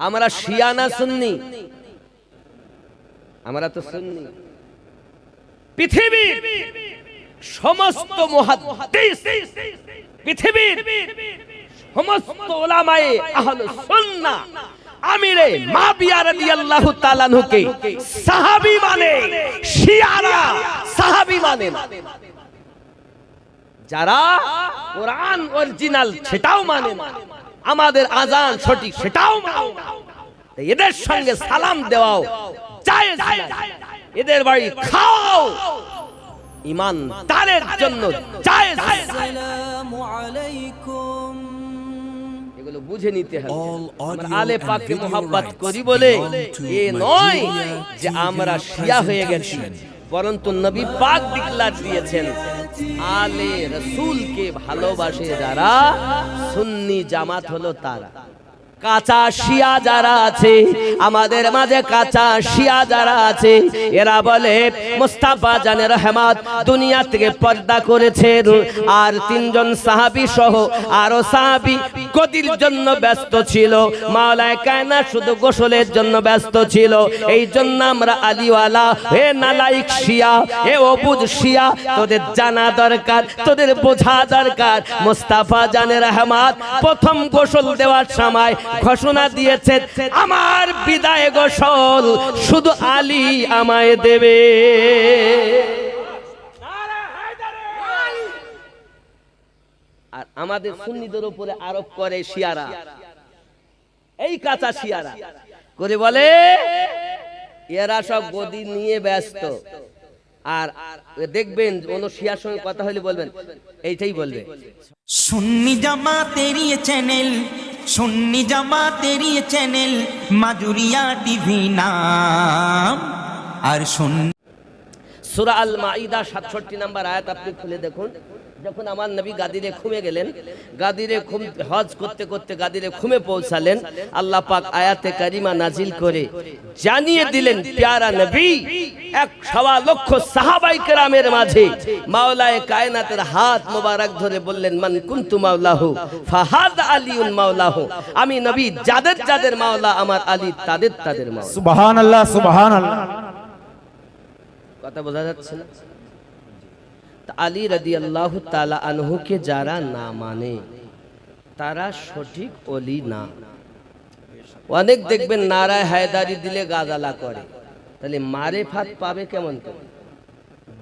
আমরা শিয়া না সুন্নি? আমরা তো সুন্নি। পৃথিবীর সমস্ত মুহাদ্দিস, পৃথিবীর সমস্ত উলামায়ে আহলুস সুন্নাহ আমিরে মাবিয়া রাদিয়াল্লাহু তাআলা আনহুকে সাহাবী মানে, শিয়ারা সাহাবী মানে না। যারা কোরআন অরিজিনাল সেটাও মানে না, আমাদের আযান সঠিক সেটাও মানে না, এদের সঙ্গে সালাম দেওয়াও জায়েজ না, এদের বাড়ি খাও ঈমানদারের জন্য জায়েজ। আসসালামু আলাইকুম। এগুলো বুঝে নিতে হবে। আমরা আলে পাককে মুহাব্বত করি বলে এ নয় যে আমরা শিয়া হয়ে গেছি, বরঞ্চ নবী পাক ডিক্লার দিয়েছেন আলে রাসূলকে ভালোবাসে যারা সুন্নি জামাত হলো তারা। কাঁচা শিয়া যারা আছে আমাদের মাঝে, কাঁচা শিয়া যারা আছে এরা বলে মুস্তাফা জানে রহমত দুনিয়া থেকে পর্দা করেছেন, আর তিনজন সাহাবী সহ আরো সাহাবী গদির জন্য ব্যস্ত ছিল, মাওলায়ে কায়নাত শুধু গোসলের জন্য ব্যস্ত ছিল। এই জন্য আমরা আলীওয়ালা, হে নালায়েক শিয়া, হে অবুঝ শিয়া, তোদের জানা দরকার, তোদের বোঝা দরকার। মুস্তাফা জানে রহমত প্রথম গোসল দেওয়ার সময় ঘোষণা দিয়েছেন আমার বিদায় গোসল শুধু আলী আমায় দেবে। আর আমাদের সুন্নিদের উপরে আরোপ করে শিয়ারা, এই কাঁচা শিয়ারা করে বলে এরা সব গদি নিয়ে ব্যস্ত। আর দেখবেন কোন শিয়ার সঙ্গে কথা হলে বলবেন এইটাই বলবে সুন্নি জামাতেরই চ্যানেল, সুন্নি জামাতেরই চ্যানেল মাজুরিয়া টিভি নাম। আর সূরা আল মাইদা 67 নম্বর আয়াত আপনি খুলে দেখুন। যখন আমার নবী গাদিরে খুমে গেলেন, গাদিরে খুম হজ করতে করতে গাদিরে খুমে পৌঁছালেন, আল্লাহ পাক আয়াতে কারিমা নাজিল করে জানিয়ে দিলেন প্যারা নবী 1.25 লক্ষ সাহাবায়ে কেরামের মাঝে মাওলায়ে কায়নাতের হাত মোবারক ধরে বললেন মান কুনতু মাওলাহু ফাহাদ আলিউন মাওলাহু, আমি নবী যাদের যাদের মাওলা আমার আলী তাদের তাদের মাওলা। সুবহানাল্লাহ সুবহানাল্লাহ। কথা বোঝা যাচ্ছে না? আলী রাদিয়াল্লাহু তাআলা আনহুকে যারা না মানে তারা সঠিক ওলি না। অনেক দেখবেন নারায়ে হায়দারি দিলে গাজালা করে, তাহলে মারেফাত পাবে কেমন করে?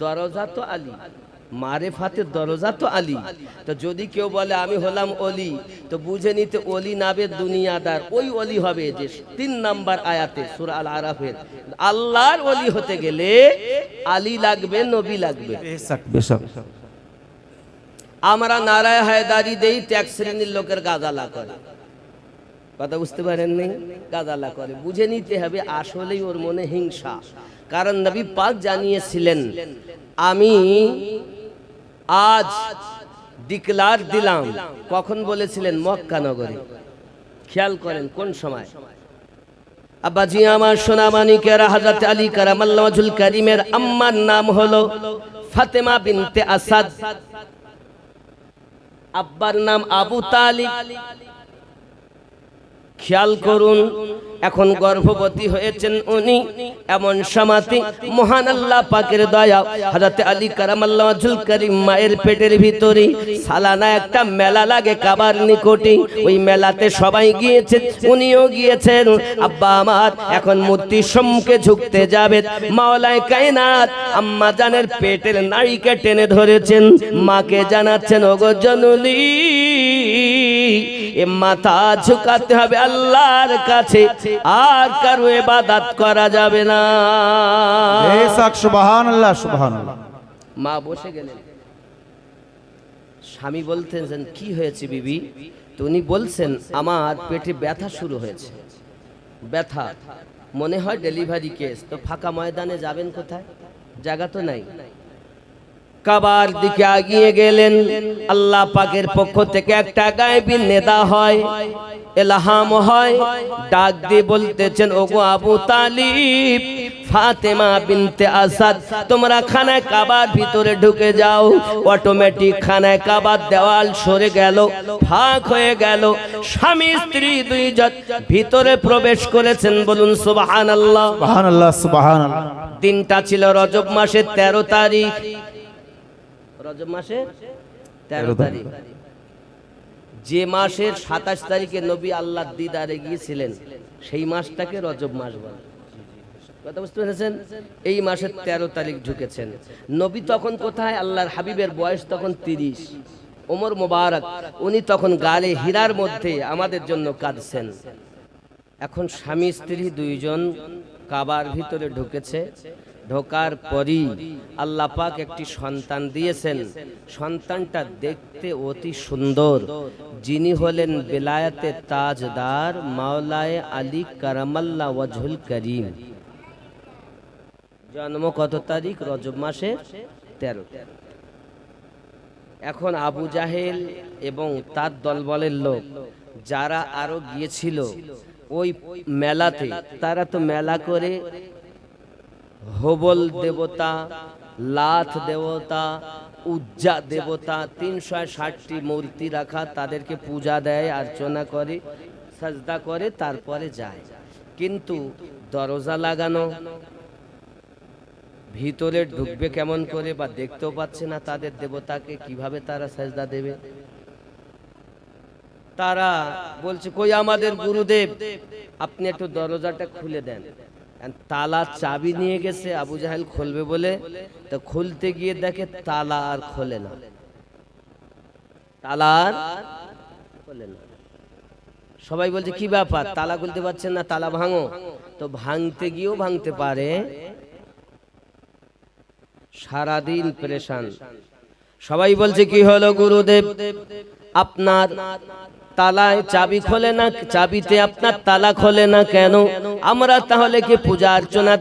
দরজা তো আলী, মারেফাতের দরজা তো আলী। তো যদি কেউ বলে আমি হলাম ওলি, তো বুঝে নিতে ওলি নাবে দুনিয়াদার, ওই ওলি হবে যে 3 নম্বর আয়াতে সূরা আল আরাফের আল্লাহর ওলি হতে গেলে আলী লাগবে, নবী লাগবে। আমরা নারায়ে হায়দারি দেই, এক শ্রেণীর লোকের গাজালা করে। কথা বুঝতে পারেননি? গাজালা করে, বুঝে নিতে হবে আসলেই ওর মনে হিংসা। কারণ নবী পাক জানিয়েছিলেন আমি আজ ডিক্লার দিলাম, কখন বলেছিলেন? মক্কা নগরে। খেয়াল করেন কোন সময়? আব্বাজি আমার সোনামানিকেরা, হযরত আলী কারামাল্লাহু ওয়াজহুল কারীমের আম্মার নাম হলো ফাতেমা বিনতে আসাদ, আব্বার নাম আবু তালিব। খেয়াল করুন, এখন গর্ভবতী হয়েছেন উনি। এমন সমাতি মহান আল্লাহ পাকের দয়া, হযরত আলী কারামাল্লাহু ওয়াজহুল কারীম মায়ের পেটের ভিতরে সালানা একটা মেলা লাগে কাবার নিকটে, ওই মেলাতে সবাই গিয়েছেন, উনিও গিয়েছেন। আব্বা আমার এখন মূর্তির সম্মুখে ঝুঁকতে যাবেন, মাওলায়ে কায়নাত আম্মা জানের পেটের নাড়িকে টেনে ধরেছেন, মাকে জানাচ্ছেন ওগো জননী এ মাথা ঝুঁকাতে হবে আল্লাহর কাছে, আর কারো ইবাদত করা যাবে না। সুবহানাল্লাহ সুবহানাল্লাহ। মা বসে গেলেন, স্বামী বলতেন কি হয়েছে বিবি? তো উনি বলছেন আমার পেটে ব্যথা শুরু হয়েছে। ব্যথা মনে হয় ডেলিভারি কেস। তো ফাঁকা ময়দানে যাবেন কোথায়? জায়গা তো নাই। কাবার দিকে এগিয়ে গেলেন, আল্লাহ পাকের পক্ষ থেকে একটা গায়েবী নেদা হয়, এলহাম হয়, ডাক দিয়ে বলতেছেন ওগো আবু তালিব ফাতেমা বিনতে আসাদ, তোমরা খানায় কাবার ভিতরে ঢুকে যাও। অটোমেটিক খানায় কাবার দেওয়াল সরে গেল, ফাঁক হয়ে গেল। স্বামী স্ত্রী দুইজন ভিতরে প্রবেশ করেছেন। বলুন সুবহানাল্লাহ। সুবহানাল্লাহ সুবহানাল্লাহ। দিনটা ছিল রজব মাসের 13 তারিখ। রজব মাসের 13 তারিখ, যে মাসের 27 তারিখে নবী আল্লাহর দিদারে গিয়েছিলেন, সেই মাসটাকে রজব মাস বলে। কথা বুঝতে পেরেছেন? এই মাসের 13 তারিখ ঢুকেছেন নবী। তখন কোথায়? আল্লাহর হাবিবের বয়স তখন 30। ওমর মোবারক উনি তখন গালে হীরার মধ্যে আমাদের জন্য কাঁদছেন। এখন স্বামী স্ত্রী দুইজন কাবার ভিতরে ঢুকেছে। ঢোকার পরই আল্লাহ পাক একটি সন্তান দিয়েছেন। সন্তানটা দেখতে অতি সুন্দর, যিনি হলেন বেলায়েতে তাজদার মাওলায়ে আলী কারামাল্লাহ ওয়াজহুল করিম। জন্ম কত তারিখ? রজব মাসের 13। এখন আবু জাহেল এবং তার দলবলের লোক যারা আরো গিয়েছিল ওই মেলাতে, তারা তো মেলা করে হবল দেবতা, লাত দেবতা, উজ্জা দেবতা, 360টি মূর্তি রাখা, তাদেরকে পূজা দেয়, অর্চনা করে, সাজদা করে, তারপরে যায়। কিন্তু দরজা লাগানো, ভিতরে ঢুকবে কেমন করে, বা দেখতেও পাচ্ছে না তাদের দেবতাকে, কিভাবে তারা সাজদা দেবে? তারা বলছে, কই আমাদের গুরুদেব, আপনি একটু দরজাটা খুলে দেন। তালা চাবি নিয়ে গেছে, আবু জাহেল খুলবে বলে, তো খুলতে গিয়ে দেখে তালা আর খোলে না, তালা আর খোলে না। সবাই বলছে কি ব্যাপার, তালা খুলতে পারছেন না, তালা ভাঙো। তো ভাঙতে গিয়েও ভাঙতে পারে, সারাদিন পরেশান। সবাই বলছে কি হলো গুরুদেব, আপনার তালায় চাবি খোলে না, চাবিতে আপনার তালা খোলে না কেন? আমরা তাহলে কি পূজা অর্চনা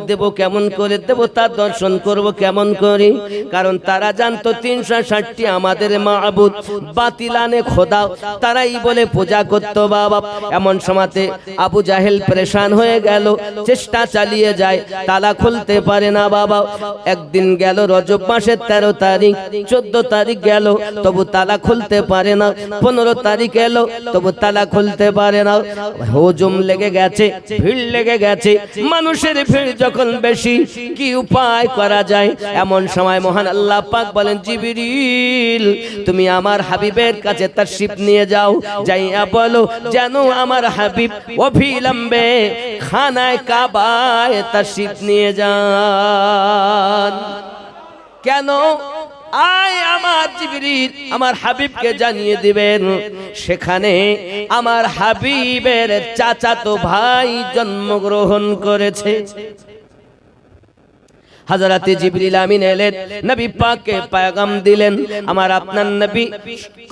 দেব কেমন করে, দেবতার দর্শন করব কেমন করে? কারণ তারা জানতো 360টি আমাদের মাবুদ, বাতিলানে খোদা, তারাই বলে পূজা করত বাবা। এমন সময়তে আবু জাহেল পরেশান হয়ে গেল, চেষ্টা চালিয়ে যায়, তালা খুলতে পারে না বাবা। একদিন গেল রজব মাসের 13 তারিখ, 14 তারিখ গেল, তবু তালা খুলতে পারে না। 15 তারিখ এলো, তবু তালা খুলতে পারে না। হুজুম লেগে গেছে, ভিড় লেগে গেছে। মানুষের ভিড় যখন বেশি, কি উপায় করা যায়? এমন সময় মহান আল্লাহ পাক বলেন, জিবরিল তুমি আমার হাবিবের কাছে তাশরিফ নিয়ে যাও, যাইয়া বলো যেন আমার হাবিব অবিলম্বে খানায় কাবায় তাশরিফ নিয়ে যান। কেন? আয় আমার জিবরিল আমার হাবিবকে জানিয়ে দিবেন, সেখানে আমার হাবিবের চাচাতো ভাই জন্মগ্রহণ করেছে। হযরতে জিবরিল আমিন এলেন, নবী পাককে পয়গাম দিলেন। আমার আপনার নবী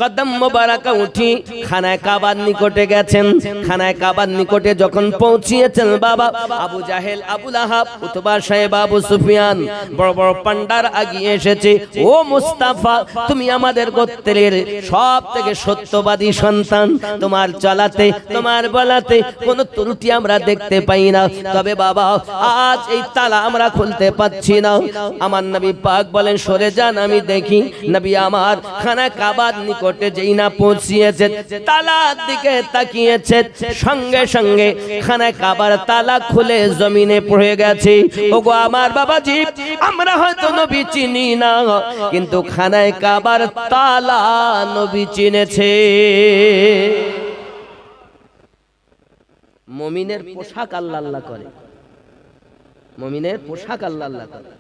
কদম মোবারকা উঠি খানায় কাবার নিকটে গেছেন। খানায় কাবার নিকটে যখন পৌঁছিয়েছেন বাবা, আবু জাহেল, আবু লাহাব, উতবা, সাহেব, আবু সুফিয়ান বড় বড় পান্ডার আগিয়ে এসেছে। ও মুস্তাফা, তুমি আমাদের গোত্রের সব থেকে সত্যবাদী সন্তান, তোমার চলাতে, তোমার বলাতে কোনো ত্রুটি আমরা দেখতে পাই না। তবে বাবা, আজ এই তালা আমরা খুলতে পারছি না। আমার নবী পাক বলেন, সরে যান, আমি দেখি। নবী আমার খানা কাবার নিকটে যেই না পৌঁছিয়েছে, তালার দিকে তাকিয়েছে, সঙ্গে সঙ্গে খানা কাবার তালা খুলে জমিনে পড়ে গেছে। ওগো আমার বাবাজি, আমরা হয়তো নবী চিনি না, কিন্তু খানায় কাবার তালা নবী চিনেছে। মুমিনের পোশাক আল্লাহ আল্লাহ করে, মুমিনের পোশাক আল্লাহ আল্লাহ করে।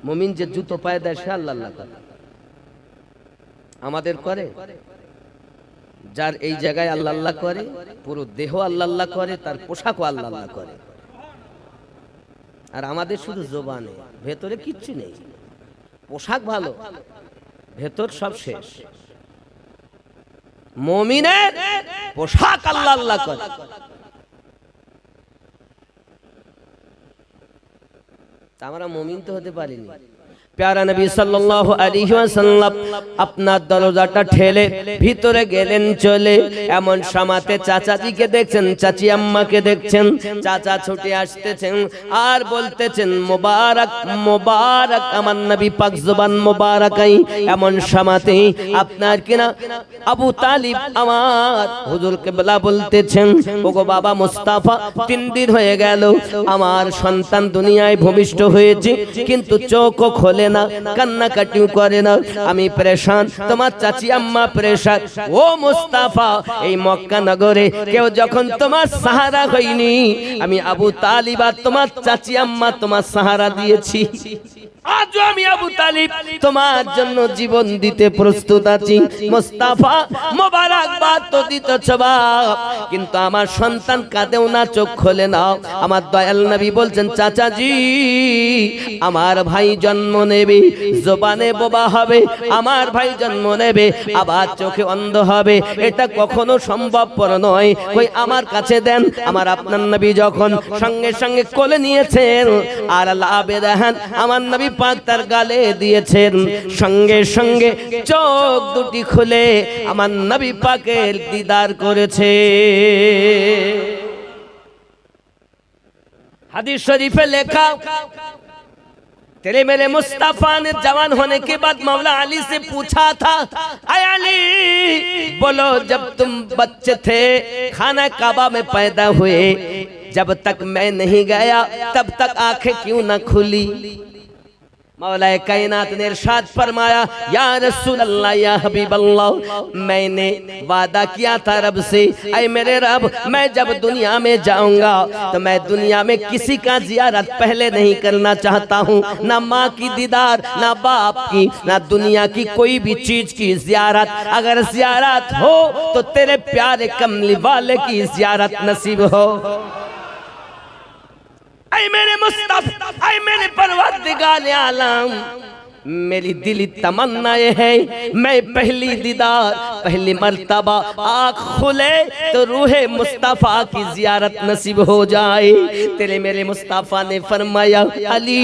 মুমিন যে জুতো পায়ে দেয়, সে আল্লাহ আল্লাহ করে। আমাদের করে, যার এই জায়গায় আল্লাহ আল্লাহ করে, পুরো দেহ আল্লাহ আল্লাহ করে, তার পোশাকও আল্লাহ আল্লাহ করে। আর আমাদের শুধু জবানে, ভেতরে কিচ্ছু নেই। পোশাক ভালো, ভেতর সব শেষ। মুমিনের পোশাক আল্লাহ আল্লাহ করে। আমরা মুমিন তো হতে পারিনি। প্যারা নবী সাল্লাল্লাহু আলাইহি ওয়াসাল্লাম আপনার দরজাটা ঠেলে ভিতরে গেলেন চলে। এমন সমাতে চাচাজিকে দেখছেন, চাচি আম্মাকে দেখছেন। চাচা ছুটে আসতেছেন আর বলতেছেন মোবারক মোবারক আমার নবী পাক জবান মোবারকাই। এমন সমাতে আপনার কিনা আবু তালিব আমার হুজুর কিবলা বলতেছেন, ওগো বাবা মুস্তাফা 3 দিন হয়ে গেল আমার সন্তান দুনিয়ায় ভূমিষ্ঠ হয়েছে, কিন্তু চোখও খোলে না, কান্নাকাটিও করে না, আমি পরেশান, তোমার চাচি আম্মা পরেশান। ও মুস্তাফা, এই মক্কা নগরে কেউ যখন তোমার সাহারা হয়নি, আমি আবু তালিব আর তোমার চাচি আম্মা তোমার সাহারা দিয়েছি। আজ আমি আবু তালিব তোমার জন্য জীবন দিতে প্রস্তুত আছি। মুস্তাফা মোবারকবাদ তো দিতেছ বাপ, কিন্তু আমার সন্তান কাঁদেও না, চোখ খোলে না। আমার দয়াল নবী বলছেন, চাচাজি আমার ভাই জন্ম নেবে, জবানে বোবা হবে, আমার ভাই জন্ম নেবে আবার চোখে অন্ধ হবে, এটা কখনো সম্ভবপর নয়। কই আমার কাছে দেন। আমার আপনার নবী যখন সঙ্গে সঙ্গে কোলে নিয়েছেন আর লাভে দেখেন আমার নবী পাক তার গালে দিয়েছেন, সঙ্গে সঙ্গে চোখ দুটি খুলে আমার নবী পাকের দিদার করেছে। হাদিস শরীফে লেখা, तेरे मेरे मुस्ताफा ने जवान होने के बाद मौला अली से पूछा था, आय अली बोलो जब तुम बच्चे थे खाना काबा में पैदा हुए, जब तक मैं नहीं गया तब तक आंखें क्यों न खुली। मौला कायनात ने इरशाद फरमाया, या रसूल अल्लाह या हबीब अल्लाह, मैंने वादा किया था रब से, ऐ मेरे रब मैं जब दुनिया में जाऊंगा तो मैं दुनिया में किसी का जियारत पहले नहीं करना चाहता हूँ, ना माँ की दीदार, ना बाप की, ना दुनिया की कोई भी चीज की जियारत। अगर जियारत हो तो तेरे प्यारे कमली वाले की जियारत नसीब हो। ऐ मेरे मुस्तफा, ऐ मेरे परवरदिगार आलम, मेरी दिली तमन्ना ये है मैं पहली दीदार पहली मर्तबा आँख खुले तो रूहे मुस्तफ़ा की जियारत नसीब हो जाए। तेरे मेरे मुस्तफ़ा ने फरमाया, अली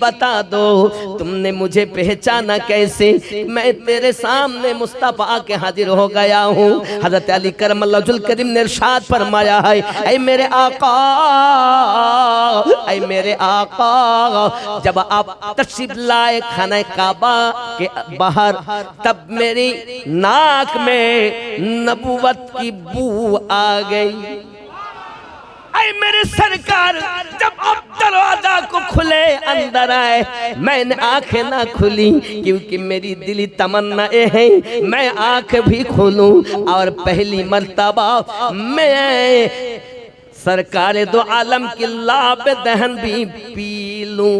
बता दो तुमने मुझे पहचाना कैसे, मैं तेरे सामने मुस्तफ़ा के हाजिर हो गया हूँ। हज़रत अली करमल्लाहुल करीम ने इरशाद फरमाया है, ऐ मेरे आका, ऐ मेरे आका, जब आप तशरीफ लाए खाना काबा के बाहर, तब मेरी नाक में नबूवत की बू आ गई। ऐ मेरे सरकार, जब आप दरवाजा को खुले अंदर आए, मैंने आंखें ना खुली, क्योंकि मेरी दिली तमन्ना ये है मैं आंख भी खोलूं और पहली मर्तबा मैं सरकार दो आलम की लाब दहन भी पी लूं।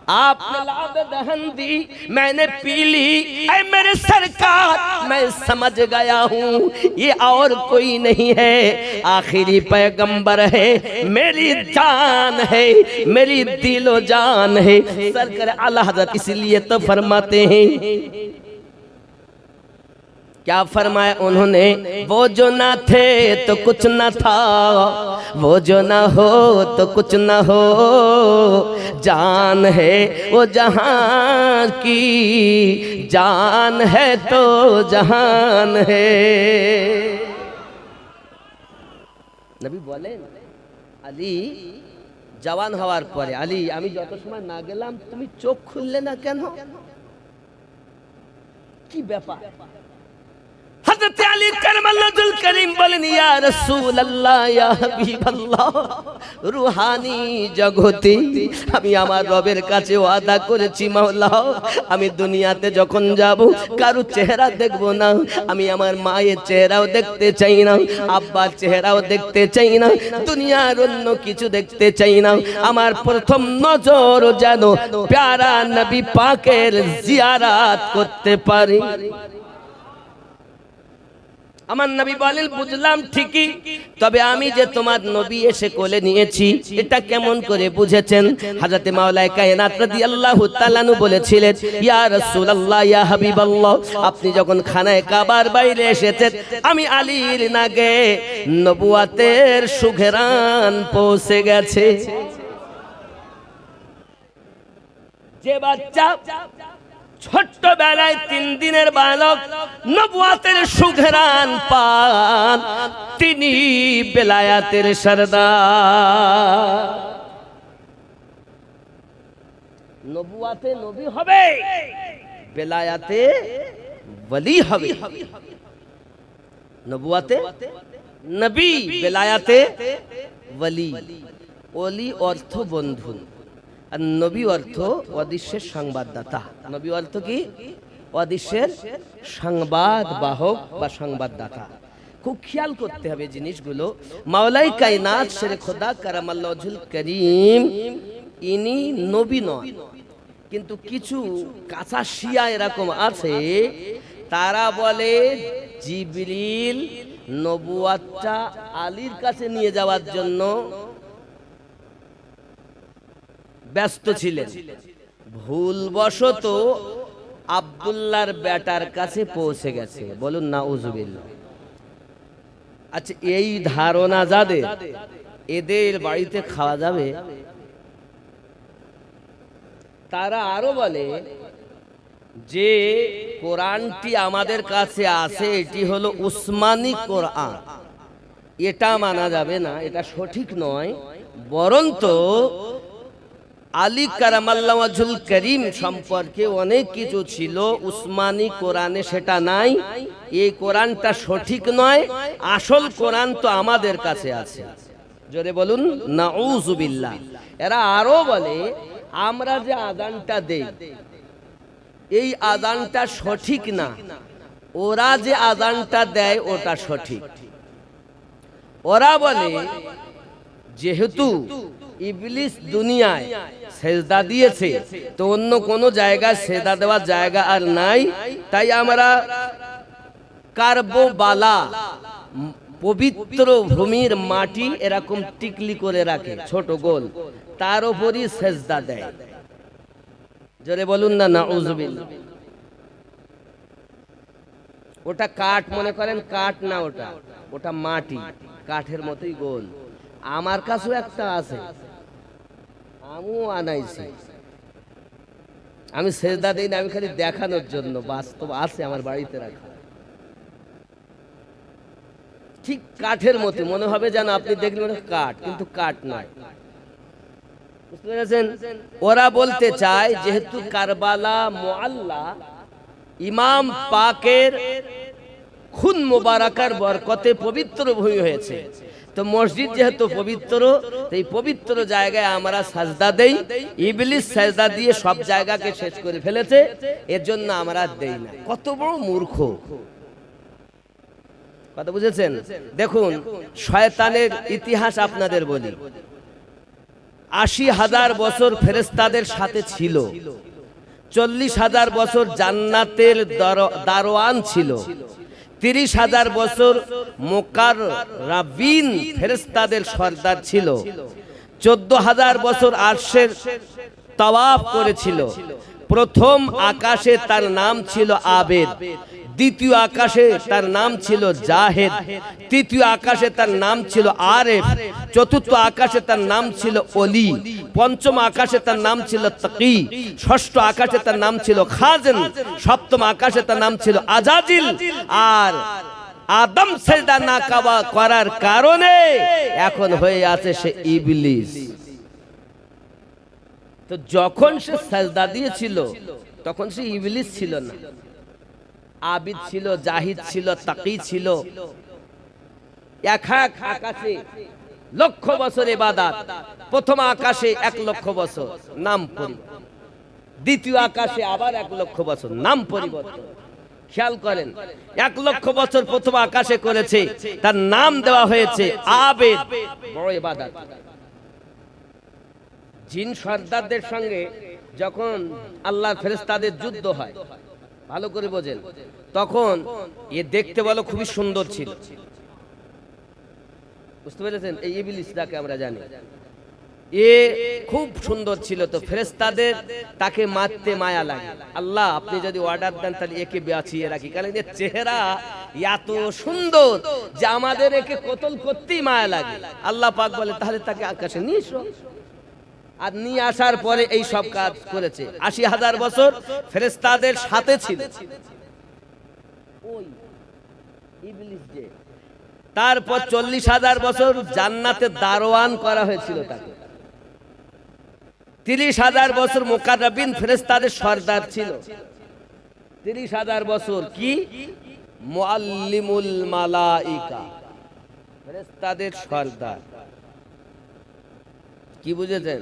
आपने लाभ दहन दी, मैंने पी ली। ऐ मेरे सरकार, मैं समझ गया हूँ ये और कोई नहीं है, आखिरी पैगंबर है, मेरी जान है, मेरी दिलो जान है। सरकार आला हज़रत इसलिए तो फरमाते हैं, क्या फरमाया उन्होंने, वो जो ना थे तो कुछ ना था, वो जो ना हो तो कुछ ना हो, जान है वो जहान की, जान है तो जहान है। नबी बोले, अली जवान हওয়ার পরে, अली আমি যত সময় না গেলাম তুমি চোখ খুললে না কেন, কি ব্যাপার? हज़रत अली करमल्लाहुल करीम बोलेन, या रसूल अल्लाह या हबीब अल्लाह, रूहानी जगते আমি আমার রবের কাছে ওয়াদা করেছি, মাওলা আমি দুনিয়াতে যখন যাব কারো চেহারা দেখব না, আমি আমার মায়ের চেহারাও দেখতে চাই না, আব্বার চেহারাও দেখতে চাই না, দুনিয়ার অন্য কিছু দেখতে চাই না, আমার প্রথম নজর যেন প্যারা নবী পাকের জিয়ারত করতে পারি। আমার নবী বলেন, বুঝলাম ঠিকই, তবে আমি যে তোমার নবী এসে কোলে নিয়েছি এটা কেমন করে বুঝেছেন? হযরত মাওলা কায়নাত রাদিয়াল্লাহু তাআলা আনহু বলেছিলেন, ইয়া রাসূলুল্লাহ ইয়া হাবিবাল্লাহ, আপনি যখন খানায়ে কাবার বাইরে এসেছেন আমি আলীর নাগে নবুয়াতের সুঘ্রাণ পৌঁছে গেছে। যে বাচ্চা ছোট্ট বেলায় 3 দিনের বালক নবুয়াতের সুঘ্রাণ পান, তিনি বেলায়াতের সরদার। নবুয়াতে নবী হবে, বেলায়াতে ওলি হবে। নবুয়াতে নবী, বেলায়াতে ওলি। ওলি অর্থ বন্ধু, আর নবী অর্থ অদৃশ্যের সংবাদদাতা। নবী অর্থ কি? অদৃশ্যের সংবাদ বাহক বা সংবাদদাতা। খুব খেয়াল করতে হবে জিনিসগুলো। মাওলাই কায়নাত শেরে খোদা কারামাল্লাহুল করিম ইনি নবী নয়, কিন্তু কিছু কাঁচা শিয়া এরকম আছে, তারা বলে জিবরিল নবুয়াতটা আলীর কাছে নিয়ে যাওয়ার জন্য ব্যস্ত ছিলেন, ভুলবশত আব্দুল্লাহর বেটার কাছে পৌঁছে গেছে। বলুন নাউজুবিল্লাহ। আচ্ছা, এই ধারণা যাদের, এদের বাড়িতে খাওয়া যাবে? তারা আরো বলে যে কোরআনটি আমাদের কাছে আছে, এটি হলো উসমানী কোরআন, এটা মানা যাবে না, এটা সঠিক নয়। বরঞ্চ আলী কারামাল্লাহু ওয়াজহুল করিম সম্পর্কে অনেক কিছু ছিল উসমানী কোরআনে, সেটা নাই। এই কোরআনটা সঠিক নয়, আসল কোরআন তো আমাদের কাছে আছে। জোরে বলুন নাউজুবিল্লাহ। এরা আরো বলে আমরা যে আযানটা দেই, এই আযানটা সঠিক না, ওরা যে আযানটা দেয় ওটা সঠিক। ওরা বলে যেহেতু ইবলিস দুনিয়ায় সেজদা দিয়েছে, তো অন্য কোন জায়গায় সেজদা দেওয়ার জায়গা আর নাই, তাই আমরা কারবালা পবিত্র ভূমির মাটি এরকম টিকলি করে রাখে, ছোট গোল, তার উপরই সেজদা দেয়। জোরে বলুন না নাউজুবিল্লাহ। ওটা কাঠ মনে করেন, কাঠ না, ওটা মাটি, কাঠের মতোই গোল। আমার কাছেও একটা আছে, আমিও আনাইছি। আমি সেজদা দেই না, আমি খালি দেখানোর জন্য, বাস্তব আছে আমার বাড়িতে রাখা। ঠিক কাঠের মতো মনে হবে, যেন আপনি দেখলেন কাঠ, কিন্তু কাঠ নয়। বুঝতে পেরেছেন? ওরা বলতে চায় যেহেতু কারবালা মুআল্লা ইমাম পাকের খুন মুবারাকার বরকতে পবিত্র ভূমি হয়েছে, তো মসজিদ যেহেতু পবিত্র, এই পবিত্র জায়গায় আমরা সাজদা দেই। ইবলিস সাজদা দিয়ে সব জায়গাকে শেষ করে ফেলেছে, এর জন্য আমরা দেই না। কত বড় মূর্খ! কথা বুঝেছেন? দেখুন, শয়তানের ইতিহাস আপনাদের বলি। 80,000 বছর ফেরেশতাদের সাথে ছিল, 40,000 বছর জান্নাতের দারোয়ান ছিল, 30,000 বছর মুকাররাবিন ফেরেশতাদের সর্দার ছিল, 14,000 বছর আরশের তাওয়াফ করেছিল। প্রথম আকাশে তার নাম ছিল আবেদ, দ্বিতীয় আকাশে তার নাম ছিল জাহেদ, তৃতীয় আকাশে তার নাম ছিল আরেফ, চতুর্থ আকাশে তার নাম ছিল ওলি, পঞ্চম আকাশে তার নাম ছিল তাকি, ষষ্ঠ আকাশে তার নাম ছিল খাজেন, সপ্তম আকাশে তার নাম ছিল আজাজিল। আর আদম সেজদা না করার কারণে এখন হয়ে আছে সে ইবলিস। তো যখন সে সেজদা দিয়েছিল তখন সে ইবলিস ছিল না, আবিদ ছিল, জাহিদ ছিল, তাকি ছিল। এক আকাশে লক্ষ বছর ইবাদত, প্রথম আকাশে 1 লক্ষ বছর নাম পরিবর্তন, দ্বিতীয় আকাশে আবার 1 লক্ষ বছর নাম পরিবর্তন। খেয়াল করেন, 1 লক্ষ বছর প্রথম আকাশে করেছে, তার নাম দেওয়া হয়েছে আবেদ, বড় ইবাদত। জিন সর্দারদের সঙ্গে যখন আল্লাহর ফেরেশতাদের যুদ্ধ হয়, ভালো করে বোঝেন, তখন এ দেখতে বলো খুবই সুন্দর ছিল। বুঝতে পেরেছেন? এই ইবলিসটাকে আমরা জানি, এ খুব সুন্দর ছিল। তো ফেরেশতাদের তাকে মারতে মায়া লাগে। আল্লাহ, আপনি যদি অর্ডার দেন তাহলে একে বাঁচিয়ে রাখি, কারণ এর চেহারা এত সুন্দর যে আমাদের একে কতল করতেই মায়া লাগে। আল্লাহ পাক বলে তাহলে তাকে আকাশে নিয়ে এসো। আর নিয়ে আসার পরে এই সব কাজ করেছে। ৮০,০০০ বছর ফেরেশতাদের সাথে ছিল ওই ইবলিস যে। তারপর ৪০,০০০ বছর জান্নাতে দারোয়ান করা হয়েছিল তাকে। ৩০,০০০ বছর মুকাররাবিন ফেরেশতাদের সরদার ছিল। ৩০,০০০ বছর কি মুআল্লিমুল মালাইকা, ফেরেশতাদের সরদার। কি বুঝেছেন?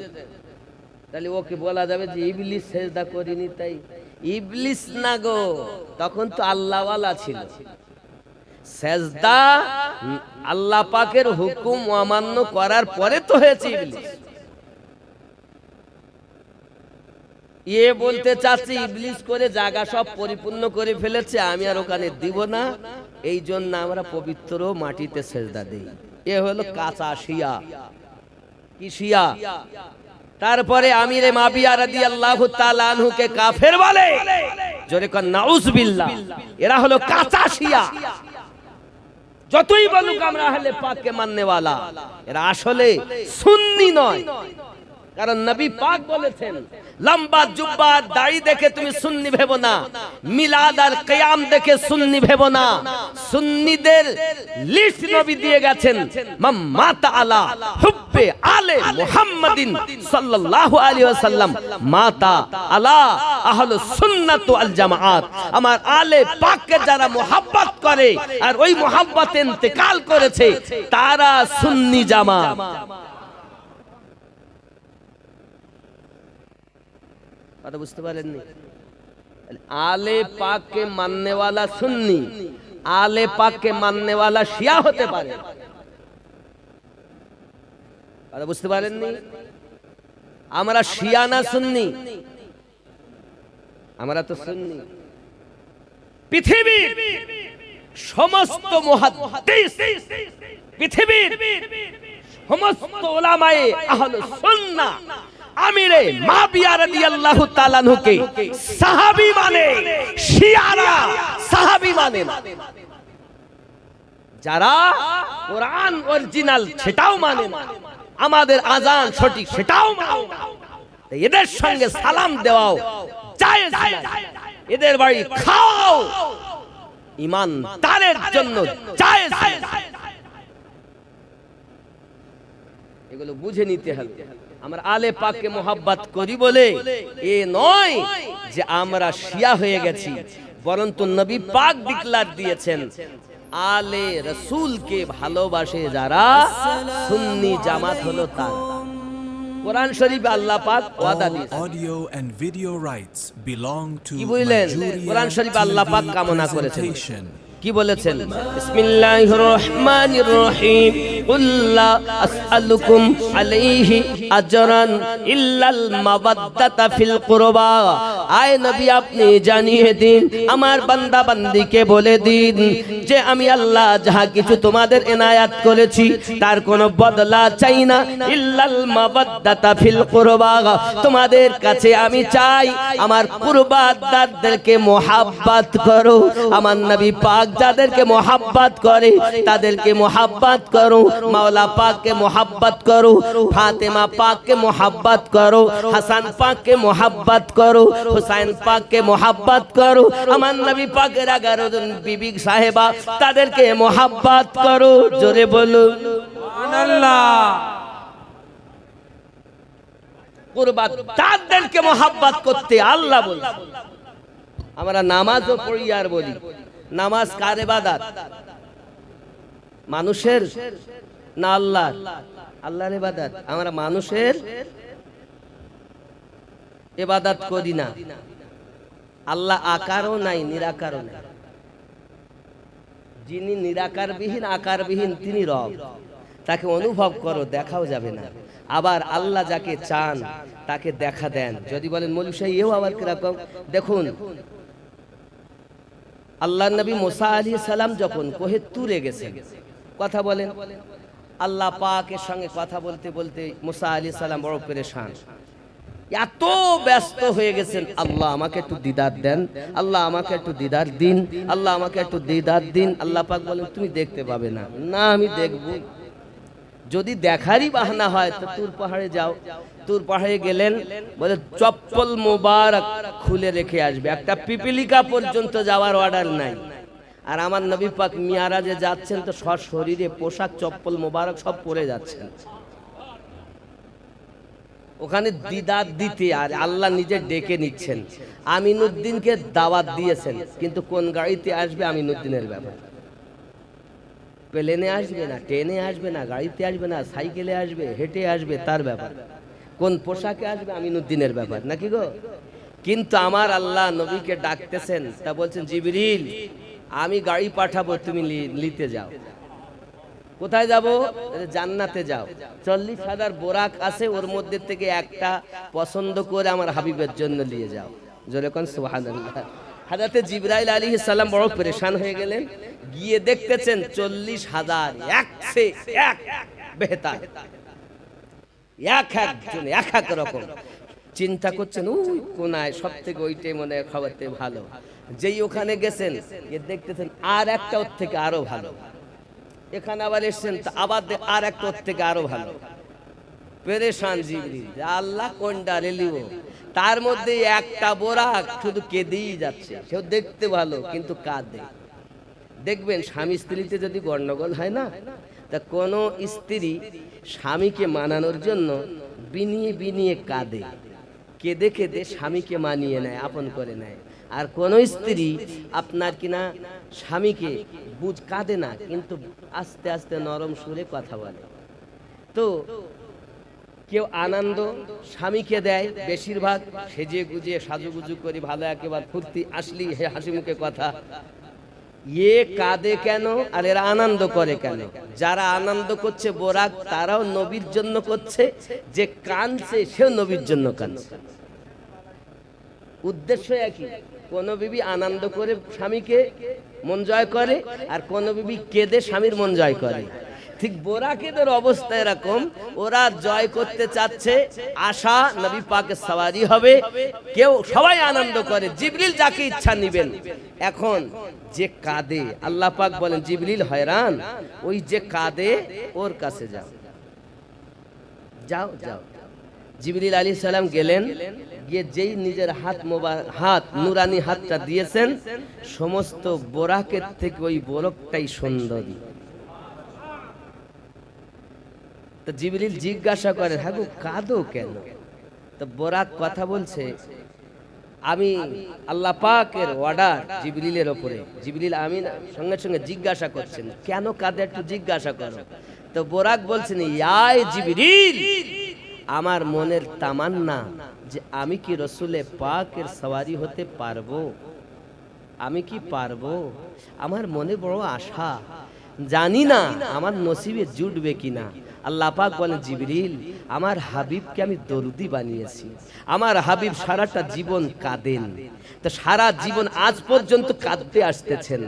তাহলে ওকে বলা যাবে যে ইবলিস সেজদা করেনি তাই? ইবলিস না গো, তখন তো আল্লাহওয়ালা ছিল। সেজদা আল্লাহ পাকের হুকুম অমান্য করার পরে তো হয়েছে ইবলিস। এ বলতে চাচ্ছি ইবলিস করে জায়গা সব পরিপূর্ণ করে ফেলেছে, আমি আর ওখানে দিব না, এই জন্য আমরা পবিত্র মাটিতে সেজদা দেই। এ হলো কাঁচা শিয়া। কি শিয়া? তারপরে আমিরে মাবিয়া রাদিয়াল্লাহু তাআলা আনহুকে কাফের বলে, জোরে কোন নাউজুবিল্লাহ। এরা হলো কাঁচা শিয়া। যতই বলুক আমরা আহলে পাককে মাননেওয়ালা, এরা আসলে সুন্নি নয়। কারণ নবী পাক বলেছেন, লম্বা জুব্বা দাড়ি দেখে তুমি সুন্নি ভেবো না, মিলাদ আর কিয়াম দেখে সুন্নি ভেবো না। সুন্নিদের লিস্ট নবী দিয়ে গেছেন, মান মাতা আলা হুব্বে আলে মুহাম্মাদিন সাল্লাল্লাহু আলাইহি ওয়াসাল্লাম মাতা আলা আহলুস সুন্নাত ওয়াল জামাআত। আমার আলে পাককে যারা মুহাব্বত করে আর ওই মুহাব্বতে ইন্তেকাল করেছে তারা সুন্নি জামাত। কথা বুঝতে পারেননি? আলে পাক কে মাননে वाला সুন্নি, আলে পাক কে মাননে वाला শিয়া হতে পারে। কথা বুঝতে পারেননি? আমরা শিয়া না সুন্নি? আমরা তো সুন্নি। পৃথিবীর সমস্ত মুহাদ্দিস, পৃথিবীর সমস্ত উলামায়ে আহলুস সুন্নাহ আমিরে মাবিয়া রাদিয়াল্লাহু তাআলা আনহুকে সাহাবী মানে, শিয়ারা সাহাবী মানে না। যারা কোরআন অরিজিনাল সেটাও মানে না, আমাদের আজান সঠিক সেটাও মানে না, এদের সঙ্গে সালাম দেওয়াও জায়েজ না, এদের বাড়ি খাওয়াও ঈমানদারের জন্য জায়েজ না। এগুলো বুঝে নিতে হবে। আমরা আলে পাককে মোহাব্বত করি বলে এ নয় যে আমরা শিয়া হয়ে গেছি, বরঞ্চ নবী পাক ডিক্লার দিয়েছেন আলে রাসূলকে ভালোবাসে যারা সুন্নি জামাত হলো তারা। কোরআন শরীফে আল্লাহ পাক ওয়াদা দিয়েছেন, audio and video rights belong to কি বললেন? কোরআন শরীফে আল্লাহ পাক কামনা করেছেন, কি বলেছেন? বিসমিল্লাহির রহমানির রহিম, কুল্লা আসআলুকুম আলাইহি আজরান ইল্লাল মাওয়াদ্দাতা ফিল কুরবা। আয় নবী আপনি জানিয়ে দিন, আমার বান্দা বান্দিকে বলে দিন যে আমি আল্লাহ যাহা কিছু তোমাদের এনায়াত করেছি তার কোনো বদলা চাই না। ইল্লাল মাওয়াদ্দাতা ফিল কুরবা, তোমাদের কাছে আমি চাই আমার কুরবাদারদেরকে মোহাব্বত করো। আমার নবী পাক যাদেরকে মোহাব্বত করে তাদেরকে মোহাব্বত করো। মাওলা পাককে মোহাব্বত করো, ফাতেমা পাককে মোহাব্বত করো, হাসান পাককে মোহাব্বত করো, হুসাইন পাককে মোহাব্বত করো। আমার নবী পাকের 11 জন বিবি সাহেবা তাদেরকে মোহাব্বত করো। জোরে বলো সুবহানাল্লাহ। কুরবানদেরকে মোহাব্বত করতে আল্লাহ বলছেন। আমরা নামাজও পড়ি আর বলি নামাজ কার ইবাদত? মানুষের না আল্লাহ? আল্লাহর ইবাদত। আমরা মানুষের ইবাদত করি না। আল্লাহ আকারও নাই, নিরাকারও নাই। যিনি নিরাকারবিহীন আকারবিহীন তিনি রব, তাকে অনুভব করো, দেখাও যাবে না। আবার আল্লাহ যাকে চান তাকে দেখা দেন। যদি বলেন মৌলভী সাহেব এও আবার কিরকম, দেখুন আল্লাহ নবী মুসা আলাইহিস সালাম যখন কোহে তুরে গেছেন, কথা বলেন, আল্লাহ পাকের সঙ্গে কথা বলতে বলতে মুসা আলাইহিস সালাম বড় পেরেশান, এত ব্যস্ত হয়ে গেছেন। আল্লাহ আমাকে একটু দিদার দেন, আল্লাহ আমাকে একটু দিদার দিন, আল্লাহ আমাকে একটু দিদার দিন। আল্লাহ পাক বলেন তুমি দেখতে পাবে না। না আমি দেখব। যদি দেখারই বাহানা হয় তো তুর পাহাড়ে যাও। তুর পাহাড়ে গেলেন, বলে চপ্পল মোবারক খুলে রেখে আসবে, একটা পিপিলিকা পর্যন্ত যাওয়ার অর্ডার নাই। আর আমার নবী পাক মিয়ারাজে যাচ্ছেন তো সশরীরে পোশাক চপ্পল মোবারক সব পরে যাচ্ছেন। ওখানে দিদার দিতে আর আল্লাহ নিজে ডেকে নিচ্ছেন। আমিনুদ্দিনকে দাওয়াত দিয়েছেন, কিন্তু কোন গাড়িতে আসবে আমিনুদ্দিনের ব্যাপার। প্লেনে আসবে না, ট্রেনে আসবে না, গাড়িতে আসবে না, সাইকেলে আসবে, হেঁটে আসবে, তার ব্যাপার। কোন পোশাকে আসবে আমিনুদ্দিনের ব্যাপার, নাকি গো? কিন্তু আমার আল্লাহ নবীকে ডাকতেছেন, তা বলছেন জিবরিল আমি গাড়ি পাঠাবো, তুমি নিতে যাও। কোথায় যাব? জান্নাতে যাও। 40,000 বোরাক আছে, ওর মধ্যে থেকে একটা পছন্দ করে আমার হাবিবের জন্য নিয়ে যাও। জোরে কোন সুবহানাল্লাহ। হযরত জিবরাইল আলাইহিস সালাম বড় পরেশান হয়ে গেলেন, গিয়ে দেখতেছেন 40,000 এক সে এক বেহতার, এক একজন এক এক রকম। চিন্তা করছেন ওই কোনায় সবথেকে ওইটাই মনে হয় খবরতে ভালো। যেই ওখানে গেছেন গিয়ে দেখতেছেন আর একটা ওর থেকে আরো ভালো। এখানে আবার এসছেন আবার আর একটা ওর থেকে আরো ভালো। পেরেশান জিবরিল, আল্লাহ কোনটা রেলিও? তার মধ্যে একটা বোরাক শুধু কেঁদেই যাচ্ছে, সেও দেখতে ভালো কিন্তু কাঁদে। দেখবেন স্বামী স্ত্রীতে যদি গন্ডগোল হয় না, তা কোনো স্ত্রী স্বামীকে মানানোর জন্য বিনিয়ে বিনিয়ে কাঁদে, কেঁদে কেঁদে স্বামীকে মানিয়ে নেয়, আপন করে নেয়। আর কোন স্ত্রী আপনার কিনা স্বামীকে কাঁদে না, কিন্তু আস্তে আস্তে নরম সুরে কথা বলে। তো কেউ আনন্দ স্বামীকে দেয়, বেশিরভাগ সেজে গুজিয়ে সাজুগুজু করে ভালো একেবারে ফুর্তি আসলি হাসি মুখে কথা। কাঁদে কেন আর এরা আনন্দ করে কেন? যারা আনন্দ করছে বোরাক, তারাও নবীর জন্য করছে, যে কাঁদছে সেও নবীর জন্য কাঁদছে। উদ্দেশ্য একই। কোন বিবি আনন্দ করে স্বামীকে মন জয় করে, আর কোন বিবি কেঁদে স্বামীর মন জয় করে। ঠিক বোরাকেদের অবস্থা এরকম, ওরা জয় করতে চাচ্ছে, আশা নবী পাকের সওয়ারি হবে, কেউ সবাই আনন্দ করে, জিবরিল যাকে ইচ্ছা নিবেন। এখন যে কাঁদে, আল্লাহ পাক বলেন জিবরিল হয়রান, ওই যে কাঁদে ওর কাছে যাও, যাও যাও। জিবরিল আলাইহিস সালাম গেলেন, গিয়ে যেই নিজের হাত নুরানি হাতটা দিয়েছেন, সমস্ত বোরাকের থেকে ওই বোরকটাই সুন্দরী। তো জিবরিল জিজ্ঞাসা করে, হ্যাঁ গো কাঁদো কেন? তো বোরাক কথা বলছে, আমি আল্লাহ পাকের অর্ডার জিবরিলের ওপরে। জিবরিল আমিন সঙ্গে সঙ্গে জিজ্ঞাসা করছেন, কেন কাঁদে একটু জিজ্ঞাসা করো। তো বোরাক বলছেন, ইয়া জিবরিল, আমার মনের তামান্না যে আমি কি রসুলে পাকের সওয়ারি হতে পারবো, আমি কি পারবো? আমার মনে বড় আশা, জানি না আমার নসিবে জুটবে কিনা। আল্লাহ পাক বলেন, জিবরিল আমার হাবিবকে আমি দরুদি বানিয়েছি, আমার হাবিব সারাটা জীবন কাঁদেন, তো সারা জীবন আজ পর্যন্ত কাঁদতে আসতেছেন।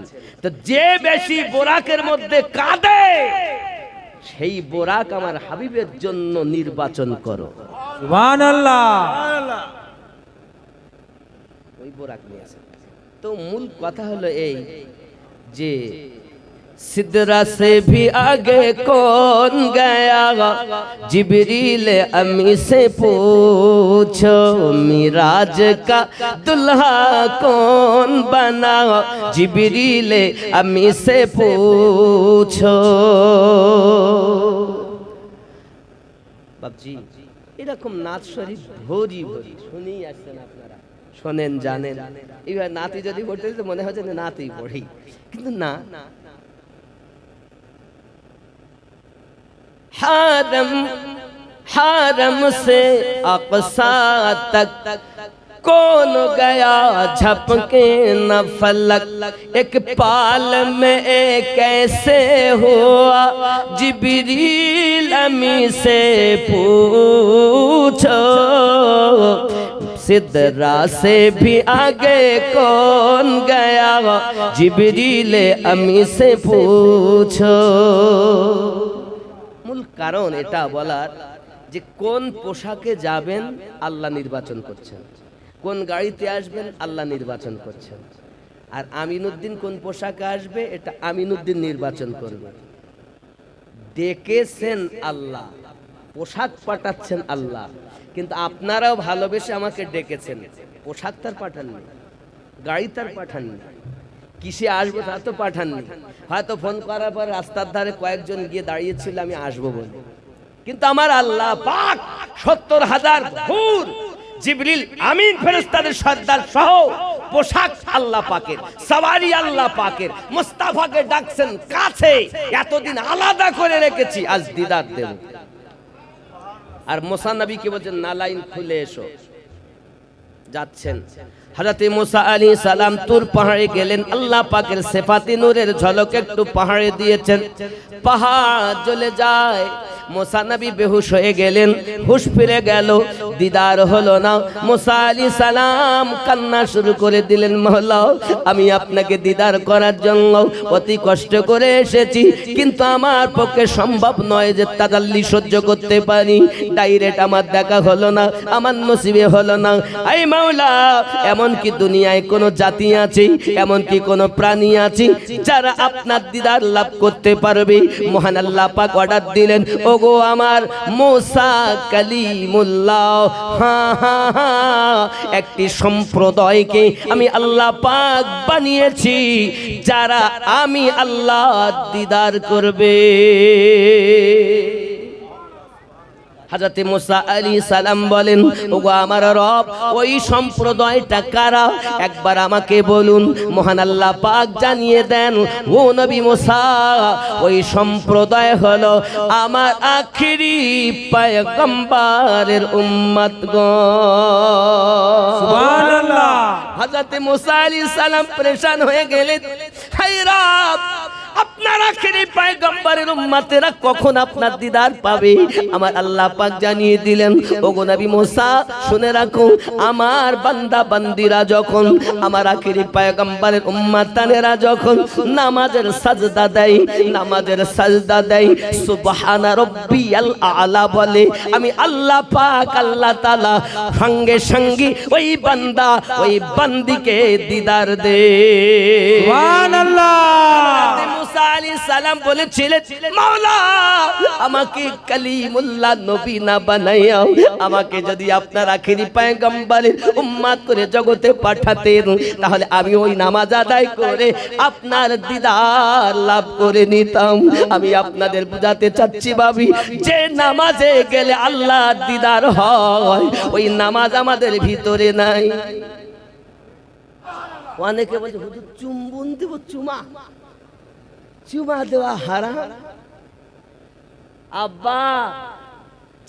তো যে বেশি বোরাকের মধ্যে কাঁদে, সেই বোরাক আমার হাবিবের জন্য নির্বাচন করো। সুবহানাল্লাহ। ওই বোরাক নিয়েছে। তো মূল কথা হলো এই যে सिदरा से भी आगे कौन गया, जिब्रील अम्मी से पूछो, मिराज का दुल्हा कौन बना, जिब्रील अम्मी से पूछो। বাপজি এরকম নাচ শরীফ ভরি ভরি শুনেই আসছেন আপনারা, শোনেন জানেন। এইবার নাতি যদি পড়তে তো মনে হচ্ছে নাতি পড়ি, কিন্তু না। हारम हारम से अक़सा तक कौन गया झपके न फलक, एक पाल में कैसे हुआ, जिब्रील अमी से पूछो। सिदरा से भी आगे कौन गया, जिब्रील अमी से पूछो। মূল কারণ এটা বলার যে কোন পোশাকে যাবেন আল্লাহ নির্বাচন করছেন, কোন গাড়িতে আসবেন আল্লাহ নির্বাচন করছেন। আর আমিনুদ্দিন কোন পোশাকে আসবে এটা আমিনুদ্দিন নির্বাচন করবে। ডেকেছেন আল্লাহ, পোশাক পাঠাচ্ছেন আল্লাহ, কিন্তু আপনারাও ভালোবেসে আমাকে ডেকেছেন, পোশাক তার পাঠাননি, গাড়ি তার পাঠাননি, কিসে আসবো তা তো পাঠাননি। হয়তো ফোন করার পর রাস্তার ধারে কয়েকজন গিয়ে দাঁড়িয়েছিল আমি আসবো বলে, কিন্তু আমার আল্লাহ পাক 70,000 হুর জিবরিল আমিন ফেরেশতাদের সর্দার সহ পোশাক আল্লাহ পাকের, সওয়ারি আল্লাহ পাকের, মুস্তাফাকে ডাকছেন কাছে, এতদিন আলাদা করে রেখেছি, আজ দিদার দেব। আর মুসা নবীকে বলছেন নালাইন খুলে এসো, যাচ্ছেন। হযরত মুসা আলাইহিস সালাম তুর পাহাড়ে গেলেন, আল্লাহ পাকের সিফাতে নূরের ঝলক একটু পাহাড়ে দিয়েছেন, পাহাড় জ্বলে যায়। মুসা নবী বেহুশ হয়ে গেলেন, হুশ ফিরে গেল, দিদার হলো না। মুসা আলাইহিস সালাম কান্না শুরু করে দিলেন, মাওলা আমি আপনাকে দিদার করার জন্য অতি কষ্ট করে এসেছি, কিন্তু আমার পক্ষে সম্ভব নয় যে তাজাল্লি সহ্য করতে পারি, ডাইরেক্ট আমার দেখা হলো না, আমার নসিবে হলো না। আই মাওলা এমন কি দুনিয়ায় কোনো জাতি আছে, এমন কি কোনো প্রাণী আছে যারা আপনার দিদার লাভ করতে পারবে? মহান আল্লাহ পাক অর্ডার দিলেন, ওগো আমার মুসা কালিমুল্লাহ, একটি সম্প্রদায়কে আমি আল্লাহ পাক বানিয়েছি যারা আমি আল্লাহ দিদার করবে। হযরত মুসা আলাইহিস সালাম বলেন, ওগো আমার রব ওই সম্প্রদায়টা কারা একবার আমাকে বলুন। মহান আল্লাহ পাক জানিয়ে দেন, ও নবী মুসা ওই সম্প্রদায় হলো আমার আখিরি পয়গম্বরের উম্মতগণ। সুবহানাল্লাহ। হযরত মুসা আলাইহিস সালাম পরেশান হয়ে গেলেন, হে রব আপনার আখিরি পয়গম্বরের উম্মতেরা কখন আপনার দিদার পাবে? আমার আল্লাহ পাক জানিয়ে দিলেন, ওগো নবী মুসা শুনে রাখো, আমার বান্দা বান্দিরা যখন আমার আখিরি পয়গম্বরের উম্মতানেরা যখন নামাজের সাজদা দেয়, নামাজের সাজদা দেয়, সুবহানা রাব্বিয়াল আলা বলে, আমি আল্লাহ পাক আল্লাহ তাআলা সঙ্গে সঙ্গে ওই বান্দা ওই বান্দিকে দিদার দে। সুবহানাল্লাহ। মুসা আলাইহিস সালাম বলেছিলেন, মাওলা আমাকে কালিমুল্লাহ নবী না বানাইয়া আমাকে যদি আপনার আখিরি পয়গম্বরের উম্মত করে জগতে পাঠাতেন, তাহলে আমি ওই নামাজ আদায় করে আপনার দিদার লাভ করে নিতাম। আমি আপনাদের বুঝাতে চাচ্ছি ভাবি, যে নামাজে গেলে আল্লাহর দিদার হয় ওই নামাজ আমাদের ভিতরে নাই। অনেকে বলছে হুজুর চুম্বন দেব, চুমা চুমা দেওয়া হারাম। আব্বা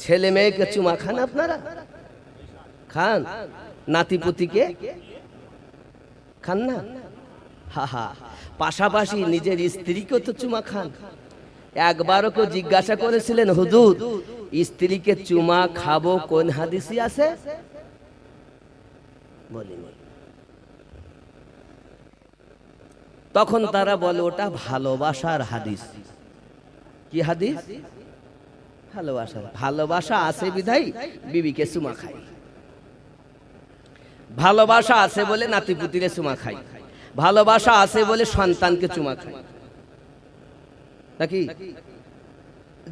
ছেলে মেয়েকে চুমা খান আপনারা? খান? নাতিপুতিকে খান না? হা হা, পাশাপাশি নিজের স্ত্রীকেও তো চুমা খান। একবারও কেউ জিজ্ঞাসা করেছিলেন, হুজুর স্ত্রীকে চুমা খাবো কোন হাদিসে আছে? বলিনি। তখন তারা বলে ওটা ভালোবাসার হাদিস। কি হাদিস? ভালোবাসা। ভালোবাসা আছে বিধাই বিবিকে চুমা খাই, ভালোবাসা আছে বলে নাতিপুতিরে চুমা খাই, ভালোবাসা আছে বলে সন্তানকে চুমা খাই, নাকি?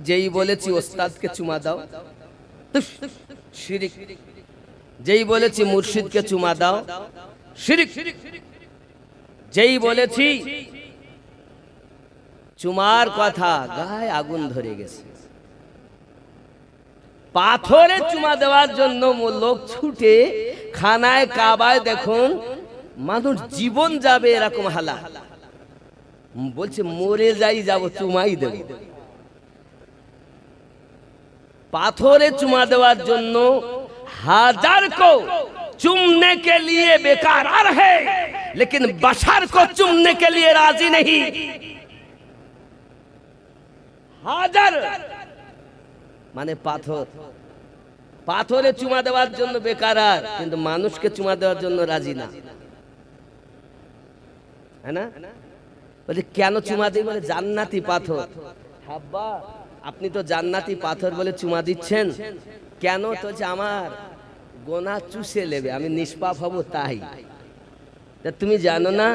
যেই বলেছি ওস্তাদকে চুমা দাও, শিরিক। যেই বলেছি মুর্শিদকে চুমা দাও, শিরিক। যেই বলেছি চুমার কথা, গায়ে আগুন ধরে গেছে। পাথরে চুমা দেওয়ার জন্য লোক ছুটে খানায় কাবায়, দেখুন মানুষ জীবন যাবে এরকম হালা, বলছে মরে যাই যাব চুমাই দেব। পাথরে চুমা দেওয়ার জন্য हजार को चूमने के लिए बेकरार है, लेकिन बशर को चूमने के लिए राजी नहीं। हाजर माने पाथर, पाथरे चुमा देवार जन्य बेकरार, किन्तु मानुष के चुमा देवार जन्य राजी ना, है ना? बोले केन चुमा दी? बोले জান্নাতি पाथर। हाब्बा আপনি তো জান্নাতি পাথর বলে চুমা দিচ্ছেন কেন? তো যে আমার গোনা চুষে নেবে, আমি নিষ্পাপ হব তাই। তা তুমি জানো না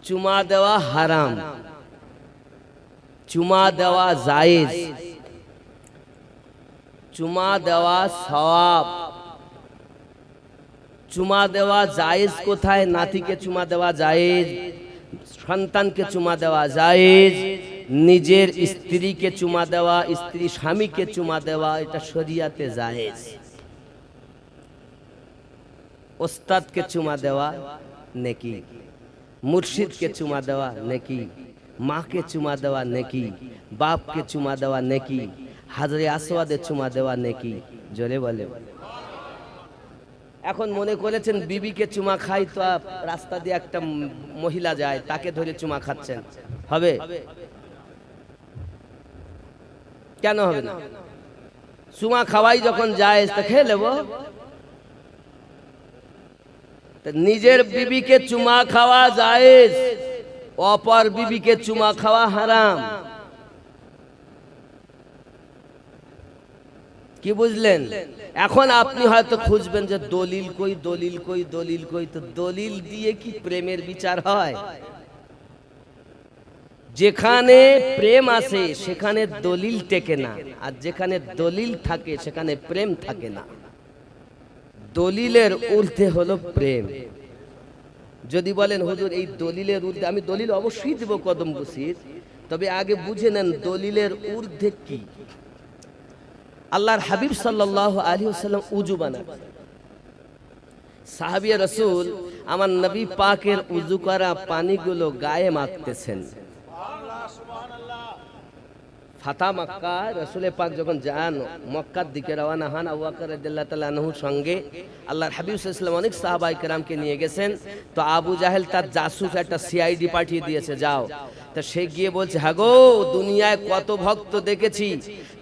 চুমা দেওয়া হারাম, চুমা দেওয়া জায়েজ, চুমা দেওয়া সওয়াব। চুমা দেওয়া জায়েজ কোথায়? নাতিকে চুমা দেওয়া জায়েজ, সন্তানকে চুমা দেওয়া জায়েজ, নিজের স্ত্রীকে চুমা দেওয়া, স্ত্রী স্বামীকে চুমা দেওয়া, এটা শরীয়তে জায়েজ। ওস্তাদকে চুমা দেওয়া নেকি, মুর্শিদকে চুমা দেওয়া নেকি, মাকে চুমা দেওয়া নেকি, বাপকে চুমা দেওয়া নেকি, হাজরে আসওয়াদে চুমা দেওয়া নেকি। জোরে বলে। এখন মনে করেছেন বিবিকে চুমা খাই তো রাস্তা দিয়ে একটা মহিলা যায়, তাকে ধরে চুমা খাচ্ছেন, হবে? কেন হবে না? চুমা খাওয়াই যখন যায় তা খেয়ে নেব। নিজের বিবিকে চুমা খাওয়া জায়েজ, অপর বিবিকে চুমা খাওয়া হারাম। কি বুঝলেন? এখন আপনি হয়তো খুঁজবেন যে দলিল কই, দলিল কই, দলিল কই। তো দলিল দিয়ে কি প্রেমের বিচার হয়? যেখানে প্রেম আছে সেখানে দলিল টেকে না, আর যেখানে দলিল থাকে সেখানে প্রেম থাকে না। দলিলের ঊর্ধ্বে হলো প্রেম। যদি বলেন হুজুর এই দলিলের ঊর্ধ্বে, আমি দলিল অবশ্যই দেব কদম বসির, তবে আগে বুঝে নেন দলিলের ঊর্ধ্বে কি। আল্লাহর হাবিব সাল্লাল্লাহু আলাইহি ওয়াসাল্লাম উযু বানাতেন। সাহাবী রাসূল আমার নবী পাকের উযু করা পানিগুলো গায়ে মাখতেছেন। ফাতা মক্কা রাসূল পাক যখন যান, মক্কার দিকে রওনা হন, আবু বকর রাদিয়াল্লাহু তাআলা আনহুর সঙ্গে আল্লাহর হাবিব সাল্লাল্লাহু আলাইহি ওয়াসাল্লাম অনেক সাহাবায়ে কেরামকে নিয়ে গেছেন। তো আবু জাহেল তার জাসুস একটা সিআইডি পাঠিয়ে দিয়েছে, যাও। তো সে গিয়ে বলছে, হ্যাঁ গো, দুনিয়ায় কত ভক্ত দেখেছি,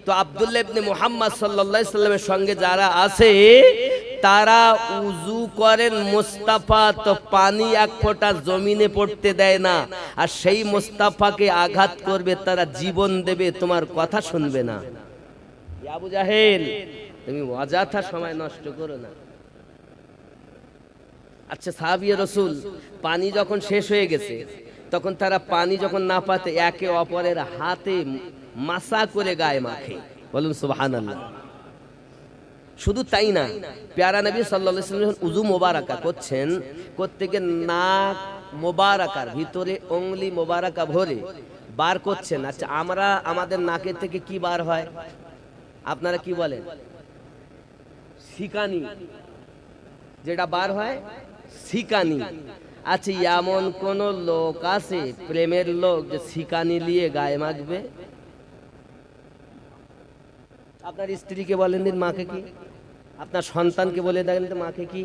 তো আব্দুল্লাহ ইবনে মুহাম্মদ সাল্লাল্লাহু আলাইহি ওয়াসাল্লামের সঙ্গে যারা আছে তারা উযু করেন মুস্তাফা, তো পানি এক ফোঁটা জমিনে পড়তে দেয় না, আর সেই মুস্তাফাকে আঘাত করবে, তারা জীবন দেবে, তোমার কথা শুনবে না। আবু জাহেল, তুমি অযথা সময় নষ্ট করো না। আচ্ছা, সাহাবী রাসূল পানি যখন শেষ হয়ে গেছে, তখন তারা পানি যখন না পাতে একে অপরের হাতে মাসা করে গায়ে মাখে। বলুন সুবহানাল্লাহ। শুধু তাই না, প্যারা নবী সাল্লাল্লাহু আলাইহি ওয়াসাল্লাম উযু মোবারকা করছেন, করতে গিয়ে নাক মোবারকার ভিতরে অঙ্গুলি মোবারকা ভরে বার করছেন। আচ্ছা, আমরা আমাদের নাকের থেকে কি বার হয়? আপনারা কি বলেন? সিকানি, যেটা বার হয় সিকানি। আচ্ছা, এমন কোন লোক আছে প্রেমের লোক যে সিকানি নিয়ে গায়ে মাখবে? আপনার স্ত্রীকে বলেন দিন মাকে কি, আপনার সন্তানকে বলে দেন মাকে কি।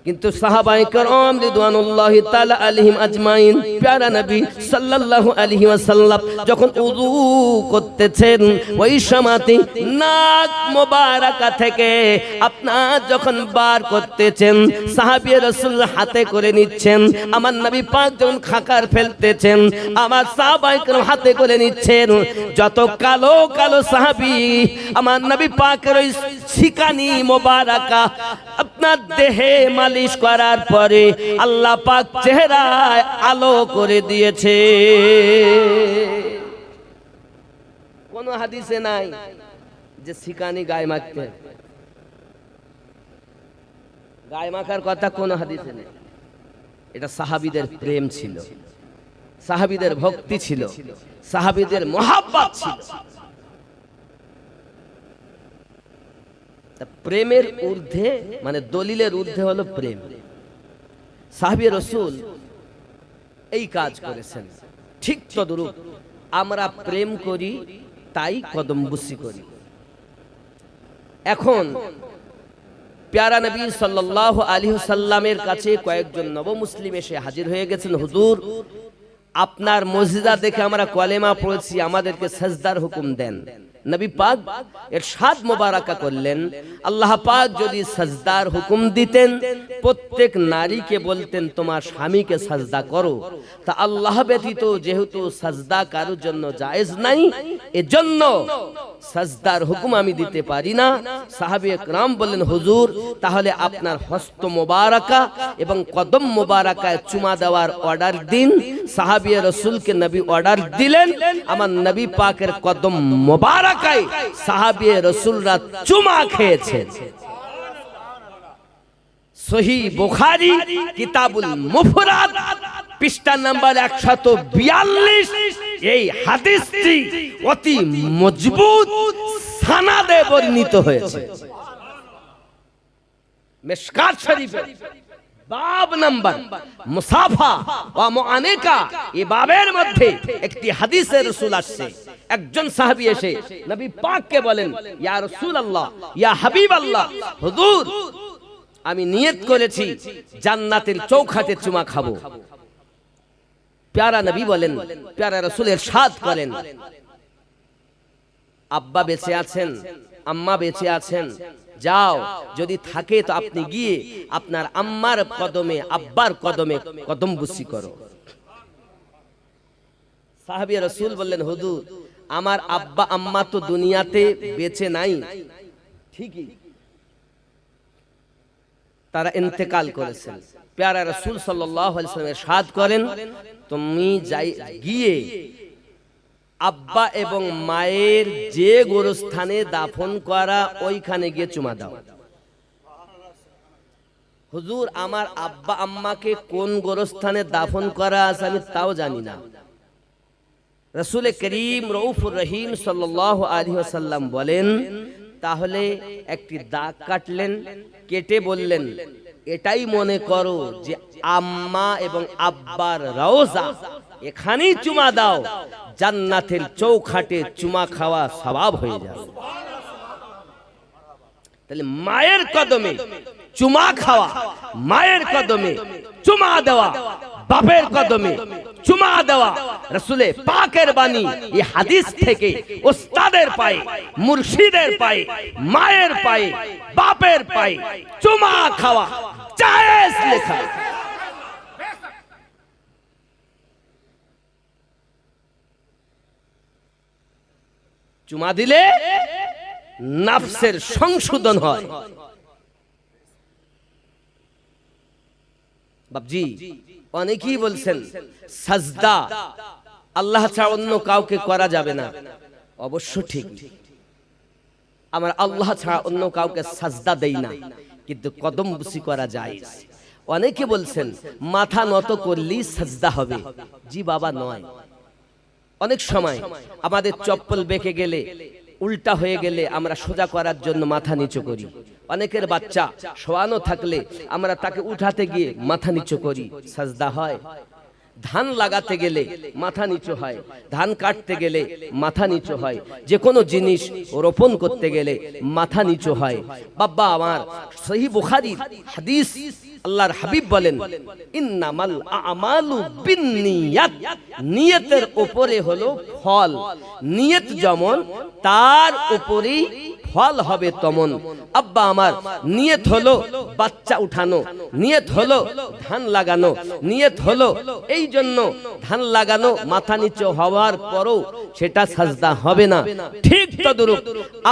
কিন্তু সাহাবায়ে কেরাম রিদওয়ানুল্লাহি তাআলা আলাইহিম আজমাইন, প্যারা নবী সাল্লাল্লাহু আলাইহি ওয়াসাল্লাম যখন উযু করতেছেন, ওই সময়তে নাক মোবারকা থেকে আপনার যখন বার করতেছেন, সাহাবী রাসূল হাতে করে নিচ্ছেন। আমার নবী পাক যখন খাকার ফেলতেছেন, আমার সাহাবায়ে কেরাম হাতে করে নিচ্ছেন। যত কালো কালো সাহাবী আমার নবী পাকের ওই শিকানি মোবারকা আপনার দেহে মালিশ করার পরে আল্লাহ পাক চেহারায় আলো করে দিয়েছে। কোন হাদিসে নাই যে শিকানি গায়ে মাখতে, গায়ে মাখার কথা কোন হাদিসে নেই। এটা সাহাবীদের প্রেম ছিল, সাহাবীদের ভক্তি ছিল, সাহাবীদের মহব্বত ছিল। প্রেমের ঊর্ধ্বে মানে দলিলের ঊর্ধ্বে হলো প্রেম। সাহাবী রাসূল এই কাজ করেছেন। ঠিক তদ্রূপ আমরা প্রেম করি, তাই কদমবুসি করি। এখন প্যারা নবী সাল্লাল্লাহু আলাইহি ওয়াসাল্লামের কাছে কয়েকজন নবমুসলিম এসে হাজির হয়ে গেছেন, হুজুর আপনার মুজিজা দেখে আমরা কলেমা পড়েছি, আমাদেরকে সিজদার হুকুম দেন। নবী পাক ইরশাদ মুবারাকা করলেন, আল্লাহ পাক যদি সিজদার হুকুম দিতেন, প্রত্যেক নারীকে বলতেন তোমার স্বামীকে সিজদা করো। তা আল্লাহ ব্যতীত যেহেতু সিজদা কারোর জন্য জায়েজ নাই, এজন্য সাজদার হুকুম আমি দিতে পারি না। সাহাবী একরাম বললেন, হুজুর তাহলে আপনার হস্ত মোবারকা এবং কদম মোবারকায় চুমা দেওয়ার অর্ডার দিন। সাহাবী রাসূলকে নবী অর্ডার দিলেন, আমার নবী পাকের কদম মোবারকায় সাহাবী রাসূলরা চুমা খেয়েছেন। সহিহ বুখারী কিতাবুল মুফরাদ পৃষ্ঠা নাম্বার 142 এই হাদিসটি অতি মজবুত সনদে বর্ণিত হয়েছে। মিশকাত শরীফে বাব নাম্বার মুসাফা ওয়া মুআনিকা, এই বাবের মধ্যে একটি হাদিসে রাসূল আসছে। একজন সাহাবী এসে নবী পাককে বলেন, ইয়া রাসূলুল্লাহ, ইয়া হাবিবাল্লাহ, হুজুর আমি নিয়ত করেছি জান্নাতের চৌখাটে চুমা খাবো। প্যারা নবী বলেন, প্যারা রাসূল ইরশাদ করেন, আব্বা বেঁচে আছেন, আম্মা বেঁচে আছেন, যাও যদি থাকে তো আপনি গিয়ে আপনার আম্মার কদমে আব্বার কদমে কদম বুসি করো। সাহাবী রাসূল বললেন, হুজুর আমার আব্বা আম্মা তো দুনিয়াতে বেঁচে নাই, ঠিকই তারা ইন্তেকাল করেছেন। প্যারা রাসূল সাল্লাল্লাহু আলাইহি ওয়াসাল্লাম ইরশাদ করেন, তুমি যাই গিয়ে আব্বা এবং মায়ের যে গোরস্থানে দাফন করা ওইখানে গিয়ে চুমা দাও। হুজুর আমার আব্বা আম্মাকে কোন গোরস্থানে দাফন করা আছে আমি তাও জানি না। রাসূল করিম রউফুর রহিম সাল্লাল্লাহু আলাইহি ওয়াসাল্লাম বলেন, তাহলে একটি দাগ কাটলেন, কেটে বললেন, এটাই মনে করো যে আম্মা এবং আব্বার রওজা, এখানেই চুমা দাও, জান্নাতের চৌখাটে চুমা খাওয়া সওয়াব হয়ে যাবে। তাহলে মায়ের কদমে চুমা খাওয়া, মায়ের কদমে চুমা দেওয়া, বাপের কদমে চুমা দেওয়া রাসূলে পাকের বাণী। এই হাদিস থেকে ওস্তাদের পায়ে, মুর্শিদের পায়ে, মায়ের পায়ে, বাপের পায়ে চুমা খাওয়া জায়েজ লেখা। চুমা দিলে নফসের সংশোধন হয়। বাবজি অনেকেই বলছেন সাজদা আল্লাহ ছাড়া অন্য কাউকে করা যাবে না। অবশ্য ঠিক, আমরা আল্লাহ ছাড়া অন্য কাউকে সাজদা দেই না, কিন্তু কদম বুসি করা যায়। অনেকে বলছেন মাথা নত করলেই সাজদা হবে। জি বাবা, নয়। অনেক সময় আমাদের চপ্পল বেঁকে গেলে, উল্টা হয়ে গেলে আমরা সোজা করার জন্য মাথা নিচু করি। অনেকের বাচ্চা শোয়ানো থাকলে আমরা তাকে উঠাতে গিয়ে মাথা নিচু করি, সাজদা হয়। ধান লাগাতে গেলে মাথা নিচু হয়, ধান কাটতে গেলে মাথা নিচু হয়, যে কোনো জিনিস রোপণ করতে গেলে মাথা নিচু হয়। বাবা আমার, সহিহ বুখারীর হাদিস, আল্লাহর হাবিব বলেন, ইন্নামাল আমালু বিন্নিয়াত, নিয়তের উপরে হলো ফল। নিয়ত যেমন তার উপরেই ফল হবে তেমন। আব্বা আমার নিয়ত হলো বাচ্চা উঠানো, নিয়ত হলো ধান লাগানো, নিয়ত হলো এই জন্য ধান লাগানো, মাথা নিচু হওয়ার পরও সেটা সাজদা হবে না। ঠিক তদ্রূপ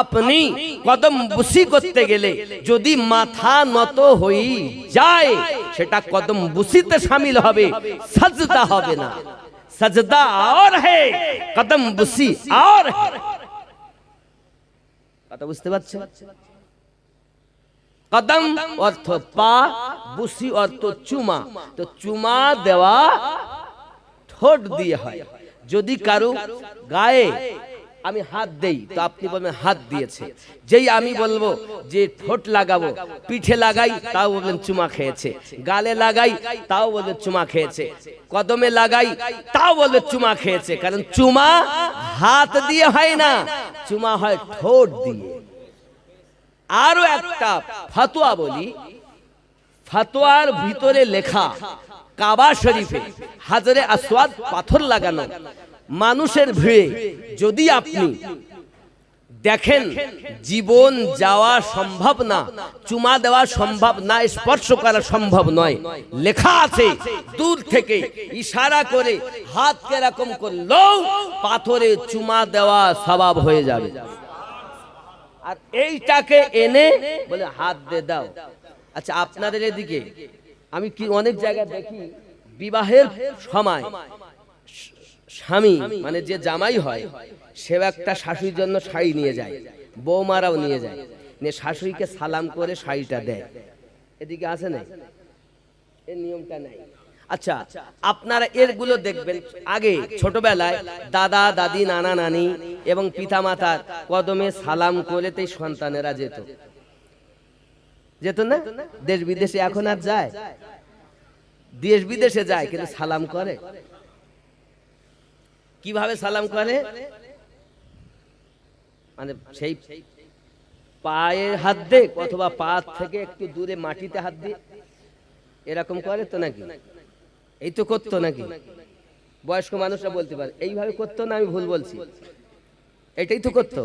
আপনি কদম বুসি করতে গেলে যদি মাথা নত হয়ে যায়, সেটা কদম বুসিতে শামিল হবে, সাজদা হবে না। সাজদা और है, কদম বুসি और है। কথা বুঝতে পারছেন? কদম অর্থ পা, বুসি অর্থ চুমা। তো চুমা দেওয়া ঠোঁট দিয়ে হয়। যদি কারো গায়ে আমি হাত দেই তো আপনি বলবেন হাত দিয়েছে। যেই আমি বলবো যে ঠোঁট লাগাবো, পিঠে লাগাই, তাও বলবেন চুমা খেয়েছে। গালে লাগাই, তাও বলবেন চুমা খেয়েছে। কদমে লাগাই, তাও বলবেন চুমা খেয়েছে। কারণ চুমা হাত দিয়ে হয় না, চুমা হয় ঠোঁট দিয়ে। আরো একটা ফতোয়া বলি, ফতোয়ার ভিতরে লেখা, কাবা শরীফে হাজরে আসওয়াদ পাথর লাগানো, মানুষের ভিড়ে যদি আপনি দেখেন জীবন যাওয়া সম্ভব না, চুমা দেওয়া সম্ভব না, স্পর্শ করা সম্ভব নয়, লেখা আছে দূর থেকে ইশারা করে হাত এরকম করলেও পাথরে চুমা দেওয়া সওয়াব হয়ে যাবে। আর এইটাকে এনে বলে হাত দে দাও। আচ্ছা আপনাদের এদিকে আমি কি অনেক জায়গায় দেখি বিবাহের সময় স্বামী মানে যে জামাই হয় সে একটা শাশুড়ির জন্য শাড়ি নিয়ে যায়, বৌমারাও নিয়ে যায়, নিয়ে শাশুড়িকে সালাম করে শাড়িটা দেয়। এদিকে আছে না এই নিয়মটা নাই? আচ্ছা আপনারা এরগুলো দেখবেন আগে ছোটবেলায় দাদা দাদি নানা নানি এবং পিতামাতার কদমে সালাম করলেতেই সন্তানেরা যেত, যেত না? দেশ বিদেশে এখন আর যায়? দেশ বিদেশে যায় কিন্তু সালাম করে। কিভাবে সালাম করে? মানে সেই পায়ে হাত দে অথবা পা থেকে একটু দূরে মাটিতে হাত দিয়ে এরকম করে তো নাকি? এই তো করতো নাকি? বয়স্ক মানুষরা বলতে পারে এইভাবে করতো না, আমি ভুল বলছি? এটাই তো করতো।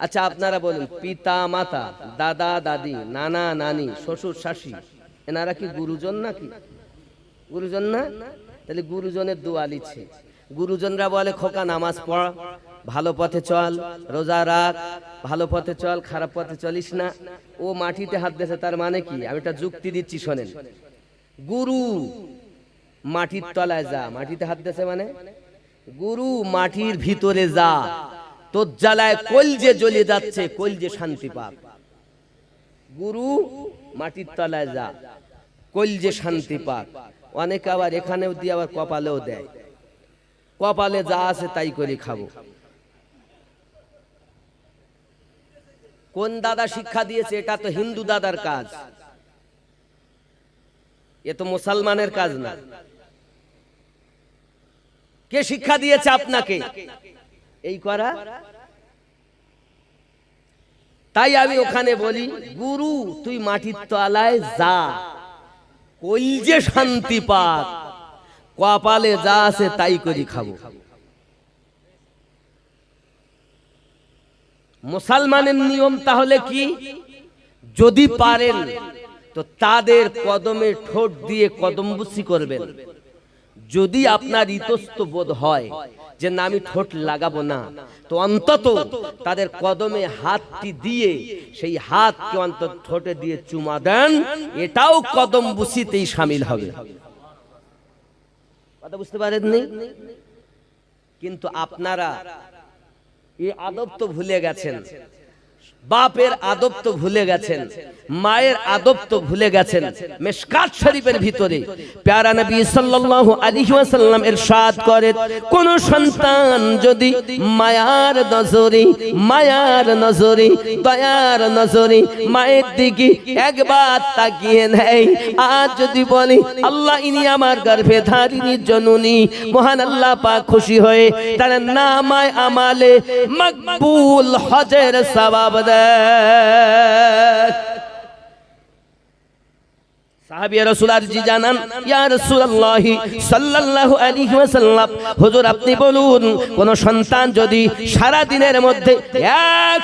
আচ্ছা আপনারা বলুন, পিতা মাতা, দাদা দাদি, নানা নানি, শ্বশুর শাশুড়ি এনারা কি গুরুজন নাকি? গুরুজন না? তাহলে গুরুজনের দোয়া লিখছে। গুরুজনরা বলে খোকা নামাজ পড়, ভালো পথে চল, রোজা রাখ, ভালো পথে চল, খারাপ পথে চলিস না। ও মাটিতে হাত দিয়েছে, তার মানে কি? আমি একটা যুক্তি দিচ্ছি শোনেন। গুরু মাটির তলায় যা, মাটিতে হাত দিয়েছে মানে গুরু মাটির ভিতরে যা, তোর জ্বালায় কলজে জ্বলে যাচ্ছে, কলজে শান্তি পাক। গুরু মাটির তলায় যা, কলজে শান্তি পাক। অনেকে আবার এখানেও দিয়ে আবার কপালেও দেয়, কপালে যা আছে তাই করে খাবো। কোন দাদা শিক্ষা দিয়েছে? এটা তো হিন্দু দাদার কাজ, এ তো মুসলমানের কাজ না। কে শিক্ষা দিয়েছে আপনাকে এই করা? তাই আমি ওখানে বলি, গুরু তুই মাটির তলায় যা, কলজে শান্তি পাক, কপালে যা আছে তাই করি খাবো। মুসলমানের নিয়ম তাহলে কি? যদি পারেন তো তাদের কদমে ঠোঁট দিয়ে কদমবুসি করবেন। যদি আপনার ইতস্ত বোধ হয় যে না আমি ঠোঁট লাগাবো না, তো অন্তত তাদের কদমে হাতটি দিয়ে সেই হাতকে অন্তত ঠোঁটে দিয়ে চুমা দেন, এটাও কদমবুসিতেই শামিল হবে। কথা বুঝতে পারেননি? কিন্তু আপনারা এই আদব তো ভুলে গেছেন, বাপের আদব তো ভুলে গেছেন, মায়ের আদব তো ভুলে গেছেন। মিশকাত শরীফের ভিতরে প্যারা নবী সাল্লাল্লাহু আলাইহি ওয়াসাল্লাম ইরশাদ করেন, কোন সন্তান যদি মায়ার নজরে, মায়ার নজরে, দয়ার নজরে মায়ের দিকে একবার তাকিয়ে নেয়, আর যদি বলে আল্লাহ ইনি আমার গর্ভে ধারিণী জননী, মহান আল্লাহ পাক খুশি হয়ে তার নামায় আমালে মকবুল হজের সওয়াব দেয়। সাহাবিয়া রাসূল আরজি জানান, ইয়া রাসূলুল্লাহ সাল্লাল্লাহু আলাইহি ওয়াসাল্লাম, হুজুর আপনি বলুন কোন সন্তান যদি সারা দিনের মধ্যে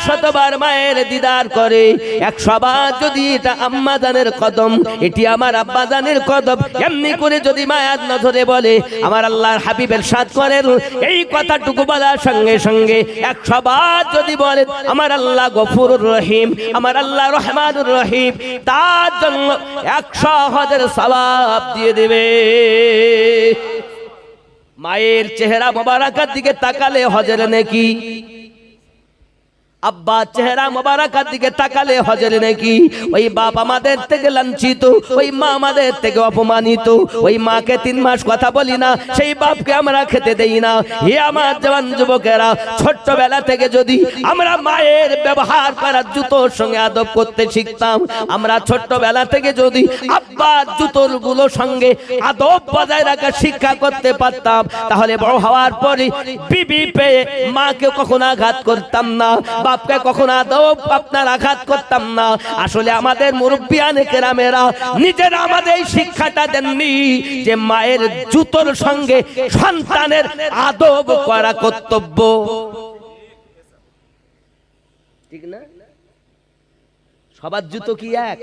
100 বার মায়ের দিদার করে, 100 বার যদি এটা আম্মা জানের কদম, এটি আমার আব্বা জানের কদম, এমনি করে যদি মায়ার নজরে বলে, আমার আল্লাহর হাবিব ইরশাদ করেন এই কথাটুকু বলার সঙ্গে সঙ্গে 100 বার যদি বলে আমার আল্লাহ গফুরুর রহিম, আমার আল্লাহ রহমানুর রহিম, তার জন্য 100 হজের সওয়াব দিয়ে দেবে। মায়ের চেহারা মোবারকার দিকে তাকালে হজের নেকি, আব্বা চেহারা মোবারকার দিকে তাকালে হজের নেকি। ওই বাপ আমাদের থেকে লাঞ্ছিত, ওই মা আমাদের থেকে অপমানিত, ওই মাকে 3 মাস কথা বলি না, সেই বাপকে আমরা খেতে দেই না। হে আমার জওয়ান যুবকেরা, ছোট্টবেলা থেকে যদি আমরা মায়ের ব্যবহার করার জুতোর সঙ্গে আদব করতে শিখতাম, আমরা ছোট্টবেলা থেকে যদি আব্বার জুতোর গুলোর সঙ্গে আদব বজায় রাখার শিক্ষা করতে পারতাম, তাহলে বড় হওয়ার পরে বিবি পেয়ে মাকে কখনো আঘাত করতাম না, বাপকে কখনো আদব আপনার আঘাত করতাম না। আসলে আমাদের মুরব্বিয়ানে কেরামেরা নিজেরা আমাদের এই শিক্ষাটা দেননি যে মায়ের জুতোর সঙ্গে সন্তানের আদব করা কর্তব্য, ঠিক না? সবার জুতো কি এক?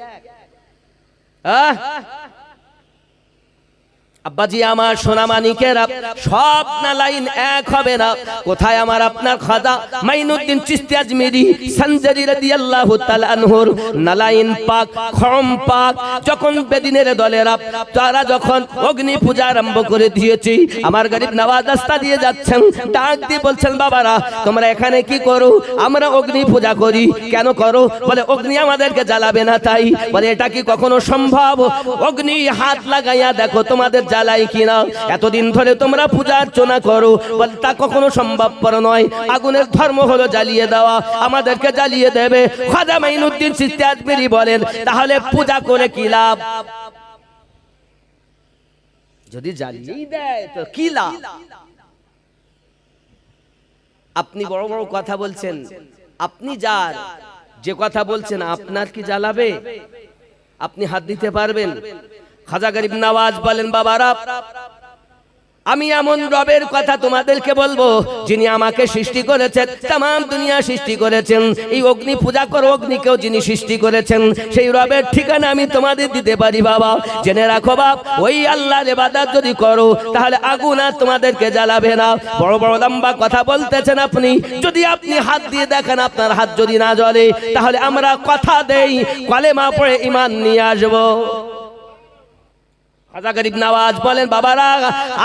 আব্বাজি আমার সোনামানিকেরা, সব নালাইন এক হবে না। কোথায় আমার আপনার খাজা মাইনুদ্দিন চিশতি আজমিরি সঞ্জারি রাদিয়াল্লাহু তাআলা আনহুর নালাইন পাক, খম পাক, যখন বেদিনের দলেরা তারা যখন অগ্নি পূজা আরম্ভ করে দিয়েছি, আমার গরিব নওয়াজ রাস্তা দিয়ে যাচ্ছেন, ডাক দিয়ে বলছেন, বাবারা তোমরা এখানে কি করো? আমরা অগ্নি পূজা করি। কেন করো? বলে অগ্নি আমাদেরকে জ্বালাবে না তাই। বলে এটা কি কখনো সম্ভব? অগ্নি হাত লাগাইয়া দেখো তোমাদের জ্বালাই কিনা। এতদিন ধরে তোমরা পূজা অর্চনা করো, বলে তা কখনো সম্ভবপর নয়। আগুনের ধর্ম হলো জ্বালিয়ে দেওয়া, আমাদেরকে জ্বালিয়ে দেবে। খাজা মাইনুদ্দিন চিশতি আজমিরি বলেন, তাহলে পূজা করে কি লাভ? যদি জ্বালিয়েই দেয় তো কি লাভ? আপনি বড় বড় কথা বলছেন, আপনি যার যে কথা বলছেন আপনার কি জ্বালাবে? আপনি হাত দিতে পারবেন? খাজা গরিব নওয়াজ বলেন, বাবারা আমি এমন রবের কথা তোমাদেরকে বলবো যিনি আমাকে সৃষ্টি করেছেন, तमाम দুনিয়া সৃষ্টি করেছেন। এই অগ্নি পূজা করো, অগ্নিকেও যিনি সৃষ্টি করেছেন, সেই রবের ঠিকানা আমি তোমাদের দিতে পারি। বাবা জেনে রাখো বাপ, ওই আল্লাহর ইবাদত যদি করো তাহলে আগুন আর তোমাদেরকে জ্বালাবে না। বড় বড় লম্বা কথা বলতেছেন আপনি। যদি আপনি হাত দিয়ে দেখেন আপনার হাত যদি না জ্বলে, তাহলে আমরা কথা দেই কলেমা পড়ে ঈমান নিয়ে আসবো। খাজা গরিব নওয়াজ বলেন, বাবারা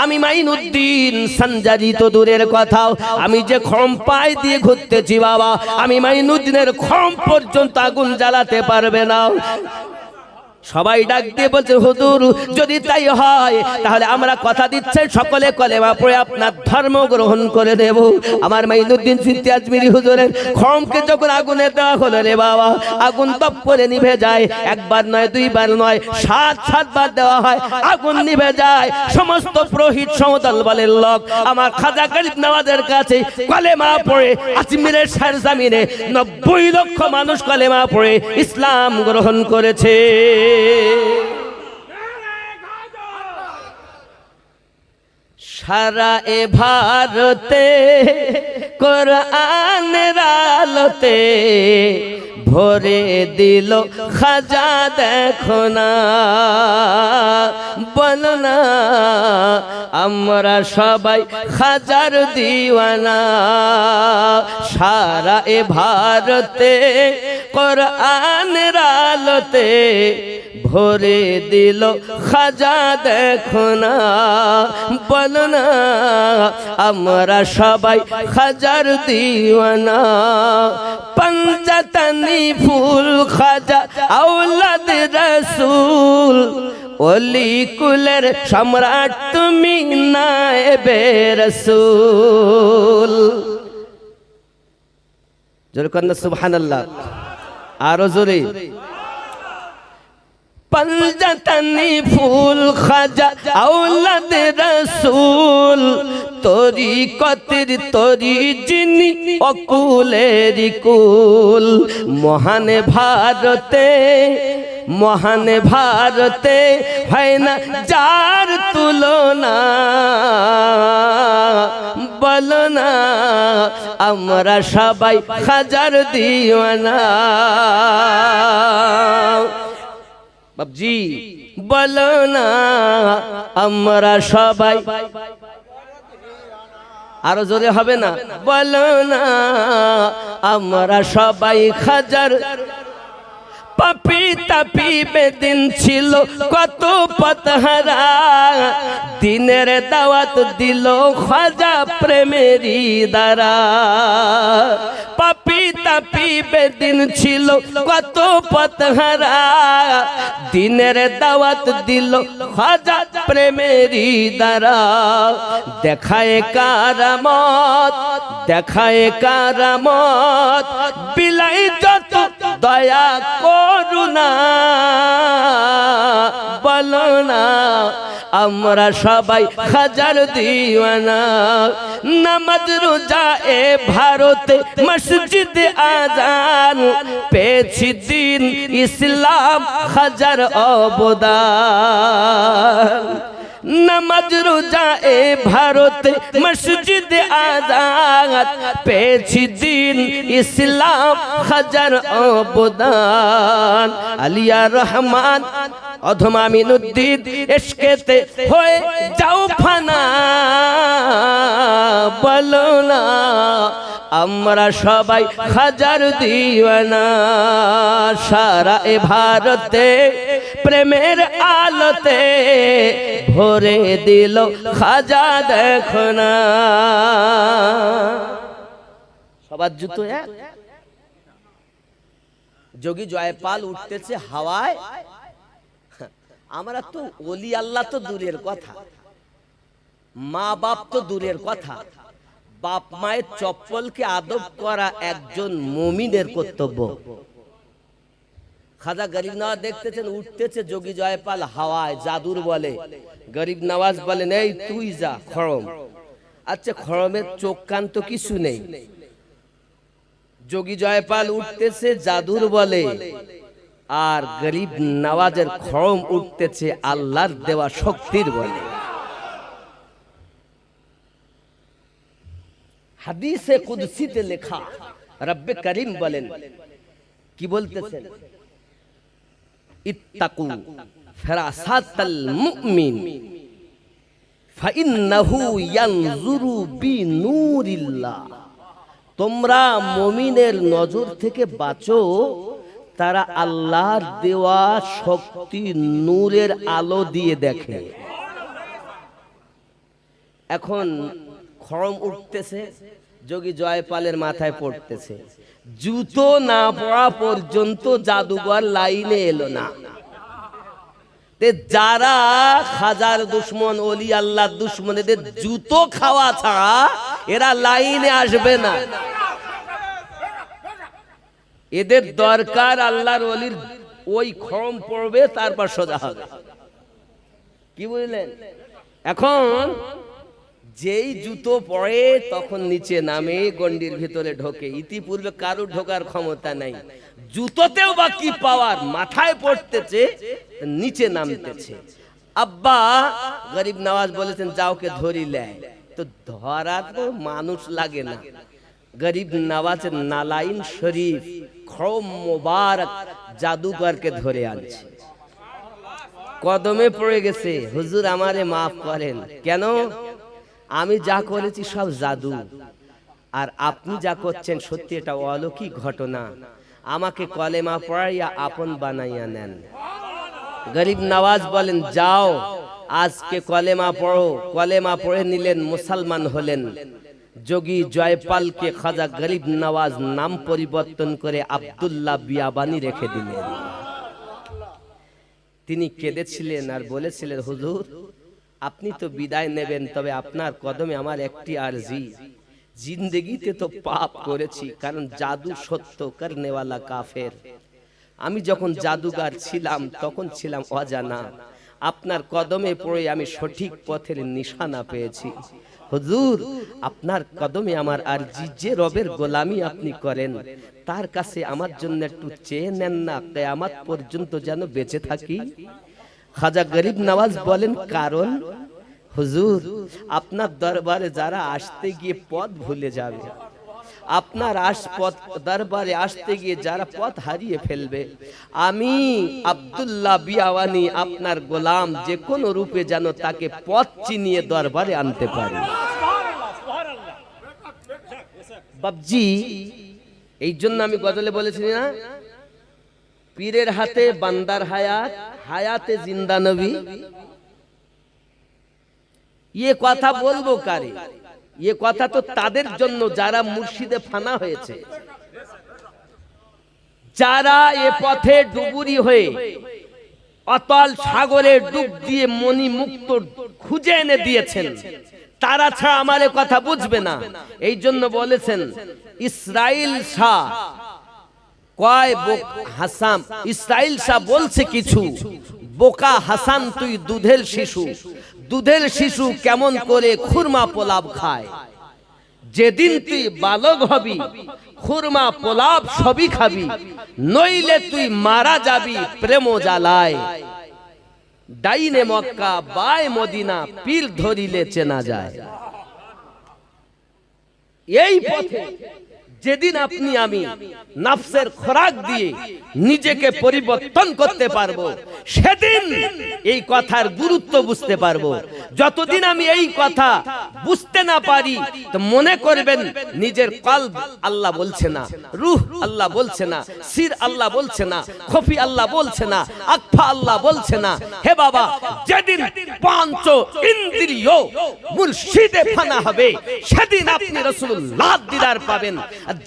আমি মাইনুদ্দিন সঞ্জারি তো দূরের কথা, আমি যে খম পায়ে দিয়ে ঘুরতেছি বাবা, আমি মাইনুদ্দিনের খম পর্যন্ত আগুন জ্বালাতে পারবে না। সবাই ডাক দিয়ে বলছে, হুজুর যদি তাই হয় তাহলে আমরা কথা দিচ্ছি সকলে কলেমা পড়ে আপনার ধর্ম গ্রহণ করে দেব। আমার মাইনুদ্দিন চিশতি আজমিরি হুজুরের খমকে যখন আগুনে দেওয়া হলো রে বাবা, আগুন তপ করে নিভে যায়। একবার নয়, দুইবার নয়, 7 বার দেওয়া হয়, আগুন নিভে যায়। সমস্ত পুরোহিত সমতল বলের লোক আমার খাজা গরিব নওয়াজের কাছে কলেমা পড়ে আজমিরের সরজমিনে 90 লক্ষ মানুষ কলেমা পড়ে ইসলাম গ্রহণ করেছে। সারা এ ভারতে কোরআনের আলোতে ভরে দিল খাজা দেখো না, বলো না আমরা সবাই খাজার দিওয়ানা। সারা এ ভারতে কোরআনের আলোতে ভরে দিল খাজা দেখো না, বলো না আমরা সবাই খাজার দিওয়ানা। पंजतनी फूल खाजा औलाद रसूल, ओली कुलर सम्राट तुमी नाएबे रसूल। जोरे कन्ना सुबहानल्लाह, आरो जोरे। पंजतनी फूल खाजा औलाद रसूल, तोरी कतिर तोरी जिनी अकुलेरी कुल। महान भारते महान भारते है ना जार तुलना, বলো না আমরা সবাই খাজার দিওয়ানা। বাবজি বলো না আমরা সবাই, আরো জোরে হবে না, বলো না আমরা সবাই খাজার। পাপি তাপি বেদিন ছিল কত পথহারা, দিনের দাওয়াত দিল খাজা প্রেমেরই দ্বারা। পাপি তাপি বেদিন ছিল কত পথহারা, দিনের দাওয়াত দিল খাজা প্রেমেরই দ্বারা। দেখায় কারামত দেখায় কারামত, বিলাই যত দয়া করুণা, বলো না আমরা সবাই খাজার দিওয়ানা। নামাজ রোজা এ ভারতে মসজিদ আজান, পেয়েছি দিন ইসলাম খাজার অবদান। নামাজ রোজা এ ভারতে মসজিদ আজাদ পেয়েছি দিন ইসলাম হাজার অবদান আলিয়া রহমান অধমা মিনুদ্দিন ইশকেতে হয়ে যাও ফানা বলো না আমরা সবাই হাজার দিওয়ানা সারা এ ভারতে প্রেমের আলোতে ভরে দিল খাজা দেখো না সবার জুতো এক যোগী জয়পাল উঠতেছে হাওয়ায় আমরা তো ওলি আল্লাহ তো দূরের কথা মা বাপ তো দূরের কথা বাপ মায়ের চপ্পলকে আদব করা একজন মুমিনের কর্তব্য খাজা গরিব নওয়াজ দেখতেছেন উঠতেছে যোগী জয়পাল হাওয়ায় জাদুর বলে গরিব নওয়াজ বলেন এই তুই যা খড়ম আচ্ছা খড়মের চোখ কান তো কিছু নেই যোগী জয়পাল উঠতেছে জাদুর বলে আর গরিব নওয়াজের খড়ম উঠতেছে আল্লাহর দেওয়া শক্তির বলে হাদিসে কুদসিতে লেখা রব্বে করিম বলেন কি বলতেছেন ইত্তাকু ফিরাসাতাল মুমিন ফাইন্নাহু ইয়ানজুরু বিনূরিল্লাহ তোমরা মুমিনের নজর থেকে বাঁচো তারা আল্লাহর দেওয়া শক্তি নূরের আলো দিয়ে দেখে এখন খড়ম উঠতেছে যোগী জয়পালের মাথায় পড়তেছে জুতো না পড়া পর্যন্ত জাদুঘর লাইনে এলো না যারা খাজার দুশ্মন ওলি আল্লাহর দুশ্মন এদের জুতো খাওয়া ছাড়া এরা লাইনে আসবে না এদের দরকার আল্লাহর ওলির ওই খড়ম পড়বে তারপর সোজা হবে কি বুঝলেন এখন যেই জুতো পড়ে তখন নিচে নামে গন্ডির ভিতরে ঢোকে ইতিপূর্বে কারো ঢোকার ক্ষমতা নাই জুতোতেও বা কি পাওয়ার মাথায় পড়তেছে নিচে নামতেছে আব্বা গরিব নওয়াজ বলেছেন যাওকে ধরি লেয় তো ধরার তো মানুষ লাগে না গরিব নওয়াজের নালাইন শরীফ খড়ম মোবারক জাদুকরকে ধরে আনছে কদমে পড়ে গেছে হুজুর আমারে মাফ করেন কেন আমি যা করেছি সব জাদু আর আপনি যা করছেন সত্যি এটা অলৌকিক ঘটনা আমাকে কলেমা পড়াইয়া আপন বানাইয়া নেন গরিব নওয়াজ বলেন যাও আজকে কলেমা পড়ো কলেমা পড়ে নিলেন মুসলমান হলেন যোগী জয়পালকে খাজা গরিব নওয়াজ নাম পরিবর্তন করে আব্দুল্লাহ বিয়াবানি রেখে দিলেন তিনি কেঁদেছিলেন আর বলেছিলেন হুজুর আপনি তো বিদায় নেবেন তবে আপনার কদমে আমার একটি আরজি জিন্দেগিতে তো পাপ করেছি কারণ জাদু সত্য করনেওয়ালা কাফের আমি যখন জাদুগার ছিলাম তখন ছিলাম অজানা আপনার কদমে পড়ে আমি সঠিক পথের নিশানা পেয়েছি হুজুর আপনার কদমে আমার আরজি যে রবের গোলামি আপনি করেন তার কাছে আমার জন্য একটু চেয়ে নেন না কিয়ামত পর্যন্ত যেন বেঁচে থাকি খাজা গরিব নওয়াজ বলেন কারণ হুজুর আপনার দরবারে যারা আসতে গিয়ে পথ ভুলে যাবে আপনার দরবারে আসতে গিয়ে যারা পথ হারিয়ে ফেলবে আমি আব্দুল্লাহ বিয়াবানি আপনার গোলাম যে কোনো রূপে যেন তাকে পথ চিনিয়ে দরবারে আনতে পারি বাবজি এই জন্য আমি গজলে বলেছি না পীরের হাতে বান্দার হায়াত হায়াতে জিন্দা নবী ये কথা বলবো কারে ये কথা তো তাদের জন্য যারা মুর্শিদে ফানা হয়েছে যারা এ পথে ডুবুরি হয়ে অতল সাগরে ডুব দিয়ে মনি মুক্ত খুঁজে এনে দিয়েছেন তারা ছাড়া আমার এ কথা বুঝবে না এই জন্য বলেছেন ইসরাইল শাহ কয় হাসান ইসরাইল শাহ বলছে কিছু বোকা হাসান তুই দুধের শিশু কেমন করে খুরমা পোলাপ খায় যেদিন তুই বালক হবি খুরমা পোলাপ সবই খাবি নইলে তুই মারা যাবি প্রেম জ্বালায় ডাইনে মক্কা বায় মদিনা পীর ধরিলে চেনা যায়। এই পথে যেদিন আপনি আমি নফসের খোরাক দিয়ে নিজেকে পরিবর্তন করতে পারবো, সেদিন এই কথার গুরুত্ব বুঝতে পারবো। যতদিন আমি এই কথা বুঝতে না পারি, তো মনে করবেন নিজের কলব আল্লাহ বলছে না, রূহ আল্লাহ বলছে না, সির আল্লাহ বলছে না, খফি আল্লাহ বলছে না, আকফা আল্লাহ বলছে না। হে বাবা, যেদিন পাঁচ ইন্দ্রিয় মুর্শিদে ফানা হবে, সেদিন আপনি রাসূলুল্লাহ দিদার পাবেন।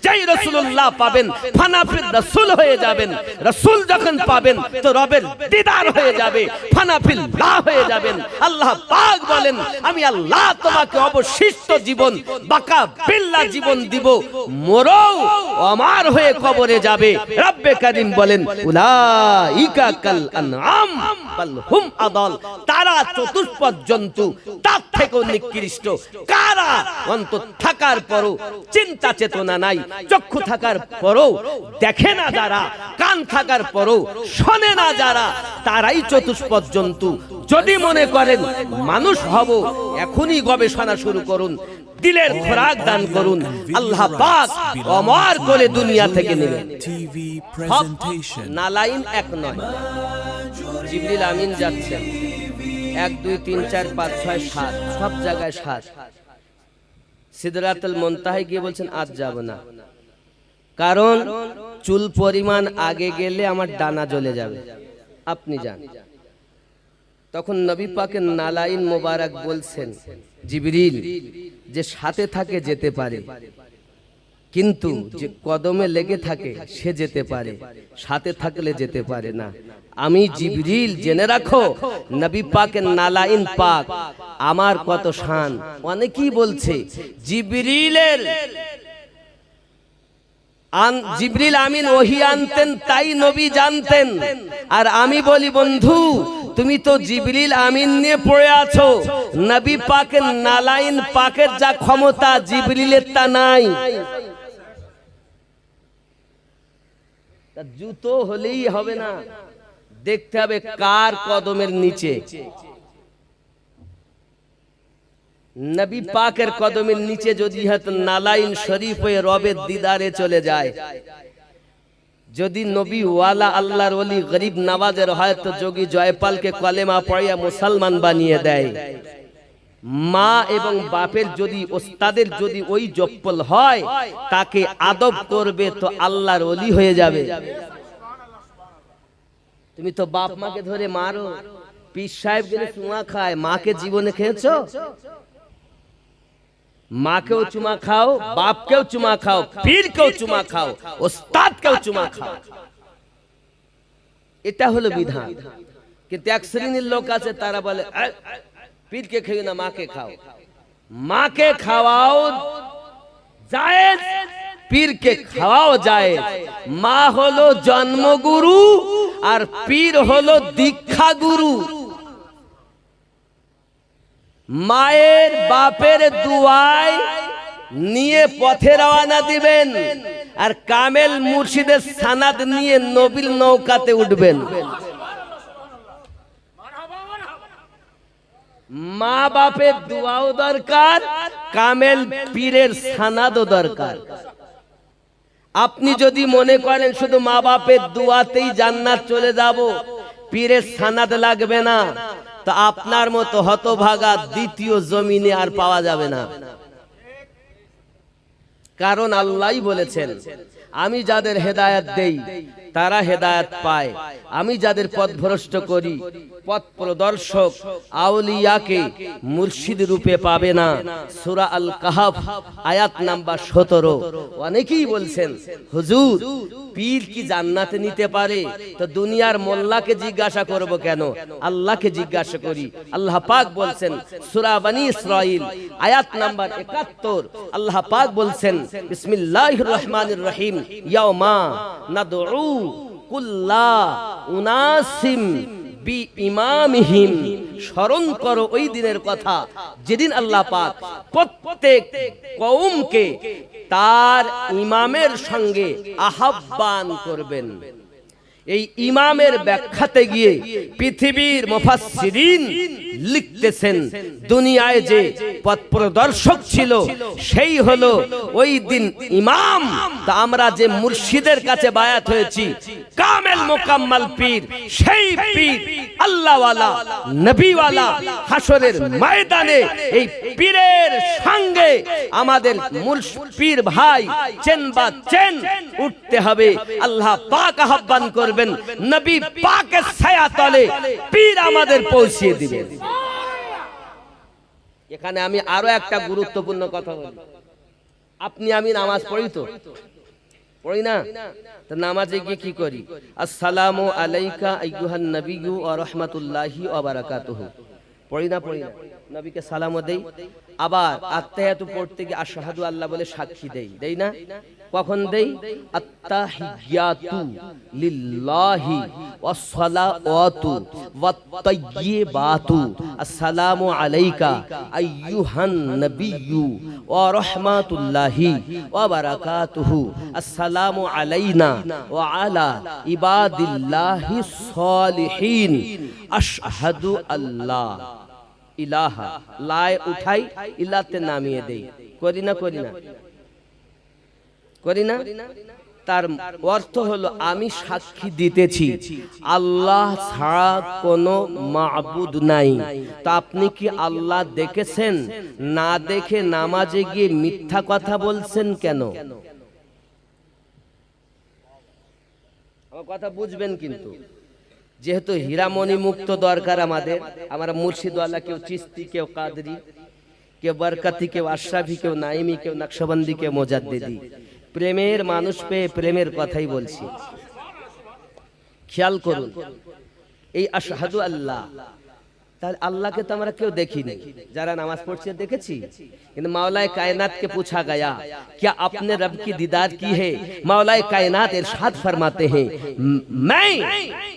যেই রাসূলুল্লাহ পাবেন, ফানাফির রাসূল হয়ে যাবেন। রাসূল যখন পাবেন, তো রবের দিদার হয়ে যাবে, ফানাফিল্লাহ হয়ে যাবেন। আল্লাহ পাক বলেন, আমি আল্লাহ তোমাকে অবশিষ্ট জীবন, বাকা বিল্লাহ জীবন দিব, মরো আমার হয়ে কবরে যাবে। রব্বে কারীম বলেন, উলাইকা কাল আনআম বাল হুম আদাল। তারা চতুষ্পদ জন্তু, তার থেকেও নিকৃষ্ট। কারা অন্তর থাকার পরও চিন্তা চেতনা নাই, চক্ষু থাকার পরও দেখে না যারা, কান থাকার পরও শোনে না যারা, তারাই চতুষ্পদ জন্তু। যদি মনে করেন মানুষ হব, এখনই গবেষণা শুরু করুন, দিলের খোরাক দান করুন, আল্লাহ পাক অমর করে দুনিয়া থেকে নেবেন। TV presentation. নালাইন এক নয়, জিবরিল আমিন যাচ্ছেন 1 2 3 4 5 6 7, সব জায়গায় 7। সিদরাতুল মুনতাহায় গিয়ে বলছেন আজ যাব না, কারণ চুল পরিমাণ আগে গেলে আমার ডানা জ্বলে যাবে, আপনি যান। তখন নবী পাকের নালাইন মোবারক বলছেন, জিবরিল যে সাথে থাকে যেতে পারে, কিন্তু যে কদমে লেগে থাকে সে যেতে পারে, সাথে থাকলে যেতে পারে না। আমি জিবরিল, জেনে রাখো নবী পাকের নালাইন পাক আমার কত শান। অনেকেই বলছে জিবরিল আমিন ওহী আনতেন, তাই নবী জানতেন। আর আমি বলি, বন্ধু তুমি তো জিবরিল আমিন নিয়ে পড়ে আছো, নবী পাকের নালাইন পাকের যা ক্ষমতা জিবরিলের তা নাই। জুতো হলেই হবে না, দেখতে হবে কার কদমের নিচে। নবী পাকের কদমের নিচে যদি হয়তো নালাইন শরীফ হয়ে রবের দিদারে চলে যায়, যদি নবী ওয়ালা আল্লাহর ওলি গরিব নওয়াজের হয়তো যোগী জয়পালকে কলেমা পড়িয়া মুসলমান বানিয়ে দেয়, মা এবং বাপের যদি ওস্তাদের যদি ওই জপ্পল হয়, তাকে আদব করবে তো আল্লাহর ওলি হয়ে যাবে। তুমি তো বাপ মাকে ধরে মারো, পীর সাহেব গেলে চুমা খায়, মাকে জীবনে খেয়েছো? মাকেও চুমা খাও, বাপকেও চুমা খাও, পীরকেও চুমা খাও, ওস্তাদকেও চুমা খাও, এটা হলো বিধান। কিন্তু এক শ্রেণীর লোক আছে, তারা বলে পীরকে খেয়ে না, মাকে খাও। মাকে খাওয়াও জায়েজ, পীরকে খাওয়াও জায়েজ। মা হলো জন্মগুরু আর পীর হলো দীক্ষা গুরু। মায়ের বাপের দুয়ায় নিয়ে পথে রওনা দিবেন, আর কামেল মুর্শিদের সানাদ নিয়ে নবীর নৌকাতে উঠবেন। মা বাপের দুয়াও দরকার, কামেল পীরের সানাদও দরকার। আপনি যদি মনে করেন শুধু মা বাপের দুয়াতেই জান্নাত চলে যাব, পীরের সানাদ লাগবে না, তা আপনার মতো হতভাগা দ্বিতীয় জমিনে আর পাওয়া যাবে না। কারণ আল্লাহই বলেছেন, আমি যাদের হেদায়েত দেই তারা হেদায়েত পায়, আমি যাদের পথভ্রষ্ট করি, পথ প্রদর্শক আউলিয়াকে মুর্শিদ রূপে পাবে না। সূরা আল কাহফ আয়াত নাম্বার 17। অনেকেই বলছেন, হুজুর পীর কি জান্নাতে নিতে পারে? তো দুনিয়ার মোল্লাকে জিজ্ঞাসা করব কেন, আল্লাহকে জিজ্ঞাসা করি। আল্লাহ পাক বলছেন সূরা বনী ইসরাঈল আয়াত নাম্বার 71, আল্লাহ পাক বলছেন, বিসমিল্লাহির রহমানির রহিম, ইয়াউমা নাদউ কুল্লা উনাসিম বি ইমামিহিম। স্মরণ করো ওই দিনের কথা, যেদিন আল্লাহ পাক প্রত্যেক কওমকে তার ইমামের সঙ্গে আহ্বান করবেন। এই ইমামের ব্যাখ্যাতে গিয়ে পৃথিবীর মুফাসসিরিন লিখতেছেন দুনিয়ায় যে পথ প্রদর্শক ছিল সেই হলো ওই দিন ইমাম। তা আমরা যে মুর্শিদের কাছে বায়াত হয়েছি কামেল মোকাম্মল পীর, সেই পীর আল্লাহওয়ালা নবীওয়ালা হাসরের ময়দানে এই পীরের সঙ্গে আমাদের পীর ভাই চেনবা চেন উঠতে হবে। আল্লাহ পাক আহ্বান করবেন, নবী পাকের ছায়া তলে পীর আমাদের পৌঁছিয়ে দিবেন। এখানে আমি আরো একটা গুরুত্বপূর্ণ কথা বলি। আপনি আমি নামাজ পড়ি তো পড়ি না? তো নামাজে গিয়ে কি করি? আসসালামু আলাইকা আইয়ুহান নবিয়্যু ওয়া রাহমাতুল্লাহি ওয়া বারাকাতুহু পড়ি না? পড়ি না? নবীকে সালামও দেই, আবার আত্তাহিয়াতু পড়তে গিয়ে আশহাদু আল্লাহ বলে সাক্ষী দেই, দেই না? কখন দেই? আত্তাহিয়াতু লিল্লাহি ওয়াস সালাওয়াতু ওয়াত তাইয়্যিবাতু আসসালামু আলাইকা আইয়ুহান নবিয়্যু ওয়া রাহমাতুল্লাহি ওয়া বারাকাতুহু আসসালামু আলাইনা ওয়া আলা ইবাদিল্লাহিস সালিহিন আশহাদু আল্লাহ ইলাহা লায় উঠাই ইলাতে নামিয়ে দেই। করি না? করি না? করি না? তার অর্থ হলো আমি সাক্ষী দিতেছি আল্লাহ ছাড়া কোনো মাবুদ নাই। তা আপনি কি আল্লাহ দেখেছেন? না দেখে নামাজে গিয়ে মিথ্যা কথা বলছেন কেন? আমার কথা বুঝবেন কিন্তু। যেহেতু হীরামণি মুক্ত দরকার আমাদের, আমরা মুর্শিদওয়ালা, কেউ চিস্তি, কেউ কাদরি, কেউ বরকতি, কেউ আশরাফি, কেউ নাইমি, কেউ নকশবন্দি, কেউ মুজাদ্দিদি। প্রেমের মানুষ পেয়ে প্রেমের কথাই বলছি। খেয়াল করুন, এই আশহাদু আল্লাহ, তাহলে আল্লাহকে তো আমরা কেউ দেখিনি, যারা নামাজ পড়ছে দেখেছি, কিন্তু मौला कायनात के पूछा गया क्या आपने रब की दीदार की है? मौला कायनात इरशाद फरमाते हैं मैं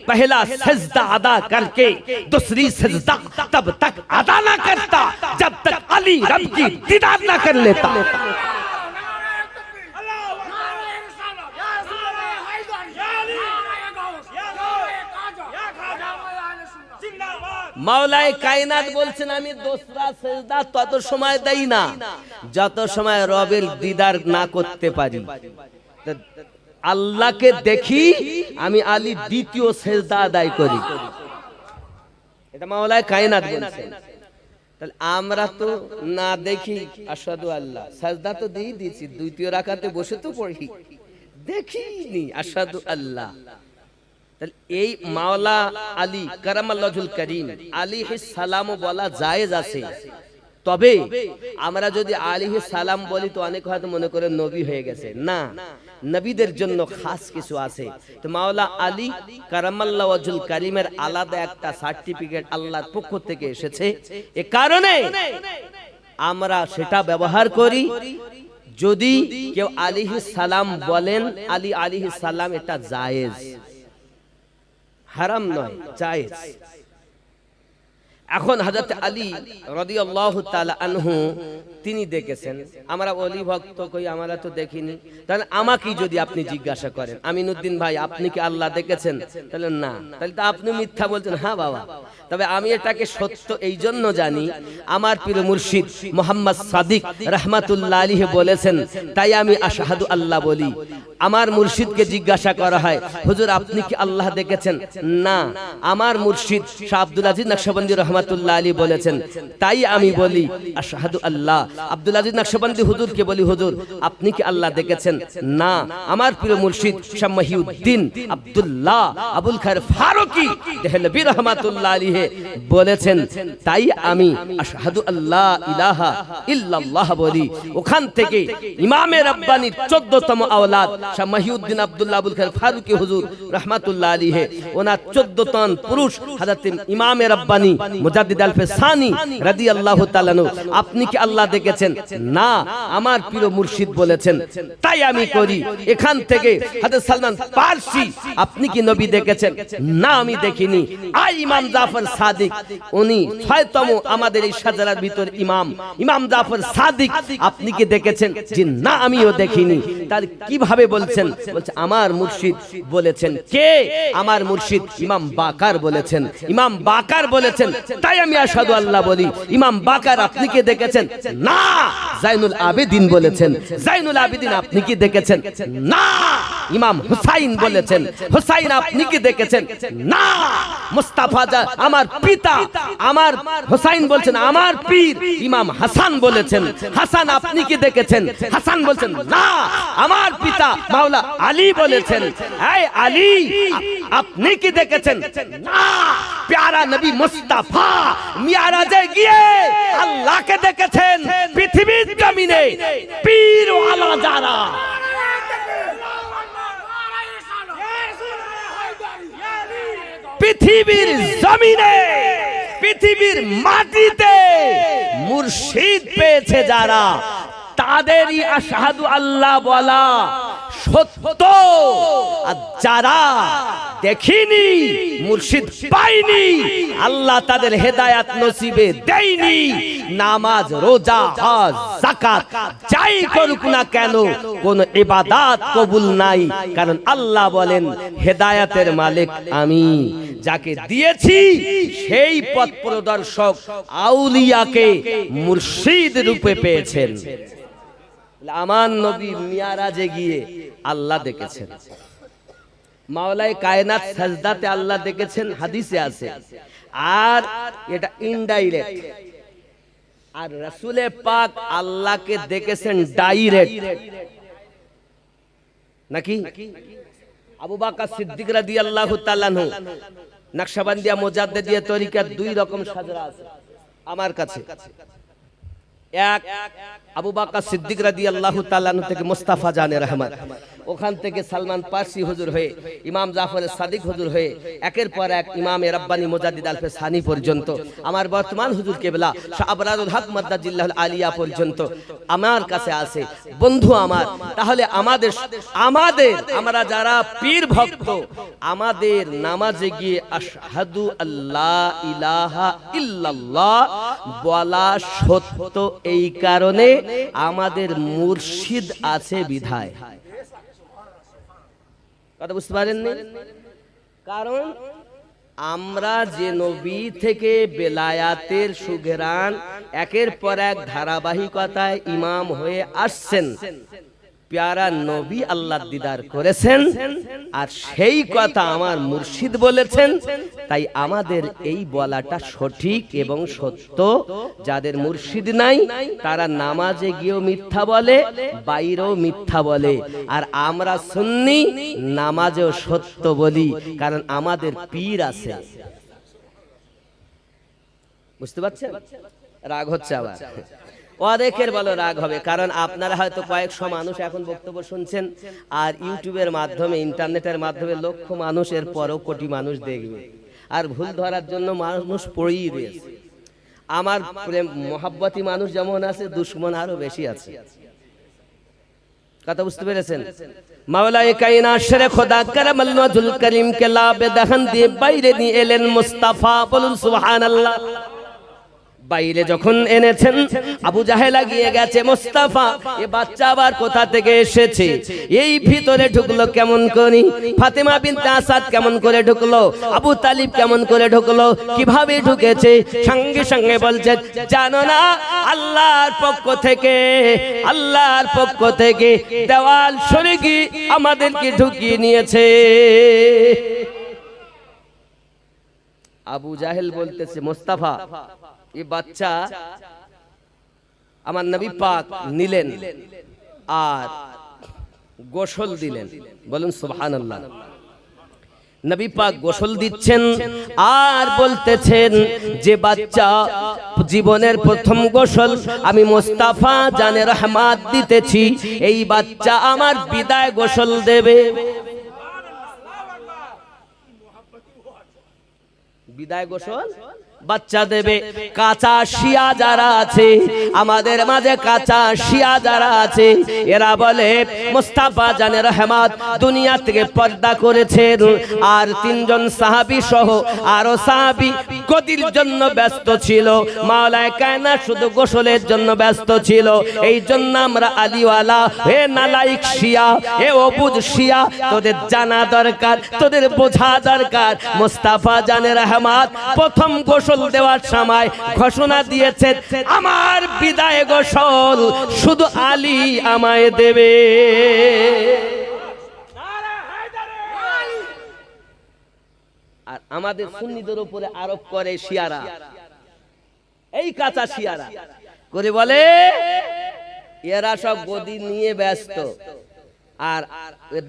पहला सजदा अदा करके दूसरी सजदा तब तक अदा ना करता जब तक अली रब की दीदार ना कर लेता। মাওলায়ে কায়নাত বলছেন আমি দোসরা সেজদা তত সময় দেই না যত সময় রবের দিদার না করতে পারি। আল্লাহকে দেখি আমি আলী দ্বিতীয় সেজদা আদায় করি, এটা মাওলায়ে কায়নাত বলছেন। তাহলে আমরা তো না দেখি আশহাদু আল্লাহ, সেজদা তো দিয়েছি, দ্বিতীয় রাকাতে বসে তো পড়ি, দেখিনি আশহাদু আল্লাহ। এই মাওলা আলী কারামাল্লাহুল করিম আলাইহিস সালাম বলা জায়েজ আছে, তবে আমরা যদি আলাইহিস সালাম বলি তো অনেক হয়তো মনে করে নবী হয়ে গেছে। না, নবীদের জন্য খাস কিছু আছে। তো মাওলা আলী কারামাল্লাহুল করিমের আলাদা একটা সার্টিফিকেট আল্লাহর পক্ষ থেকে এসেছে, এ কারণে আমরা সেটা ব্যবহার করি। যদি কেউ আলাইহিস সালাম বলেন, আলী আলাইহিস সালাম, এটা জায়েজ, হারাম নয়, জায়েজ। এখন হযরত আলী রাদিয়াল্লাহু তাআলা আনহু তিনি দেখেছেন, আমরা ওলি ভক্ত কই, আমরা তো দেখিনি। তাহলে আমাকে যদি আপনি জিজ্ঞাসা করেন আমিনুদ্দিন ভাই আপনি কি আল্লাহ দেখেছেন, তাহলে না, তাহলে তো আপনি মিথ্যা বলছেন। হ্যাঁ বাবা, তবে আমি এটাকে সত্য এই জন্য জানি, আমার পীর মুর্শিদ মুহাম্মদ সাদিক রাহমাতুল্লাহ আলাইহি বলেছেন, তাই আমি আশহাদু আল্লাহ বলি। আমার মুর্শিদকে জিজ্ঞাসা করা হয় হুজুর আপনি কি আল্লাহ দেখেছেন? না, আমার মুর্শিদ শাহ আব্দুল আজিজ নকশবন্দি রাহমাতুল্লাহ আলাইহি বলেছেন, তাই আমি বলি আশহাদু আল্লাহ। আব্দুল আজিজ নকশবন্দি হুজুরকে বলি হুজুর আপনি কি আল্লাহ দেখেছেন? না, আমার প্রিয় মুর্শিদ শাহ মহিউদ্দিন আব্দুল্লাহ আবুল খায়ের ফারুকী দেহলভী রাহমাতুল্লাহ আলাইহি বলেছেন, তাই আমি আশহাদু আল্লাহ ইলাহা ইল্লাল্লাহ বলি। ওখান থেকে ইমামে রাব্বানির 14তম আওলাদ শাহ মহিউদ্দিন আব্দুল্লাহ আবুল খায়ের ফারুকী হুজুর রাহমাতুল্লাহ আলাইহি, ওনার 14তম পুরুষ হযরত ইমামে রাব্বানি মুজাদ্দিদ আলফে সানি রাদিয়াল্লাহু তাআলা আনহু, আপনি কি আল্লাহ দেখেছেন? না, আমার প্রিয় মুর্শিদ বলেছেন তাই আমি করি। এখান থেকে হযরত সালমান ফারসি, আপনি কি নবী দেখেছেন? না, আমি দেখিনি। আই ইমাম জাফর সাদিক, উনি 6তম আমাদের এই শাহজালার ভিতর ইমাম জাফর সাদিক, আপনি কি দেখেছেন? জি না, আমিও দেখিনি। তার কিভাবে বলছেন? বলছে আমার মুর্শিদ বলেছেন। কে? আমার মুর্শিদ ইমাম বাকার বলেছেন। ইমাম বাকার বলেছেন তাই আমি আশহাদু আল্লাহ বলি। ইমাম বাকার, আপনি কি দেখেছেন? না। জাইনুল আবেদিন বলেছেন। জাইনুল আবেদিন, আপনি কি দেখেছেন? না। ইমাম হুসাইন বলেছেন। হুসাইন, আপনি কি দেখেছেন? না। মুস্তাফা আমার পিতা, আমার হুসাইন বলছেন আমার পীর ইমাম হাসান বলেছেন। হাসান, আপনি কি দেখেছেন? হাসান বলছেন না, আমার পিতা মাওলা আলী বলেছেন। এই আলী, আপনি কি দেখেছেন? না। প্যারা নবী মুস্তাফা মিরাজে গিয়ে আল্লাহকে দেখেছেন পৃথিবীর জমিনে। পীর ওয়ালা যারা, পৃথিবীর জমিনে, পৃথিবীর মাটিতে মুর্শিদ পেয়েছে যারা, তাদেরই আশহাদু আল্লাহ বলা সত্য। আর যারা দেখিনি, মুর্শিদ পাইনি, আল্লাহ তাদের হেদায়াত নসিবে দেয়নি, নামাজ, রোজা, হজ, যাকাত যাই করুক না কেন কোন ইবাদত কবুল নাই। কারণ আল্লাহ বলেন হেদায়াতের মালিক আমি, যাকে দিয়েছি সেই পথ প্রদর্শক আউলিয়াকে মুর্শিদ রূপে পেয়েছেন। আমার নবী মিরাজে গিয়ে আল্লাহ দেখেছেন। মাওলায়ে কায়নাত সাজদাতে আল্লাহ দেখেছেন, হাদিসে আছে। আর এটা ইনডাইরেক্ট। আর রাসূলে পাক আল্লাহকে দেখেছেন ডাইরেক্ট, নাকি? আবু বকর সিদ্দিক রাদিয়াল্লাহু তাআলা আনহু নকশবন্দিয়া মুজাদ্দিদিয়া তরিকার 2 রকম সাজরা আছে আমার কাছে। এক, আবু বকর সিদ্দিক রাদিয়াল্লাহু তাআলা আনহু থেকে মুস্তাফা জানে রহমত, ওখান থেকে সালমান ফারসি হুজুর হয়ে ইমাম জাফর সাদিক হুজুর হয়ে একের পর এক ইমামে রব্বানি মুজাদ্দিদ আলফে সানি পর্যন্ত, আমার বর্তমান হুজুর কেবলা শাহ আবরারুল হক মাদ্দাজিল্লাহুল আলিয়া পর্যন্ত আমার কাছে আছে। বন্ধু আমার, তাহলে আমরা যারা পীর ভক্ত, আমাদের নামাজে গিয়ে আশহাদু আল্লাহ ইলাহা ইল্লাল্লাহ বলা সত্য। এই কারণে আমাদের মুর্শিদ আছে বিধায়। কথা বুঝতে পারেননি? কারণ আমরা যে নবী থেকে বেলায়াতের সুঘরান একের পর এক ধারাবাহিকতায় ইমাম হয়ে আসছেন, প্যারা নবী আল্লাহ দিদার করেছেন, আর সেই কথা আমার মুর্শিদ বলেছেন। তাই আমাদের এই বলাটা সঠিক এবং সত্য। যাদের মুর্শিদ নাই তারা নামাজে গিয়েও মিথ্যা বলে, বাইরেও মিথ্যা বলে। আর আমরা সুন্নি, নামাজেও সত্য বলি, কারণ আমাদের পীর আছে। বুঝতে পারছেন? রাগ হচ্ছে আবার? অনেকের বলো রাগ হবে, কারণ আপনারা হয়তো কয়েকশো মানুষ এখন বক্তব্য শুনছেন, আর ইউটিউবের মাধ্যমে, ইন্টারনেটের মাধ্যমে লক্ষ মানুষের পরও কোটি মানুষ দেখবে, আর ভুল ধরার জন্য মানুষ পড়েই রয়েছে। আমার প্রেম মোহাব্বতী মানুষ যেমন আছে, দুশ্মন আরো বেশি আছে। কথা বুঝতে পেরেছেন? মাওলায়ে কায়নাত শেরে খোদা কারামাল ওয়াজহুল করিম কে লাবে দহন দিয়ে বাইরে নিয়ে এলেন মুস্তাফা। বলুন সুবহানাল্লাহ। বাইরে যখন এনেছেন, আবু জাহেল গিয়ে গেছে, মুস্তাফা এ বাচ্চা আবার কোথা থেকে এসেছে? এই ভিতরে ঢুকলো কেমন করে? ফাতেমা বিনতে আসাদ কেমন করে ঢুকলো? আবু তালিব কেমন করে ঢুকলো? কিভাবে ঢুকেছে? সঙ্গে সঙ্গে বলছে, জানো না আল্লাহর পক্ষ থেকে দেওয়াল সরে গিয়ে আমাদেরকে ঢুকিয়ে নিয়েছে। আবু জাহেল বলতেছে, মুস্তাফা এই বাচ্চা আমার নবী পাক নিলেন আর গোসল দিলেন। বলুন সুবহানাল্লাহ। নবী পাক গোসল দিচ্ছেন আর বলতেছেন যে বাচ্চা জীবনের প্রথম গোসল আমি মুস্তাফা জানে রহমত দিতেছি, এই বাচ্চা আমার বিদায় গোসল দেবে। বিদায় গোসল বাচ্চা দেবে। কাঁচা শিয়া যারা আছে, আমাদের মাঝে কাঁচা শিয়া যারা আছে, এরা বলে মুস্তাফা জানে রহমত দুনিয়া থেকে পর্দা করেছেন, আর 3 জন সাহাবী সহ আরো সাহাবী গদির জন্য ব্যস্ত ছিল, মাওলানা কায়নাত শুধু গোসলের জন্য ব্যস্ত ছিল। এই জন্য আমরা আলীওয়ালা, হে নালায়েক শিয়া, হে অবুঝ শিয়া, তোদের জানা দরকার, তোদের বোঝা দরকার। মুস্তাফা জানে রহমত প্রথম গোসল দেওয়ার সময় ঘোষণা দিয়েছেন, আমার বিদায় গোসল শুধু আলী আমায় দেবে। আর আমাদের সুন্নিদের উপরে আরোপ করে শিয়ারা, এই কাঁচা শিয়ারা করে বলে এরা সব গদি নিয়ে ব্যস্ত। আর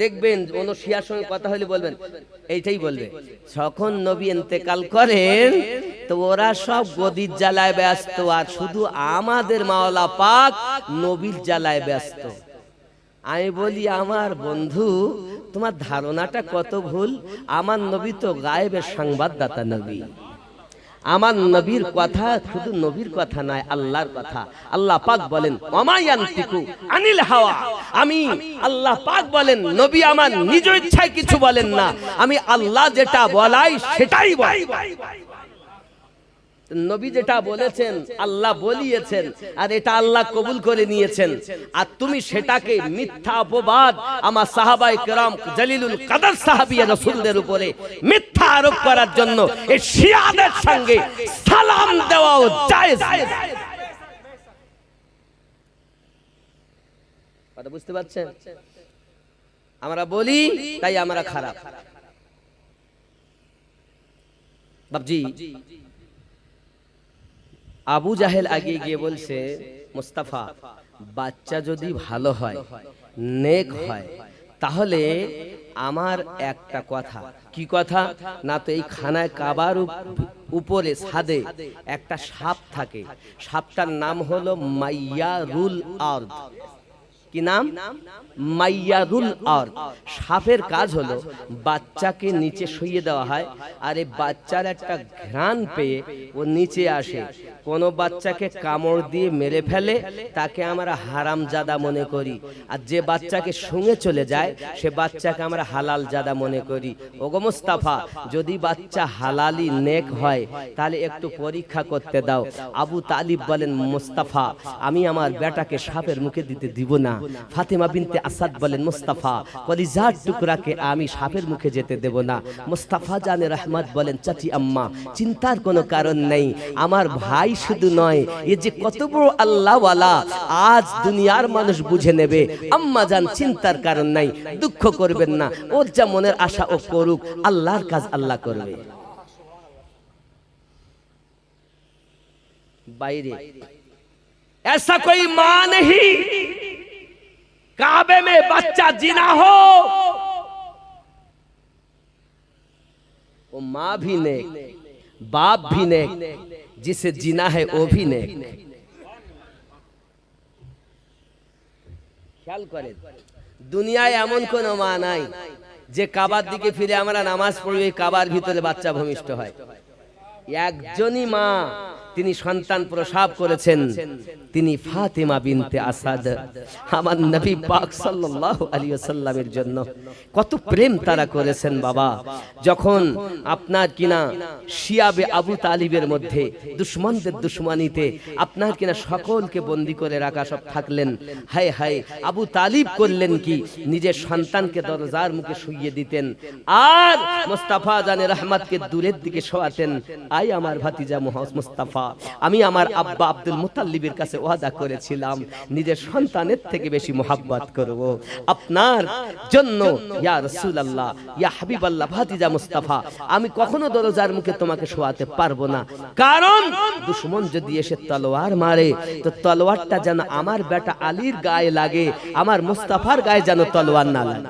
দেখবেন অন্য শিয়ার সঙ্গে কথা হলে বলবেন, এইটাই বলবে যখন নবী ইন্তেকাল করেন তো ওরা সব গদির জ্বালায় ব্যস্ত, আর শুধু আমাদের মাওলা পাক নবীর জ্বালায় ব্যস্ত। আমি বলি আমার বন্ধু, তোমার ধারণাটা কত ভুল। আমার নবী তো গায়েবের সংবাদদাতা নবী। আমার নবীর কথা শুধু নবীর কথা নয়, আল্লাহর কথা। আল্লাহ পাক বলেন ওমা ইয়ানতিকু আনিল হাওয়া, আমি আল্লাহ পাক বলেন নবী আমার নিজ ইচ্ছায় কিছু বলেন না, আমি আল্লাহ যেটা বলাই সেটাই বলি। নবী যেটা বলেছেন আল্লাহ বলিয়েছেন, আর এটা আল্লাহ কবুল করে নিয়েছেন, আর তুমি সেটাকে মিথ্যা অপবাদ আমার সাহাবায়ে কেরাম জলিলুল কদর সাহাবী রাসূলদের উপরে মিথ্যা আরোপ করার জন্য এই শিয়াদের সঙ্গে সালাম দেওয়াও জায়েজ। কথা বুঝতে পারছেন? আমরা বলি তাই আমরা খারাপ। বাবজি, আবু জাহেল আগে গিয়ে বলছে, মুস্তাফা বাচ্চা যদি ভালো হয়, নেক হয়, তাহলে আমার একটা কথা। কি কথা? না তো এই খানায় কাবার উপরে ছাদে একটা সাপ থাকে, সাপটার নাম হলো মাইয়ারুল আরদ। কি নাম? মাইয়ারুল আরদ। সাপের কাজ হলো বাচ্চাকে নিচে শুইয়ে দেওয়া হয়, আর এই বাচ্চার একটা ঘ্রাণ পেয়ে ও নিচে আসে। কোনো বাচ্চাকে কামড় দিয়ে মেরে ফেলে তাকে আমরা হারামজাদা মনে করি, আর যে বাচ্চাকে শুঙে চলে যায় সে বাচ্চাকে আমরা হালাল জাদা মনে করি। ওগো মুস্তাফা, যদি বাচ্চা হালালি নেক হয় তাহলে একটু পরীক্ষা করতে দাও। আবু তালিব বলেন, মুস্তাফা আমি আমার বেটাকে সাপের মুখে দিতে দিব না। ফাতেমা বিনতে আসাদ বলেন, মুস্তাফা কলিজার টুকরাকে আমি সাপের মুখে যেতে দেব না। মুস্তাফা জানে রহমত বলেন, চাচি আম্মা চিন্তার কোনো কারণ নেই, আমার ভাই শুধু নয়, এ যে কত বড় আল্লাহওয়ালা আজ দুনিয়ার মানুষ বুঝে নেবে। আম্মা জান চিন্তার কারণ নাই, দুঃখ করবেন না, ওর যা মনের আশা ও করুক, আল্লাহর কাজ আল্লাহ করবে। বাইরে ऐसा कोई मां नहीं काबे में बच्चा जिना हो, वो मां भी नेक, बाप भी नेक, जिसे जिना है वो भी नेक। ख्याल करें, দুনিয়ায় এমন কোন মা নাই যে কাবার দিকে ফিরে আমরা নামাজ পড়ি ওই কাবার ভিতরে বাচ্চা ভূমিষ্ঠ হয়। একজনই মা, তিনি সন্তান প্রসব করেছেন, তিনি ফাতেমা বিনতে আসাদ। আমার নবী পাক সাল্লাল্লাহু আলাইহি ওয়াসাল্লামের জন্য কত প্রেম তারা করেছেন বাবা। যখন আপনার কিনা শিয়াবে আবু তালিবের মধ্যে দুশমনদের দুশমনিতে আপনার কিনা সকলকে বন্দী করে রাখা সব থাকলেন, হায় হায় আবু তালিব করলেন কি, নিজের সন্তানকে দরজার মুখে শুইয়ে দিতেন, আর মুস্তাফা জানে রহমতকে দূরের দিকে শোয়াতেন। আই আমার ভাতিজা মুস্তাফা, আমি আমার আব্বা আব্দুল মুতাল্লিবের কাছে ওয়াদা করেছিলাম নিজের সন্তানের থেকে বেশি মোহাব্বত করব আপনার জন্য। ইয়া রাসূলুল্লাহ, ইয়া হাবিবাল্লাহ, ভাতিজা মুস্তাফা, আমি কখনো দরজার মুখে তোমাকে শোয়াতে পারবো না, কারণ দুশমন যদি এসে তলোয়ার মারে তো তলোয়ারটা যেন আমার বেটা আলীর গায়ে লাগে, আমার মুস্তাফার গায়ে যেন তলোয়ার না লাগে।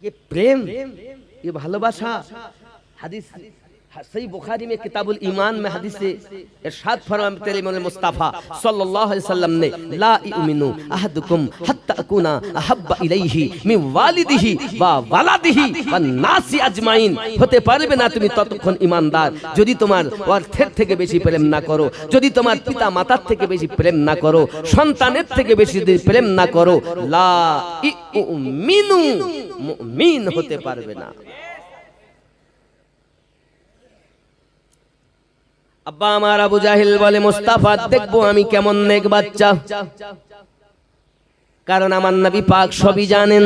এ প্রেম, এ ভালোবাসা। सही बुखारी में किताबुल ईमान में हदीस से इरशाद फरमाया तेरे मोहम्मद मुस्तफा सल्लल्लाहु अलैहि वसल्लम ने ला युमिनु अहदुकुम हत्ता अकुना अहब्बा इलैहि मिन वालिदिही वा वलादिही वन नासि अजमाइन হতে পারবে না তুমি ততক্ষণ ঈমানদার যদি তোমার অর্থের থেকে বেশি প্রেম না করো যদি তোমার পিতা মাতার থেকে বেশি প্রেম না করো সন্তানের থেকে বেশি যদি প্রেম না করো লা ইউমিনু মুমিন হতে পারবে না আব্বা আমার আবু জাহেল বলে মুস্তাফা দেখবো আমি কেমন নেক বাচ্চা কারণ আমার নবী পাক সবই জানেন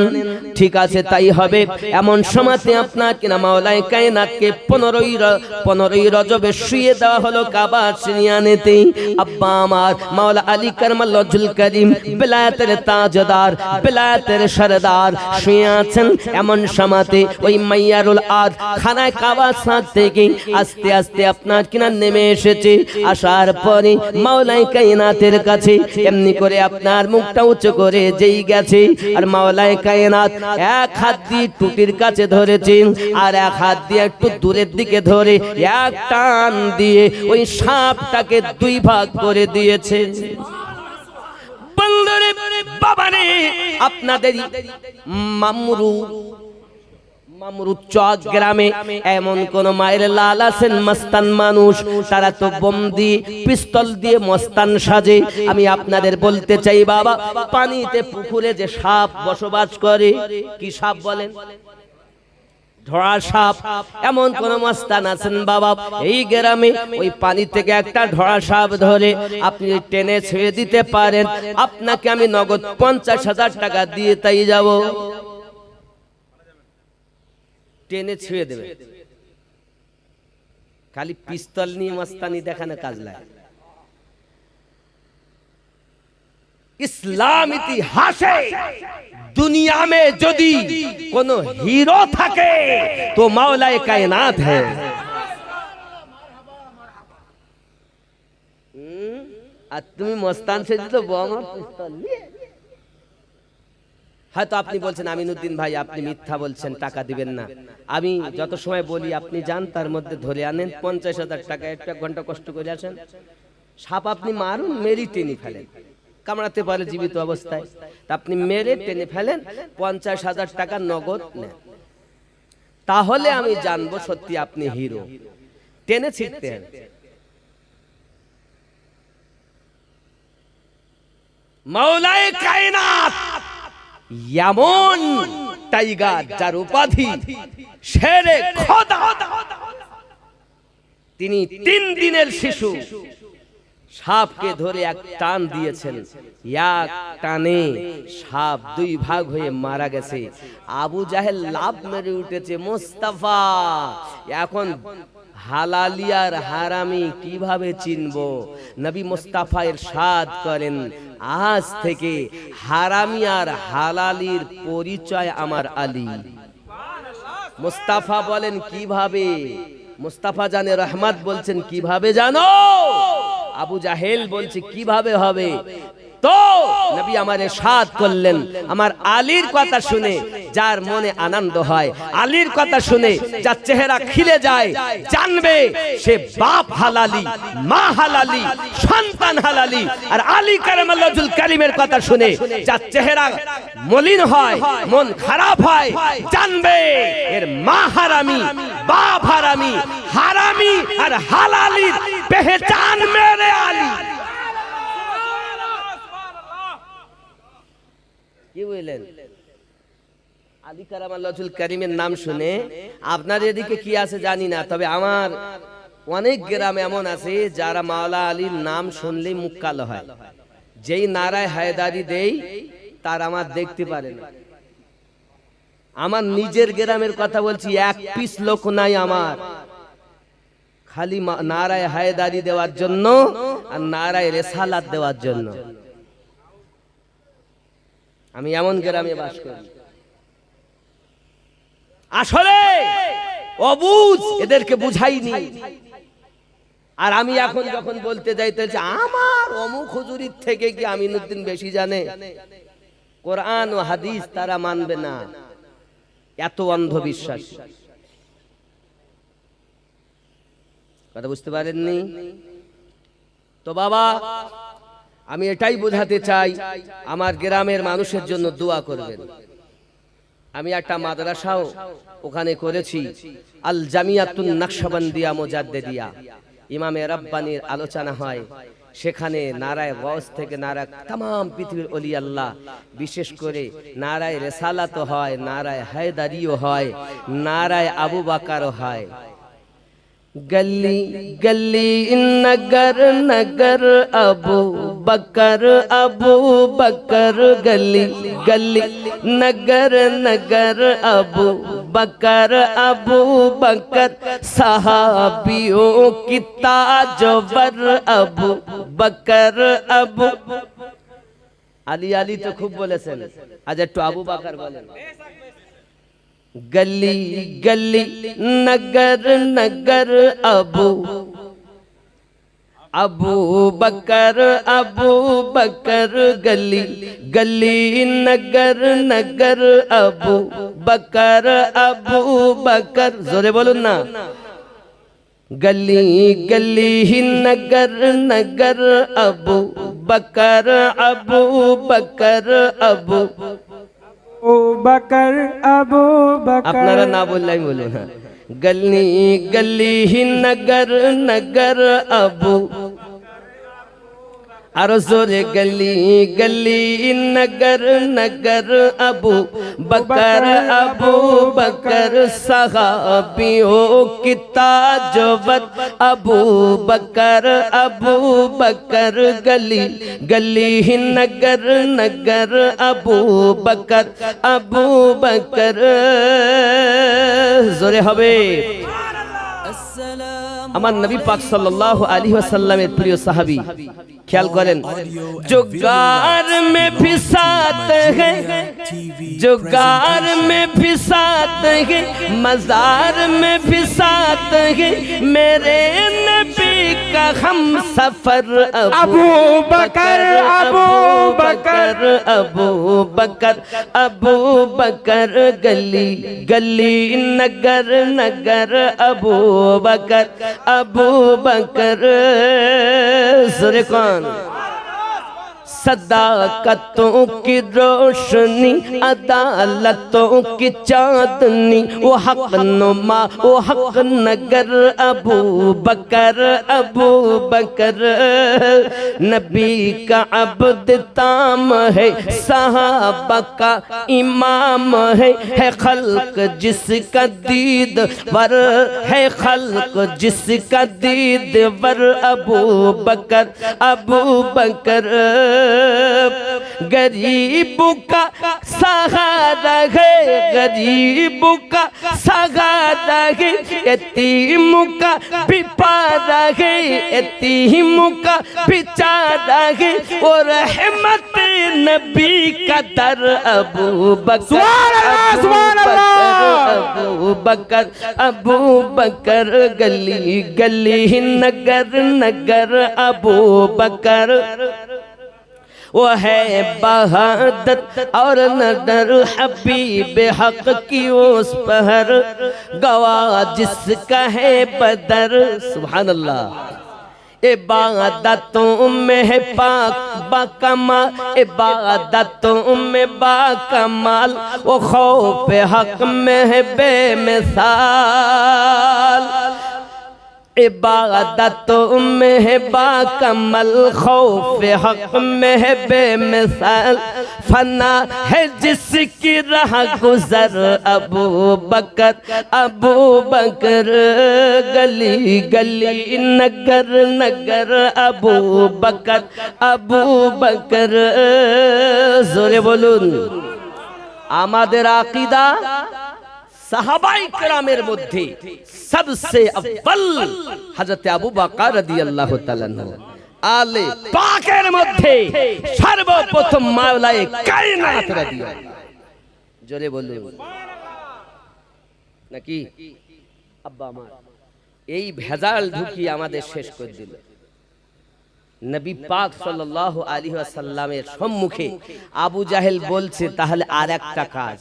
ঠিক আছে তাই হবে এমন সময়তে আপনাকে না মাওলায়ে কায়নাতকে 15ই রজবে শুইয়ে দেওয়া হলো কাবা সিনিয়ানেতে আব্বা আমার মাওলা আলী কারমাল্লাহুল করিম বেলায়েতের তাজদার বেলায়েতের সরদার শুয়ে আছেন এমন সময়তে ওই মাইয়ারুল আদ খানায় কাবা সাদ থেকে আস্তে আস্তে আপনার কিনা নেমে এসেছে আসার পরে মাওলায়ে কায়নাতের কাছে এমনি করে আপনার মুখটা উঁচু করে যেই গেছে আর মাওলায়ে কায়নাত এক হাত দিয়ে টুটির কাছে ধরেছেন আর এক হাত দিয়ে একটু দূরের দিকে ধরে এক টান দিয়ে ওই সাপটাকে দুই ভাগ করে দিয়েছে বন্ধুরে বাবারে আপনাদের মামরুদ চক গ্রামে এমন কোন মায়ের লাল আছেন মস্তান মানুষ তারা তো বোম দিয়ে পিস্তল দিয়ে মস্তান সাজে আমি আপনাদের বলতে চাই বাবা পানিতে পুকুরে যে সাপ বসবাস করে কি সাপ বলেন ধরা সাপ এমন কোন মস্তান আছেন বাবা এই গ্রামে ওই পানি থেকে একটা ধরা সাপ ধরে আপনি টেনে ছেড়ে দিতে পারেন আপনাকে আমি নগদ 50,000 টাকা দিয়ে তাই যাব টেনে ছেড়ে দেবে খালি পিস্তল নিয়ে মস্তানি দেখানো কাজ লাগে ইসলাম ইতিহাসে দুনিয়া में যদি কোন হিরো থাকে তো মাওলায়ে কায়নাত है আর তুমি মস্তান সেজে তো বম আর পিস্তল নিয়ে হয়তো আপনি বলছেন আমিনুদ্দিন ভাই আপনি মিথ্যা বলছেন টাকা দিবেন না আমি যত সময় বলি আপনি যান তার মধ্যে ধরে আনেন 50,000 টাকা একটা ঘন্টা কষ্ট করে আসেন সাপ আপনি মারুন মেরি টেনে ফেলেন কামড়াতে পারে জীবিত অবস্থায় তা আপনি মেরে টেনে ফেলেন 50,000 টাকা নগদ নেন তাহলে আমি জানবো সত্যি আপনি হিরো টেনে ছিটতে হবে মাওলায়ে কায়নাত এমন টাইগার যার উপাধি শেরে খোদা তিনি 3 দিনের শিশু সাপকে ধরে এক টান দিয়েছেন এক টানে সাপ দুই ভাগ হয়ে মারা গেছে আবু জাহেল লাভ মেরে উঠেছে মুস্তাফা এখন হালালি আর হারামি কিভাবে চিনবো নবী মুস্তাফা ইরশাদ করেন আজ থেকে হারামি আর হালালির পরিচয় আমার আলী মুস্তাফা বলেন কিভাবে মুস্তাফা জানে রহমত বলছেন কিভাবে জানো আবু জাহেল বলছে কিভাবে হবে তো নবী আমারে ইরশাদ করলেন আমার আলীর কথা শুনে যার মনে আনন্দ হয় আলীর কথা শুনে যার চেহারা খিলে যায় জানবে সে বাপ হালালি মা হালালি সন্তান হালালি আর আলী কারামাল্লাহুল কারীমের কথা শুনে যার চেহারা মলিন হয় মন খারাপ হয় জানবে এর মা হারামি বাপ হারামি হারামি আর হালালির পেহচান মেরে আলী কি বলেন আলী কারামাল্লাহুল কারীমের নাম শুনে আপনার এদিকে কি আছে জানি না তবে আমার অনেক গ্রাম এমন আছে যারা মাওলা আলীর নাম শুনলেই মুখ কালো হয় যেই নারায় হায়দারি দেই তার আমার দেখতে পারে না আমার নিজের গ্রামের কথা বলছি এক পিস লোক নাই আমার খালি নারায় হায়দারি দেওয়ার জন্য আর নারায় রেসালাত দেওয়ার জন্য আমি এমন গ্রামে বাস করি আসলে অবুঝ এদেরকে বুঝাইনি আর আমি এখন যখন বলতে যাইতে আমার অমুক হুজুরির থেকে কি আমিনুদ্দিন বেশি জানে কোরআন ও হাদিস তারা মানবে না এত অন্ধবিশ্বাস কথা বুঝতে পারেননি তো বাবা? আমি এটাই বোঝাতে চাই, আমার গ্রামের মানুষের জন্য দোয়া করবেন। আমি একটা মাদ্রাসাও ওখানে করেছি, আল জামিয়াতুন নকশবন্দিয়া মুজাদ্দিদিয়া, ইমামে রাব্বানির আলোচনা হয় সেখানে। নারায় গওস থেকে নারায় तमाम পৃথিবীর ওলি আল্লাহ, বিশেষ করে নারায় রিসালাত হয়, নারায় হায়দারিও হয়, নারায় আবু বকরও হয়। गली गली नगर नगर अबू बकर गली गली नगर नगर अबू बकर सहाबियों की ताजवर अबू बकर अबू আলী আলী তো খুব বলেছেন, আজ একটু আবু বকর বলেন। गली गली नगर नगर अबू बकर गली गली नगर नगर अबू बकर जोरे बोलून ना। गली गली नगर नगर अबू बकर अबू बकर अबू बकर আপনারা না বললে আমি বলবো না। गली गली नगर नगर अबू और जोरे गली गली नगर नगर अबू बकर सहाबियों की ताजवर अबू बकर गली गली नगर नगर अबू बकर जोरे हबे। আমার নবী পাক সাল্লাল্লাহু আলাইহি ওয়াসাল্লামের প্রিয় সাহাবী, ख्याल करें, जो गार में भी साथ है, जो गार में भी साथ है, मजार में भी साथ है, मेरे नबी का हम सफर अबू बकर गली गली नगर नगर अबू बकर सुरे कौन? सदाकतों की रोशनी अदालतों की चांदनी, वो हक नुमा वो हक नगर अबू बकर नबी का अब्द ताम है, सहाबा का इमाम है खल्क जिसका दीद वर है, खल्क जिसका दीद वर अबू बकर गरीबों का सहारा है, गरीबों का सहारा है, यतीमों का बिपारा है, यतीमों का बिचारा है, और रहमत नबी का दर अबू बकर गली गली नगर नगर अबू बकर वो है बहादुर और नदर हबीब हक की उस पहर, गवाह जिसका है बदर। सुभान अल्लाह। इबादतों में है पाक बाकमाल, इबादतों में बाकमाल, वो खौफ हक में है बेमिसाल। इबादतों में है बाकमाल, खौफ हक में है बेमिसाल, फना है जिसकी राह गुजर अबू बकर गली गली नगर नगर अबू बकर जोरे बोलून। আমাদের আকীদা সাহাবায়ে কেরামের মধ্যে सबसे अव्वल हजरत আবু বকর রাদিয়াল্লাহু তাআলা আনহু, আলে পাকের মধ্যে সর্বপ্রথম মাওলায়ে কায়নাত রাদিয়াল্লাহু। জোরে বলুন নাকি? আব্বা আমার এই ভেজাল ঢুকি আমাদের শেষ করে দিল। নবী পাক সাল্লাল্লাহু আলাইহি ওয়াসাল্লামের সম্মুখে আবু জাহেল বলছে তাহলে আর একটা কাজ,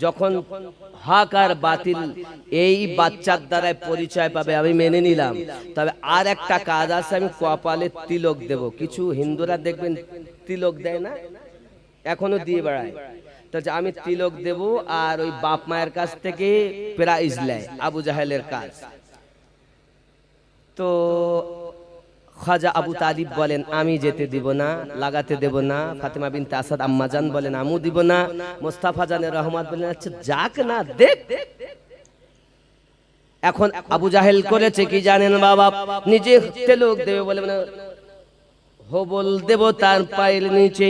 যখন হক আর বাতিল এই বাচ্চার দ্বারা পরিচয় পাবে আমি মেনে নিলাম, তবে আর একটা কাজ আছে, আমি কপালে তিলক দেব। কিছু হিন্দুরা দেখবেন তিলক দেয় না, এখনো দিয়ে বেড়ায়, তো আমি তিলক দেব আর ওই বাপ মায়ের কাছ থেকে প্রাইজ নেয়, আবু জাহেলের কাজ। তো খাজা আবু তালিব বলেন আমি যেতে দিব না, লাগাতে দেব না। ফাতেমা বিনতে আসাদ আম্মাজান বলেন আমিও দিব না। মোস্তাফা জানের রহমত বলেন আচ্ছা যাক না দেখ। এখন আবু জাহেল করেছে কি জানেন বাবা, নিজে তিলক দেবে বলে মানে হবল দেবতার পায়ের নিচে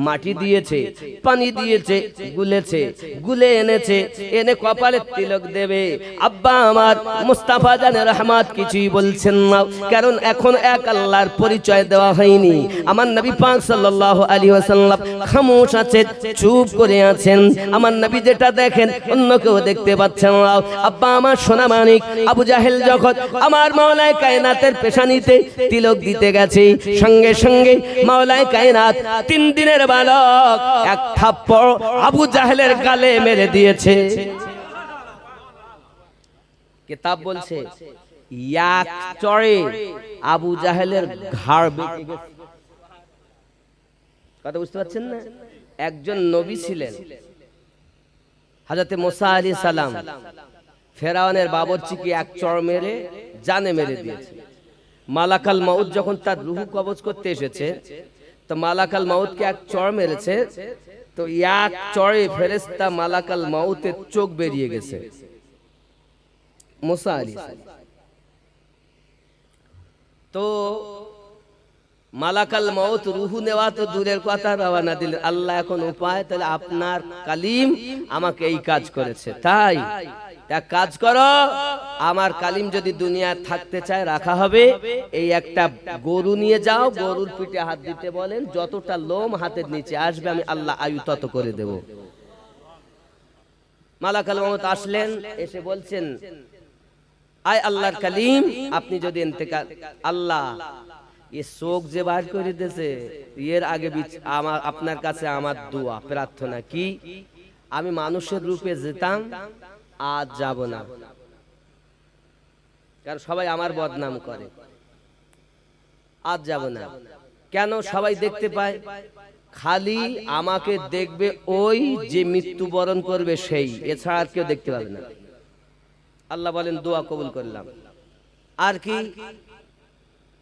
মাটি দিয়েছে, পানি দিয়েছে, গুলেছে, গুলে এনেছে, এনে কপালে তিলক দেবে। আব্বা আমার মুস্তাফা জানের রহমত কিছুই বলছেন না, কারণ এখন এক আল্লাহর পরিচয় দেওয়া হয়নি। আমার নবী পাক সাল্লাল্লাহু আলাইহি ওয়াসাল্লাম খামোশ আছেন, চুপ করে আছেন। আমার নবী যেটা দেখেন অন্য কেউ দেখতে পাচ্ছেন না। আব্বা আমার সোনা মানিক আবু জাহেল যখন আমার মাওলায়ে কায়নাতের পেশানিতে তিলক দিতে গেছে, সঙ্গে সঙ্গে মাওলায়ে কায়নাত 3 দিনের বালক এক থাপ্পড় আবু জাহেলের গালে মেরে দিয়েছে। কিতাব বলছে এক চড়ে আবু জাহেলের ঘাড় বেঁকে গেছে। কথা বুঝতে পারছেন না? একজন নবী ছিলেন হযরতে মুসা আলাইহিস সালাম, ফেরাউনের বাবরচিকে এক চড় মেরে জানে মেরে দিয়েছে। মালাকাল মাউত যখন তার রূহ কবজ করতে এসেছে, তো মালাকাল মাউতকে এক চড় মেরেছে, তো এক চড়ে ফেরেশতা মালাকাল মাউতের চোখ বেরিয়ে গেছে মুসা আলাইহিস সালাম। তো মালাকাল মাউত রূহ নেওয়া তো দূরের কথা, রওনা দিলেন। আল্লাহ এখন উপায়, তাহলে আপনার কালিম আমাকে এই কাজ করেছে, তাই এক কাজ করো, আমার কালিম যদি দুনিয়ায় থাকতে চায় রাখা হবে, এই একটা গরু নিয়ে যাও, গরুর পিঠে হাত দিতে বলেন, যতটা লোম হাতের নিচে আসবে আমি আল্লাহ আয়ু তত করে দেব। মালাকাল মাউত আসলেন, এসে বলছেন আয় আল্লাহর কালিম, আপনি যদি ইন্তেকাল, আল্লাহ এ শোক যে বার করে দিয়েছে, এর আগে আমার আপনার কাছে আমার দোয়া প্রার্থনা কি, আমি মানুষের রূপে যেতাম, আজ যাব না, কারণ সবাই আমার বদনাম করে, আজ যাব না। কেন? সবাই দেখতে পায়, খালি আমাকে দেখবে ওই যে মৃত্যুবরণ করবে সেই, এছাড়া আর কেউ দেখতে পাবে না। আল্লাহ বলেন দোয়া কবুল করলাম। আর কি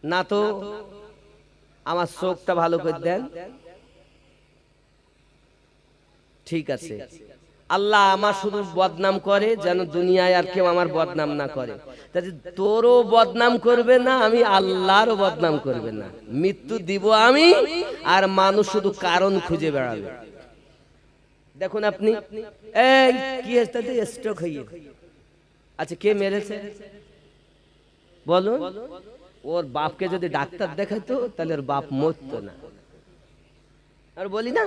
না, তো আমার চোখটা ভালো করে দেন, ঠিক আছে। আল্লাহ আমার শুধু বদনাম করে, যেন দুনিয়ায় আর কেউ আমার বদনাম না করে। তোরও বদনাম করবে না, আমি আল্লাহরও বদনাম করবে না। মৃত্যু দিব আমি, আর মানুষ শুধু কারণ খুঁজে বেড়াবে। দেখুন আপনি এই কি স্ট্রোক হয়ে, আচ্ছা কে মেরেছে বলুন? ওর বাপকে যদি ডাক্তার দেখাতো তাহলে ওর বাপ মরতো না। আর বলি না,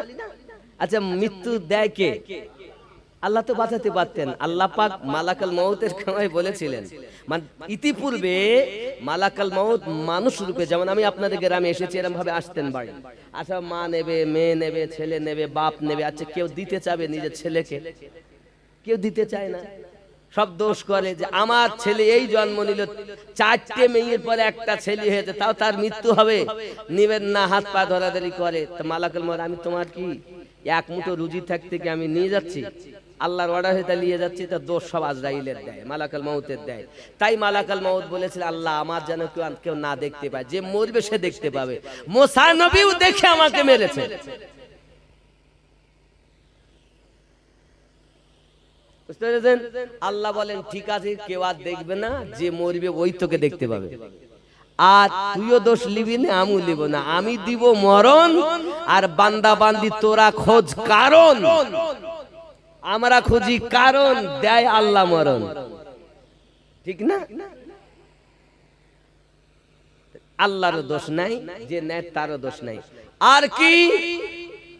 আচ্ছা মৃত্যু দেয় কে? আল্লাহ তো বাঁচাতে পারতেন। আল্লাহ পাক মালাকাল মাউতের সময় বলেছিলেন, মানে ইতিপূর্বে মালাকাল মাউত মানুষ রূপে, যেমন আমি আপনাদের গ্রামে এসেছি এরকম ভাবে আসতেন বাড়ি, আচ্ছা মা নেবে, মেয়ে নেবে, ছেলে নেবে, বাপ নেবে, আচ্ছা কেউ দিতে চাবে নিজের ছেলেকে? কেউ দিতে চায় না। সব দোষ করে যে আমার ছেলে এই জন্ম নিল, 4টে মেয়ের পরে একটা ছেলে হয়েছে, তাও তার মৃত্যু হবে, নিবেন না, হাত পা ধরাধরি করে। তো মালাকাল মাউত, আমি তোমার কি এক মুঠো রুজি থাকতে কি আমি নিয়ে যাচ্ছি? আল্লাহর অর্ডার হয়ে নিয়ে যাচ্ছি, তো দোষ সব আজরাইলের দেয়, মালাকাল মাউতের দেয়। তাই মালাকাল মাউত বলেছিল আল্লাহ আমার যেন কেউ না দেখতে পায়, যে মরবে সে দেখতে পাবে। মুসা নবীও দেখে আমাকে মেরেছে। বুঝতে পেরেছেন? আল্লাহ বলেন ঠিক আছে, কেউ আর দেখবে না, যে মরবে ওই তোকে দেখতে পাবে। আর তুইও দোষ লিবি না, আমিও লিব না, আমি দিব মরণ, আর বান্দা বান্দি তোরা খোঁজ কারণ, আমরা খুঁজি কারণ, দেয় আল্লাহ মরণ, ঠিক না? আল্লাহরও দোষ নাই, যে নেয় তারও দোষ নাই। আর কি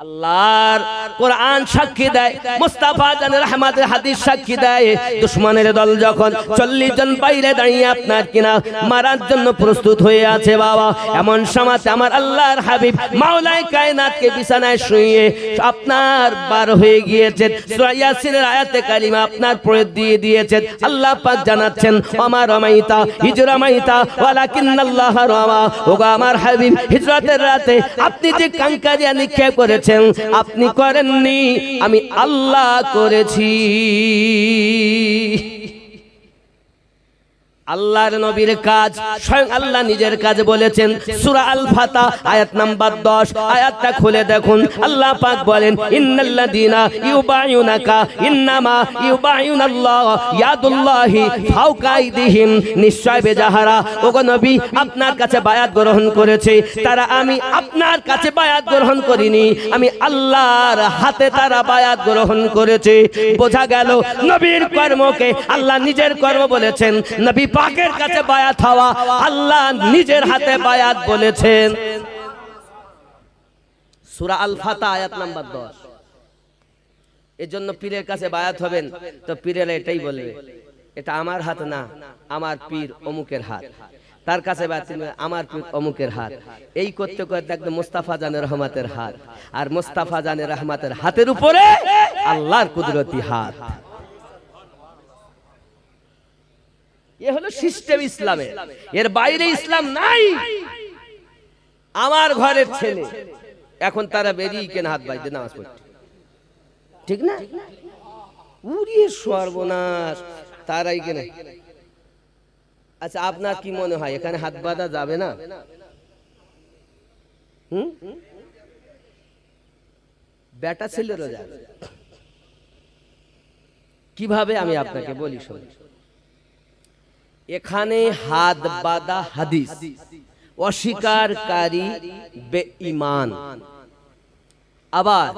আল্লাহর কোরআন সাক্ষী দেয়, মুস্তাফা জানের রহমতের হাদিস সাক্ষী দেয়, দুশমনের দল যখন 40 জন বাইরে দাঁড়িয়ে আপনার কিনা মারার জন্য প্রস্তুত হয়ে আছে বাবা, এমন সময় আমার আল্লাহর হাবিব মাওলাই কায়নাতকে বিছানায় শুইয়ে আপনার বার হয়ে গিয়েছেন, সূরা ইয়াসিনের আয়াতে কারিমা আপনার পড়ে দিয়ে দিয়েছেন। আল্লাহ পাক জানাচ্ছেন ওমা রামাইতা ইয রামাইতা ওয়ালাকিন্নাল্লাহ রামা। ওগো আমার হাবিব, হিজরতের রাতে আপনি যে কাঙ্কারিয়া নিক্ষেপ করেছেন আপনি করেননি, আমি আল্লাহ করেছি। আল্লাহর নবীর কাজ স্বয়ং আল্লাহ নিজের কাজ বলেছেন। সূরা আল ফাতা আয়াত নাম্বার 10, আয়াতটা খুলে দেখুন। আল্লাহ পাক বলেন ইন্নাল্লাযীনা ইউবাইউনাকা ইন্নামা ইউবাইউনাল্লাহ ইয়াদুল্লাহি ফাওকা আইদিহিম। নিশ্চয় বেজাহারা ওগো নবী আপনার কাছে বায়াত গ্রহণ করেছে তারা, আমি আপনার কাছে বায়াত গ্রহণ করিনি, আমি আল্লাহর হাতে তারা বায়াত গ্রহণ করেছে। বোঝা গেল নবীর কর্মকে আল্লাহ নিজের কর্ম বলেছেন, নবী পাকের কাছে বায়াত হওয়া আল্লাহ নিজের হাতে বায়াত বলেছেন। সূরা আল ফাতা আয়াত নাম্বার 10। এজন্য পীরের কাছে বায়াত হবেন তো পীরেরা এটাই বলবে এটা আমার হাত না, আমার পীর অমুকের হাত। তার কাছে বায়াত আমার পীর অমুকের হাত। এই করতে করতে একদম মুস্তাফা জানের রহমতের হাত, আর মুস্তাফা জানের রহমতের হাতের উপরে আল্লাহর কুদরতি হাত। এ হলো সিস্টেম ইসলামের, এর বাইরে ইসলাম নাই। আমার ঘরের ছেলে এখন তারা বেরিয়ে কেন হাত বাইতে নামাজ পড়ছে, ঠিক না? উড়িয়ে সর্বনাশ, তারাই কেন। আচ্ছা আপনার কি মনে হয় এখানে হাত বাঁধা যাবে না? বেটা ছেলেরও যাবে। কিভাবে আমি আপনাকে বলি শুনুন। এখানে হাত বাঁধা হাদিস অস্বীকারী বেঈমান, আবার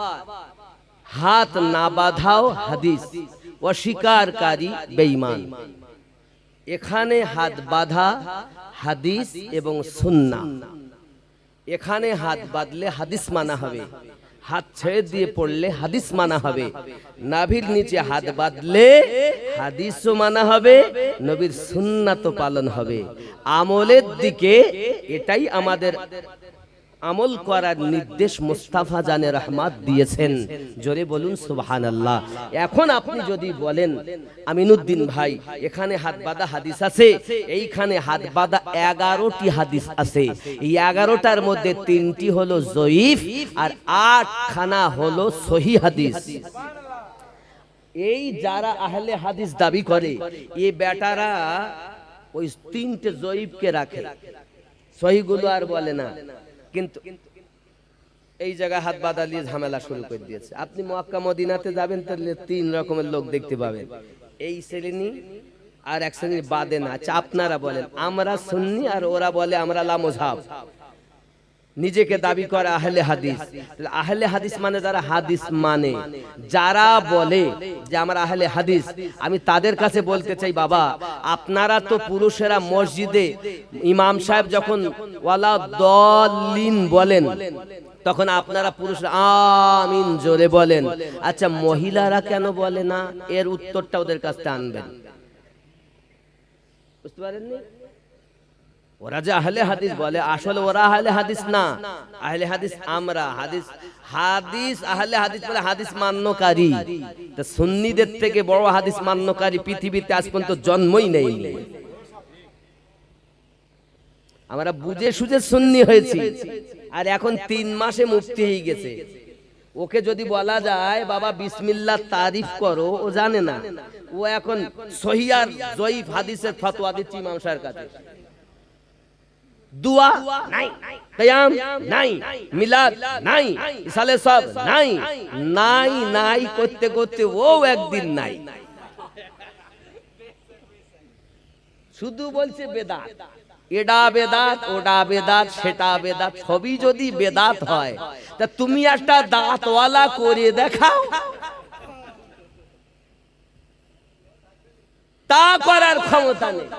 হাত না বাঁধাও হাদিস অস্বীকারী বেঈমান। এখানে হাত বাঁধা হাদিস এবং সুন্নাহ। এখানে হাত বাঁধলে হাদিস মানা হবে, হাত ছেড়ে দিয়ে পড়লে হাদিস মানা হবে, নাভির নিচে হাত বাঁধলে হাদিসও মানা হবে, নবীর সুন্নাতও পালন হবে। আমলের দিকে এটাই আমাদের আমল করার নির্দেশ মুস্তাফা জানে রহমত দিয়েছেন। জোরে বলুন সুবহানাল্লাহ। এখন আপনি যদি বলেন আমিনুদ্দিন ভাই এখানে হাত বাঁধা হাদিস আছে, এইখানে হাত বাঁধা 11টি হাদিস আছে, এই 11টার মধ্যে 3টি হলো জয়ীফ আর 8খানা হলো সহিহ হাদিস। এই যারা আহলে হাদিস দাবি করে এই বেটারা ওই 3টে জয়ীফকে রাখে, সহিহগুলো আর বলে না। কিন্তু এই জায়গায় হাত বাঁধা নিয়ে ঝামেলা শুরু করে দিয়েছে। আপনি মক্কা মদিনাতে যাবেন তাহলে 3 রকমের লোক দেখতে পাবেন, এই শ্রেণী আর এক শ্রেণী বাদে না। আচ্ছা আপনারা বলেন আমরা সুন্নি আর ওরা বলে আমরা লামুজহাব, নিজেকে দাবি করে আহলে হাদিস। আহলে হাদিস মানে যারা হাদিস মানে, যারা বলে যে আমরা আহলে হাদিস, আমি তাদের কাছে বলতে চাই বাবা আপনারা তো পুরুষেরা মসজিদে ইমাম সাহেব যখন ওয়ালা দলিন বলেন তখন আপনারা পুরুষরা আমিন জোরে বলেন। আচ্ছা মহিলারা কেন বলে না? এর উত্তরটা ওদের কাছে আনবেন। বুঝতে পারেননি? ওরা যে আহলে হাদিস বলে আসলে ওরা আহলে হাদিস না, আহলে হাদিস আমরা। হাদিস আহলে হাদিস বলে হাদিস মান্যকারী। তা সুন্নিদের থেকে বড় হাদিস মান্যকারী পৃথিবীতে আজ পর্যন্ত জন্মই নেই। আমরা বুঝে সুঝে সুন্নি হয়েছি, আর এখন 3 মাসে মুফতি হয়ে গেছে। ওকে যদি বলা যায় বাবা বিসমিল্লাহ তারিফ করো, ও জানে না। ও এখন সহিহ আর জয়ীফ হাদিসের ফতোয়া দিচ্ছে ইমাম সাহেবের কাছে। দুয়া নাই, কিয়াম নাই, মিলাদ নাই, ইসালে সব নাই, নাই নাই করতে করতে ও একদিন নাই। শুধু বলছে বেদাত, এটা বেদাত, ওটা বেদাত, সেটা বেদাত। সবই যদি বেদাত হয় তা তুমি একটা দাঁতওয়ালা করে দেখাও, তা করার ক্ষমতা নেই।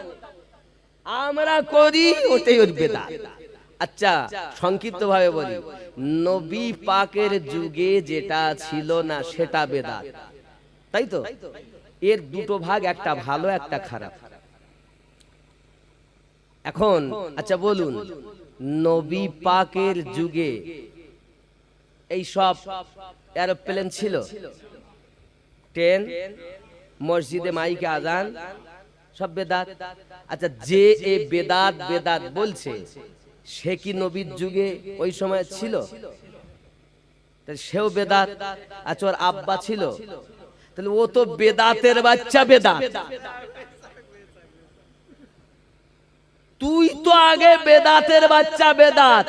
আমরা করি ওটাই ওর বেদাত, আচ্ছা সংক্ষিপ্ত ভাবে বলি, নবী পাকের যুগে যেটা ছিল না সেটা বেদাত, তাই তো? এর দুটো ভাগ, একটা ভালো একটা খারাপ। এখন আচ্ছা বলুন, নবী পাকের যুগে এই সব এরোপ্লেন ছিল, ট্রেন, মসজিদে মাইকে আজান, সব বেদাত। আচ্ছা যে এ বেদাত বেদাত বলছে সে কি নবীর যুগে ওই সময় ছিল? সেও বেদাত। আচ্ছা ওর আব্বা ছিল, তাহলে ও তো বেদাতের বাচ্চা বেদাত। তুই তো আগে বেদাতের বাচ্চা বেদাত,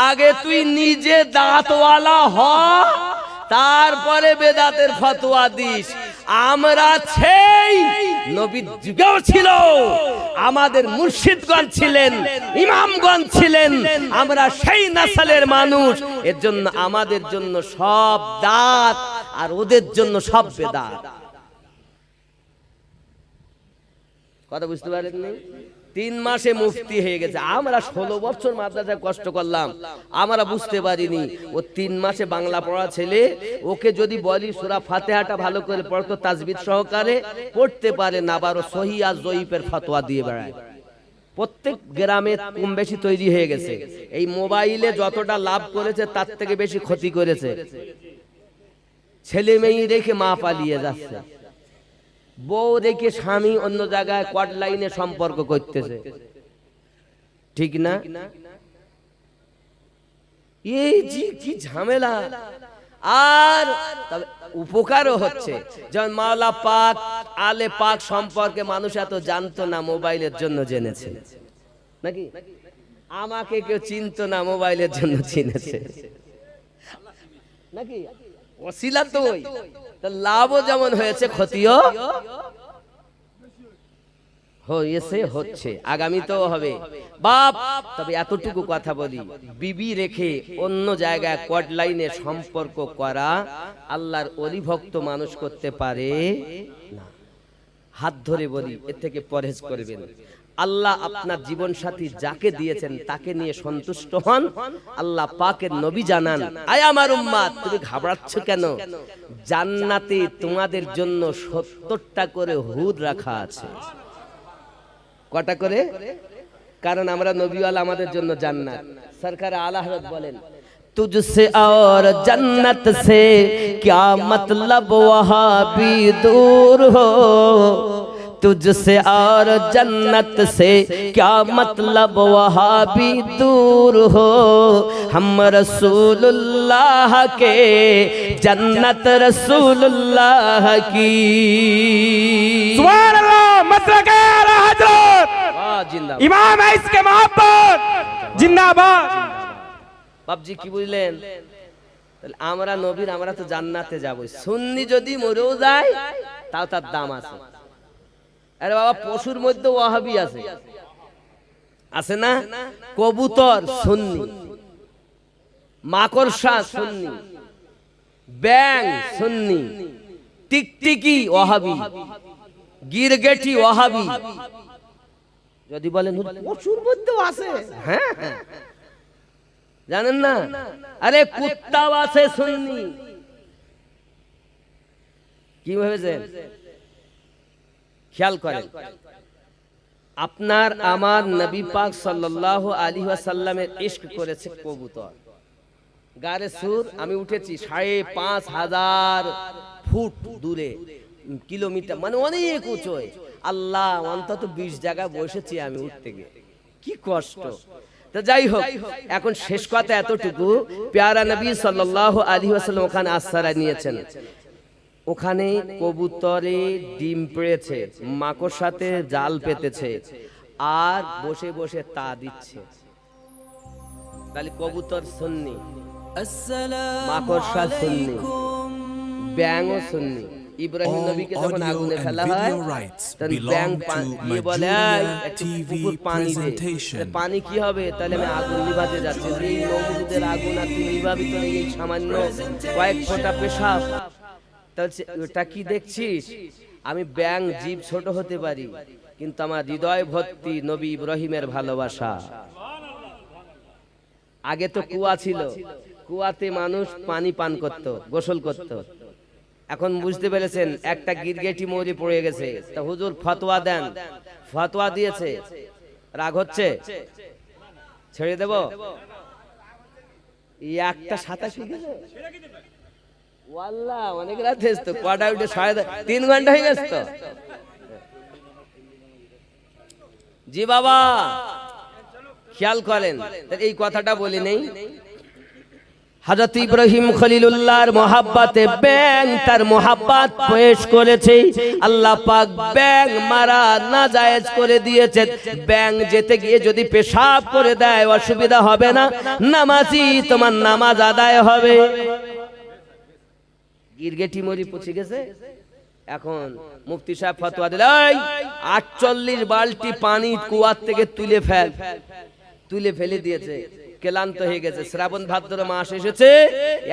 আগে তুই নিজে দাঁতওয়ালা হ, তারপরে বেদাতের ফতোয়া দিস। আমরা সেই নবীর যুগেও ছিল, আমাদের মুর্শিদগণ ছিলেন, ইমামগণ ছিলেন, আমরা সেই নাসালের মানুষ। এর জন্য আমাদের জন্য সব দাত আর ওদের জন্য সব বেদাত। কথা বুঝতে পারেননি? 3 মাসে মুফতি হয়ে গেছে। আমরা 16 বছর মাদ্রাসায় কষ্ট করলাম, আমরা বুঝতে পারিনি। ও 3 মাসে বাংলা পড়া ছেলে, ওকে যদি বলি সূরা ফাতিহাটা ভালো করে পড়তো তাজবিদ সহকারে, পড়তে পারে না, আবার সহি আর জয়ীফের ফতোয়া দিয়ে বেড়ায়। প্রত্যেক গ্রামে কম বেশি তৈরি হয়ে গেছে। এই মোবাইলে যতটা লাভ করেছে তার থেকে বেশি ক্ষতি করেছে। ছেলে মেয়ে রেখে মা পালিয়ে যাচ্ছে, বউ রেখে স্বামী অন্য জায়গায় কোয়ার্ড লাইনে সম্পর্ক করতেছে, ঠিক না? এই যে কি ঝামেলা। আর তবে উপকারও হচ্ছে, যেমন মাওলা পাক আলে পাক সম্পর্কে মানুষ এত জানতো না, মোবাইলের জন্য জেনেছে, নাকি? আমাকে কেউ চিনতো না, মোবাইলের জন্য চিনেছে, নাকি? ওসিলা তো ওই, লাভও যেমন হয়েছে ক্ষতিও হয়েছে, হচ্ছে, আগামীতেও হবে। বাপ তবে এতটুকু কথা বলি, বিবি রেখে অন্য জায়গায় কোয়ার্ড লাইনে সম্পর্ক করা আল্লাহর ওলি ভক্ত মানুষ করতে পারে না। হাত ধরে বলি, এর থেকে পরহেজ করবেন। আল্লাহ আপনার জীবন সাথী যাকে দিয়েছেন তাকে নিয়ে সন্তুষ্ট হন। আল্লাহ পাকের নবী জানান, আয় আমার উম্মত, তুমি ঘাবড়াচ্ছ কেন? জান্নাতে তোমাদের জন্য 70টা করে হুর রাখা আছে। কটা করে? কারণ আমরা নবীওয়ালা, আমাদের জন্য জান্নাত। সরকার আলা হযরত বলেন, तुझसे और जन्नत से क्या मतलब वहाँ भी दूर हो, तुझसे और जन्नत से क्या मतलब वहाँ भी दूर हो, हम रसूलुल्लाह के जन्नत रसूलुल्लाह की। सुभान अल्लाह, मतलब के आला हजरत, जिंदाबाद, इमाम है इसके मोहब्बत, जिंदाबाद। বাপজি কি বুঝলেন? তাহলে আমরা নবীর, আমরা তো জান্নাতে যাবো। সুন্নি যদি মরেও যায় তাও তার দাম আছে। আরে বাবা, পশুর মধ্যে ওয়াহাবি আছে, আছে না? কবুতর সুন্নি, মাকড়সা সুন্নি, ব্যাং সুন্নি, টিকটিকি ওয়াহাবি, গিরগেটি ওয়াহাবি। যদি বলেন পশুর মধ্যেও আছে, হ্যাঁ হ্যাঁ, জানেন না? আরে কুত্তাও আছে সুন্নি। কি ভেবেছেন? খেয়াল করেন, আপনার আমার নবী পাক সাল্লাল্লাহু আলাইহি ওয়াসাল্লামের ইশক করেছে কবুতর। গারে সুর, আমি উঠেছি ৫৫০০০ ফুট দূরে, কিলোমিটার, মানে অনেক উঁচুয়। আল্লাহ, অন্তত ২০ জায়গায় বসেছি আমি উঠতে গিয়ে, কি কষ্ট। তো যাই হোক, এখন শেষ কথা এতটুকু, প্যারা নবী সাল্লাল্লাহু আলাইহি ওয়াসাল্লাম ওখানে আশ্রয় নিয়েছেন। ওখানে কবুতরে ডিম পেড়েছে, মাকড়সাতে জাল পেতেছে, আর বসে বসে তা দিচ্ছে। তাহলে কবুতর সুন্নি, মাকড়সা সুন্নি, ব্যাঙও সুন্নি। ইব্রাহিম নবীকে যখন আগুনে ফেলা হয়, তখন ব্যাঙ গিয়ে বলে, একটু পুকুর পানি দে। পানি কি হবে? তাহলে আমি আগুন নিভাতে যাচ্ছি। এই নমরুদের আগুন আর তুই নিভাবি তো, এই সামান্য কয়েক ফোঁটা পেশাব। ওটা কি দেখছিস? আমি ব্যাঙ, জীব ছোট হতে পারি, কিন্তু আমার হৃদয় ভর্তি নবী ইব্রাহিমের ভালোবাসা। আগে তো কুয়া ছিল, কুয়াতে মানুষ পানি পান করত, গোসল করত। এখন বুঝতে পেরেছেন একটা গিরগেটি মরে পড়ে গেছে, তা হুজুর ফতোয়া দেন। ফতোয়া দিয়েছে, রাগ হচ্ছে? ছেড়ে দেব? একটা 87 গেছে ওয়াল্লাহ, অনেক রাত হয়েছে তো, কটা উঠে 3 ঘন্টা হয়ে গেছে তো। জি বাবা খেয়াল করেন, এই কথাটা বলি নেই। হযরত ইব্রাহিম খলিলুল্লাহর মহাব্বতে ব্যাং তার মহাব্বত পেশ করেছে। আল্লাহ পাক ব্যাং মারা নাজায়েজ করে দিয়েছে। ব্যাং যেতে গিয়ে যদি পেশাব করে দেয় অসুবিধা হবে না, নামাজি তোমার নামাজ আদায় হবে। গিরগেটি মরি পচে গেছে, এখন মুফতি সাহেব ফতোয়া দিল 48 বালতি পানি কুয়ার থেকে তুলে ফেলে দিয়েছে। ক্লান্ত হয়ে গেছে, শ্রাবণ ভাদ্র মাস এসেছে,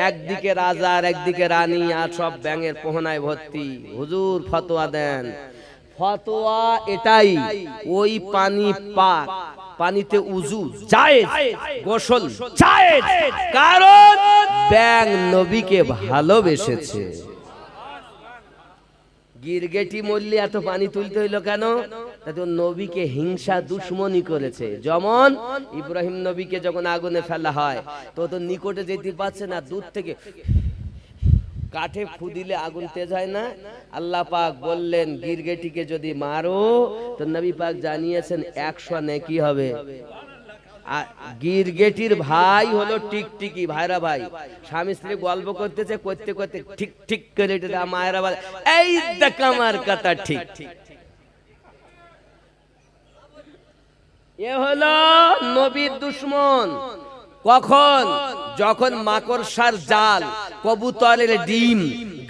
একদিকে রাজা আর একদিকে রানী, আর সব ব্যাঙের পোহনায় ভর্তি। হুজুর ফতোয়া দেন। ফতোয়া এটাই, ওই পানি পাক, পানিতে উযু জায়েজ, গোসল জায়েজ, কারণ ব্যাঙ নবীকে ভালোবেসেছে। গিরগেটি মরলে এত পানি তুলতে হইলো কেন? তাতে নবীকে হিংসা দুশ্মনী করেছে। যেমন ইব্রাহিম নবীকে যখন আগুনে ফেলা হয় তো নিকটে যেতে পারছে না, দূর থেকে কাঠে ফু দিলে আগুন তেজ হয় না? আল্লাহ পাক বললেন গিরগেটিকে যদি মারো তো নবী পাক জানিয়েছেন 100 নেকি হবে। গিরগেটির ভাই হলো টিকটিকি। ভাইরা ভাই, স্বামী স্ত্রী গল্প করতেছে, করতে করতে ঠিক ঠিক করে মায়েরা বলে এই দেখ আমার কথা ঠিক। এ হলো নবীর দুশ্মন। কখন? যখন মাকড়সার জাল, কবুতরের ডিম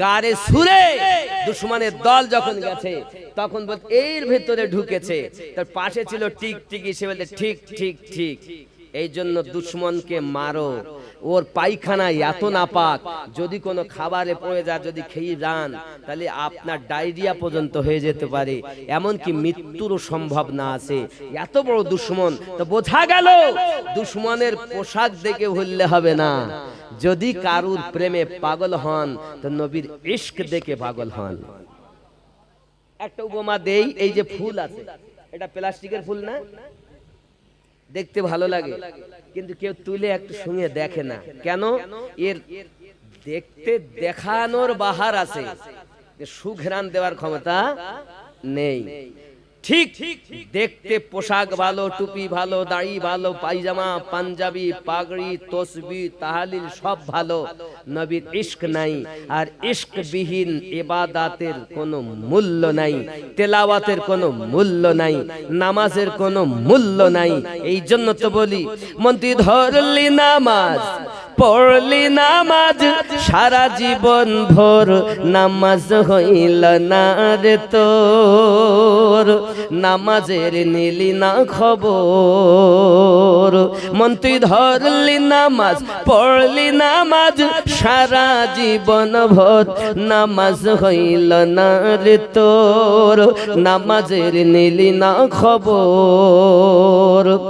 গাড়ে ছুঁড়ে দুশ্মনের দল যখন গেছে, তখন বল এর ভেতরে ঢুকেছে, তার পাশে ছিল টিকটিকি, সে বলতে ঠিক ঠিক ঠিক। এই জন্য দুশ্মনকে মারো। ওর পায়খানা এত নাপাক, যদি কোনো খাবারে পড়ে যায়, যদি খেয়ে যান, তাহলে আপনার ডায়রিয়া পর্যন্ত হয়ে যেতে পারে, এমনকি মৃত্যুরও সম্ভাবনা আছে। এত বড় দুশ্মন। তো বোঝা গেল দুশ্মনের পোশাক দেখে ভুললে হবে না। যদি কারুর প্রেমে পাগল হন তো নবীর ইশক দেখে পাগল হন। একটা উপমা দেই, এই যে ফুল আছে, এটা প্লাস্টিকের ফুল না, দেখতে ভালো লাগে, কিন্তু কেউ তুলে একটু সঙ্গে দেখে না কেন? এর দেখতে দেখানোর বাহার আছে, সুঘ্রাণ দেওয়ার ক্ষমতা নেই। ঠিক দেখতে পোশাক ভালো, টুপি ভালো, দাড়ি ভালো, পায়জামা, পাঞ্জাবি, পাগড়ি, তসবিহ, তাহলিল সব ভালো, নবীর ইশক নাই। আর ইশক বিহীন ইবাদতের কোনো মূল্য নাই, তেলাওয়াতের কোনো মূল্য নাই, নামাজের কোনো মূল্য নাই। এই জন্য তো বলি, মন্ত্রী ধরলি নামাজ, পড়লি নামাজ, সারা জীবন ভোর নামাজ হইল না রে তোর, নামাজের নিলি না খবর। মন্ত্রী ধরলি নামাজ, পড়লি নামাজ, সারা জীবন ভোর নামাজ হইল না রে তোর, নামাজের নিলি না খবর।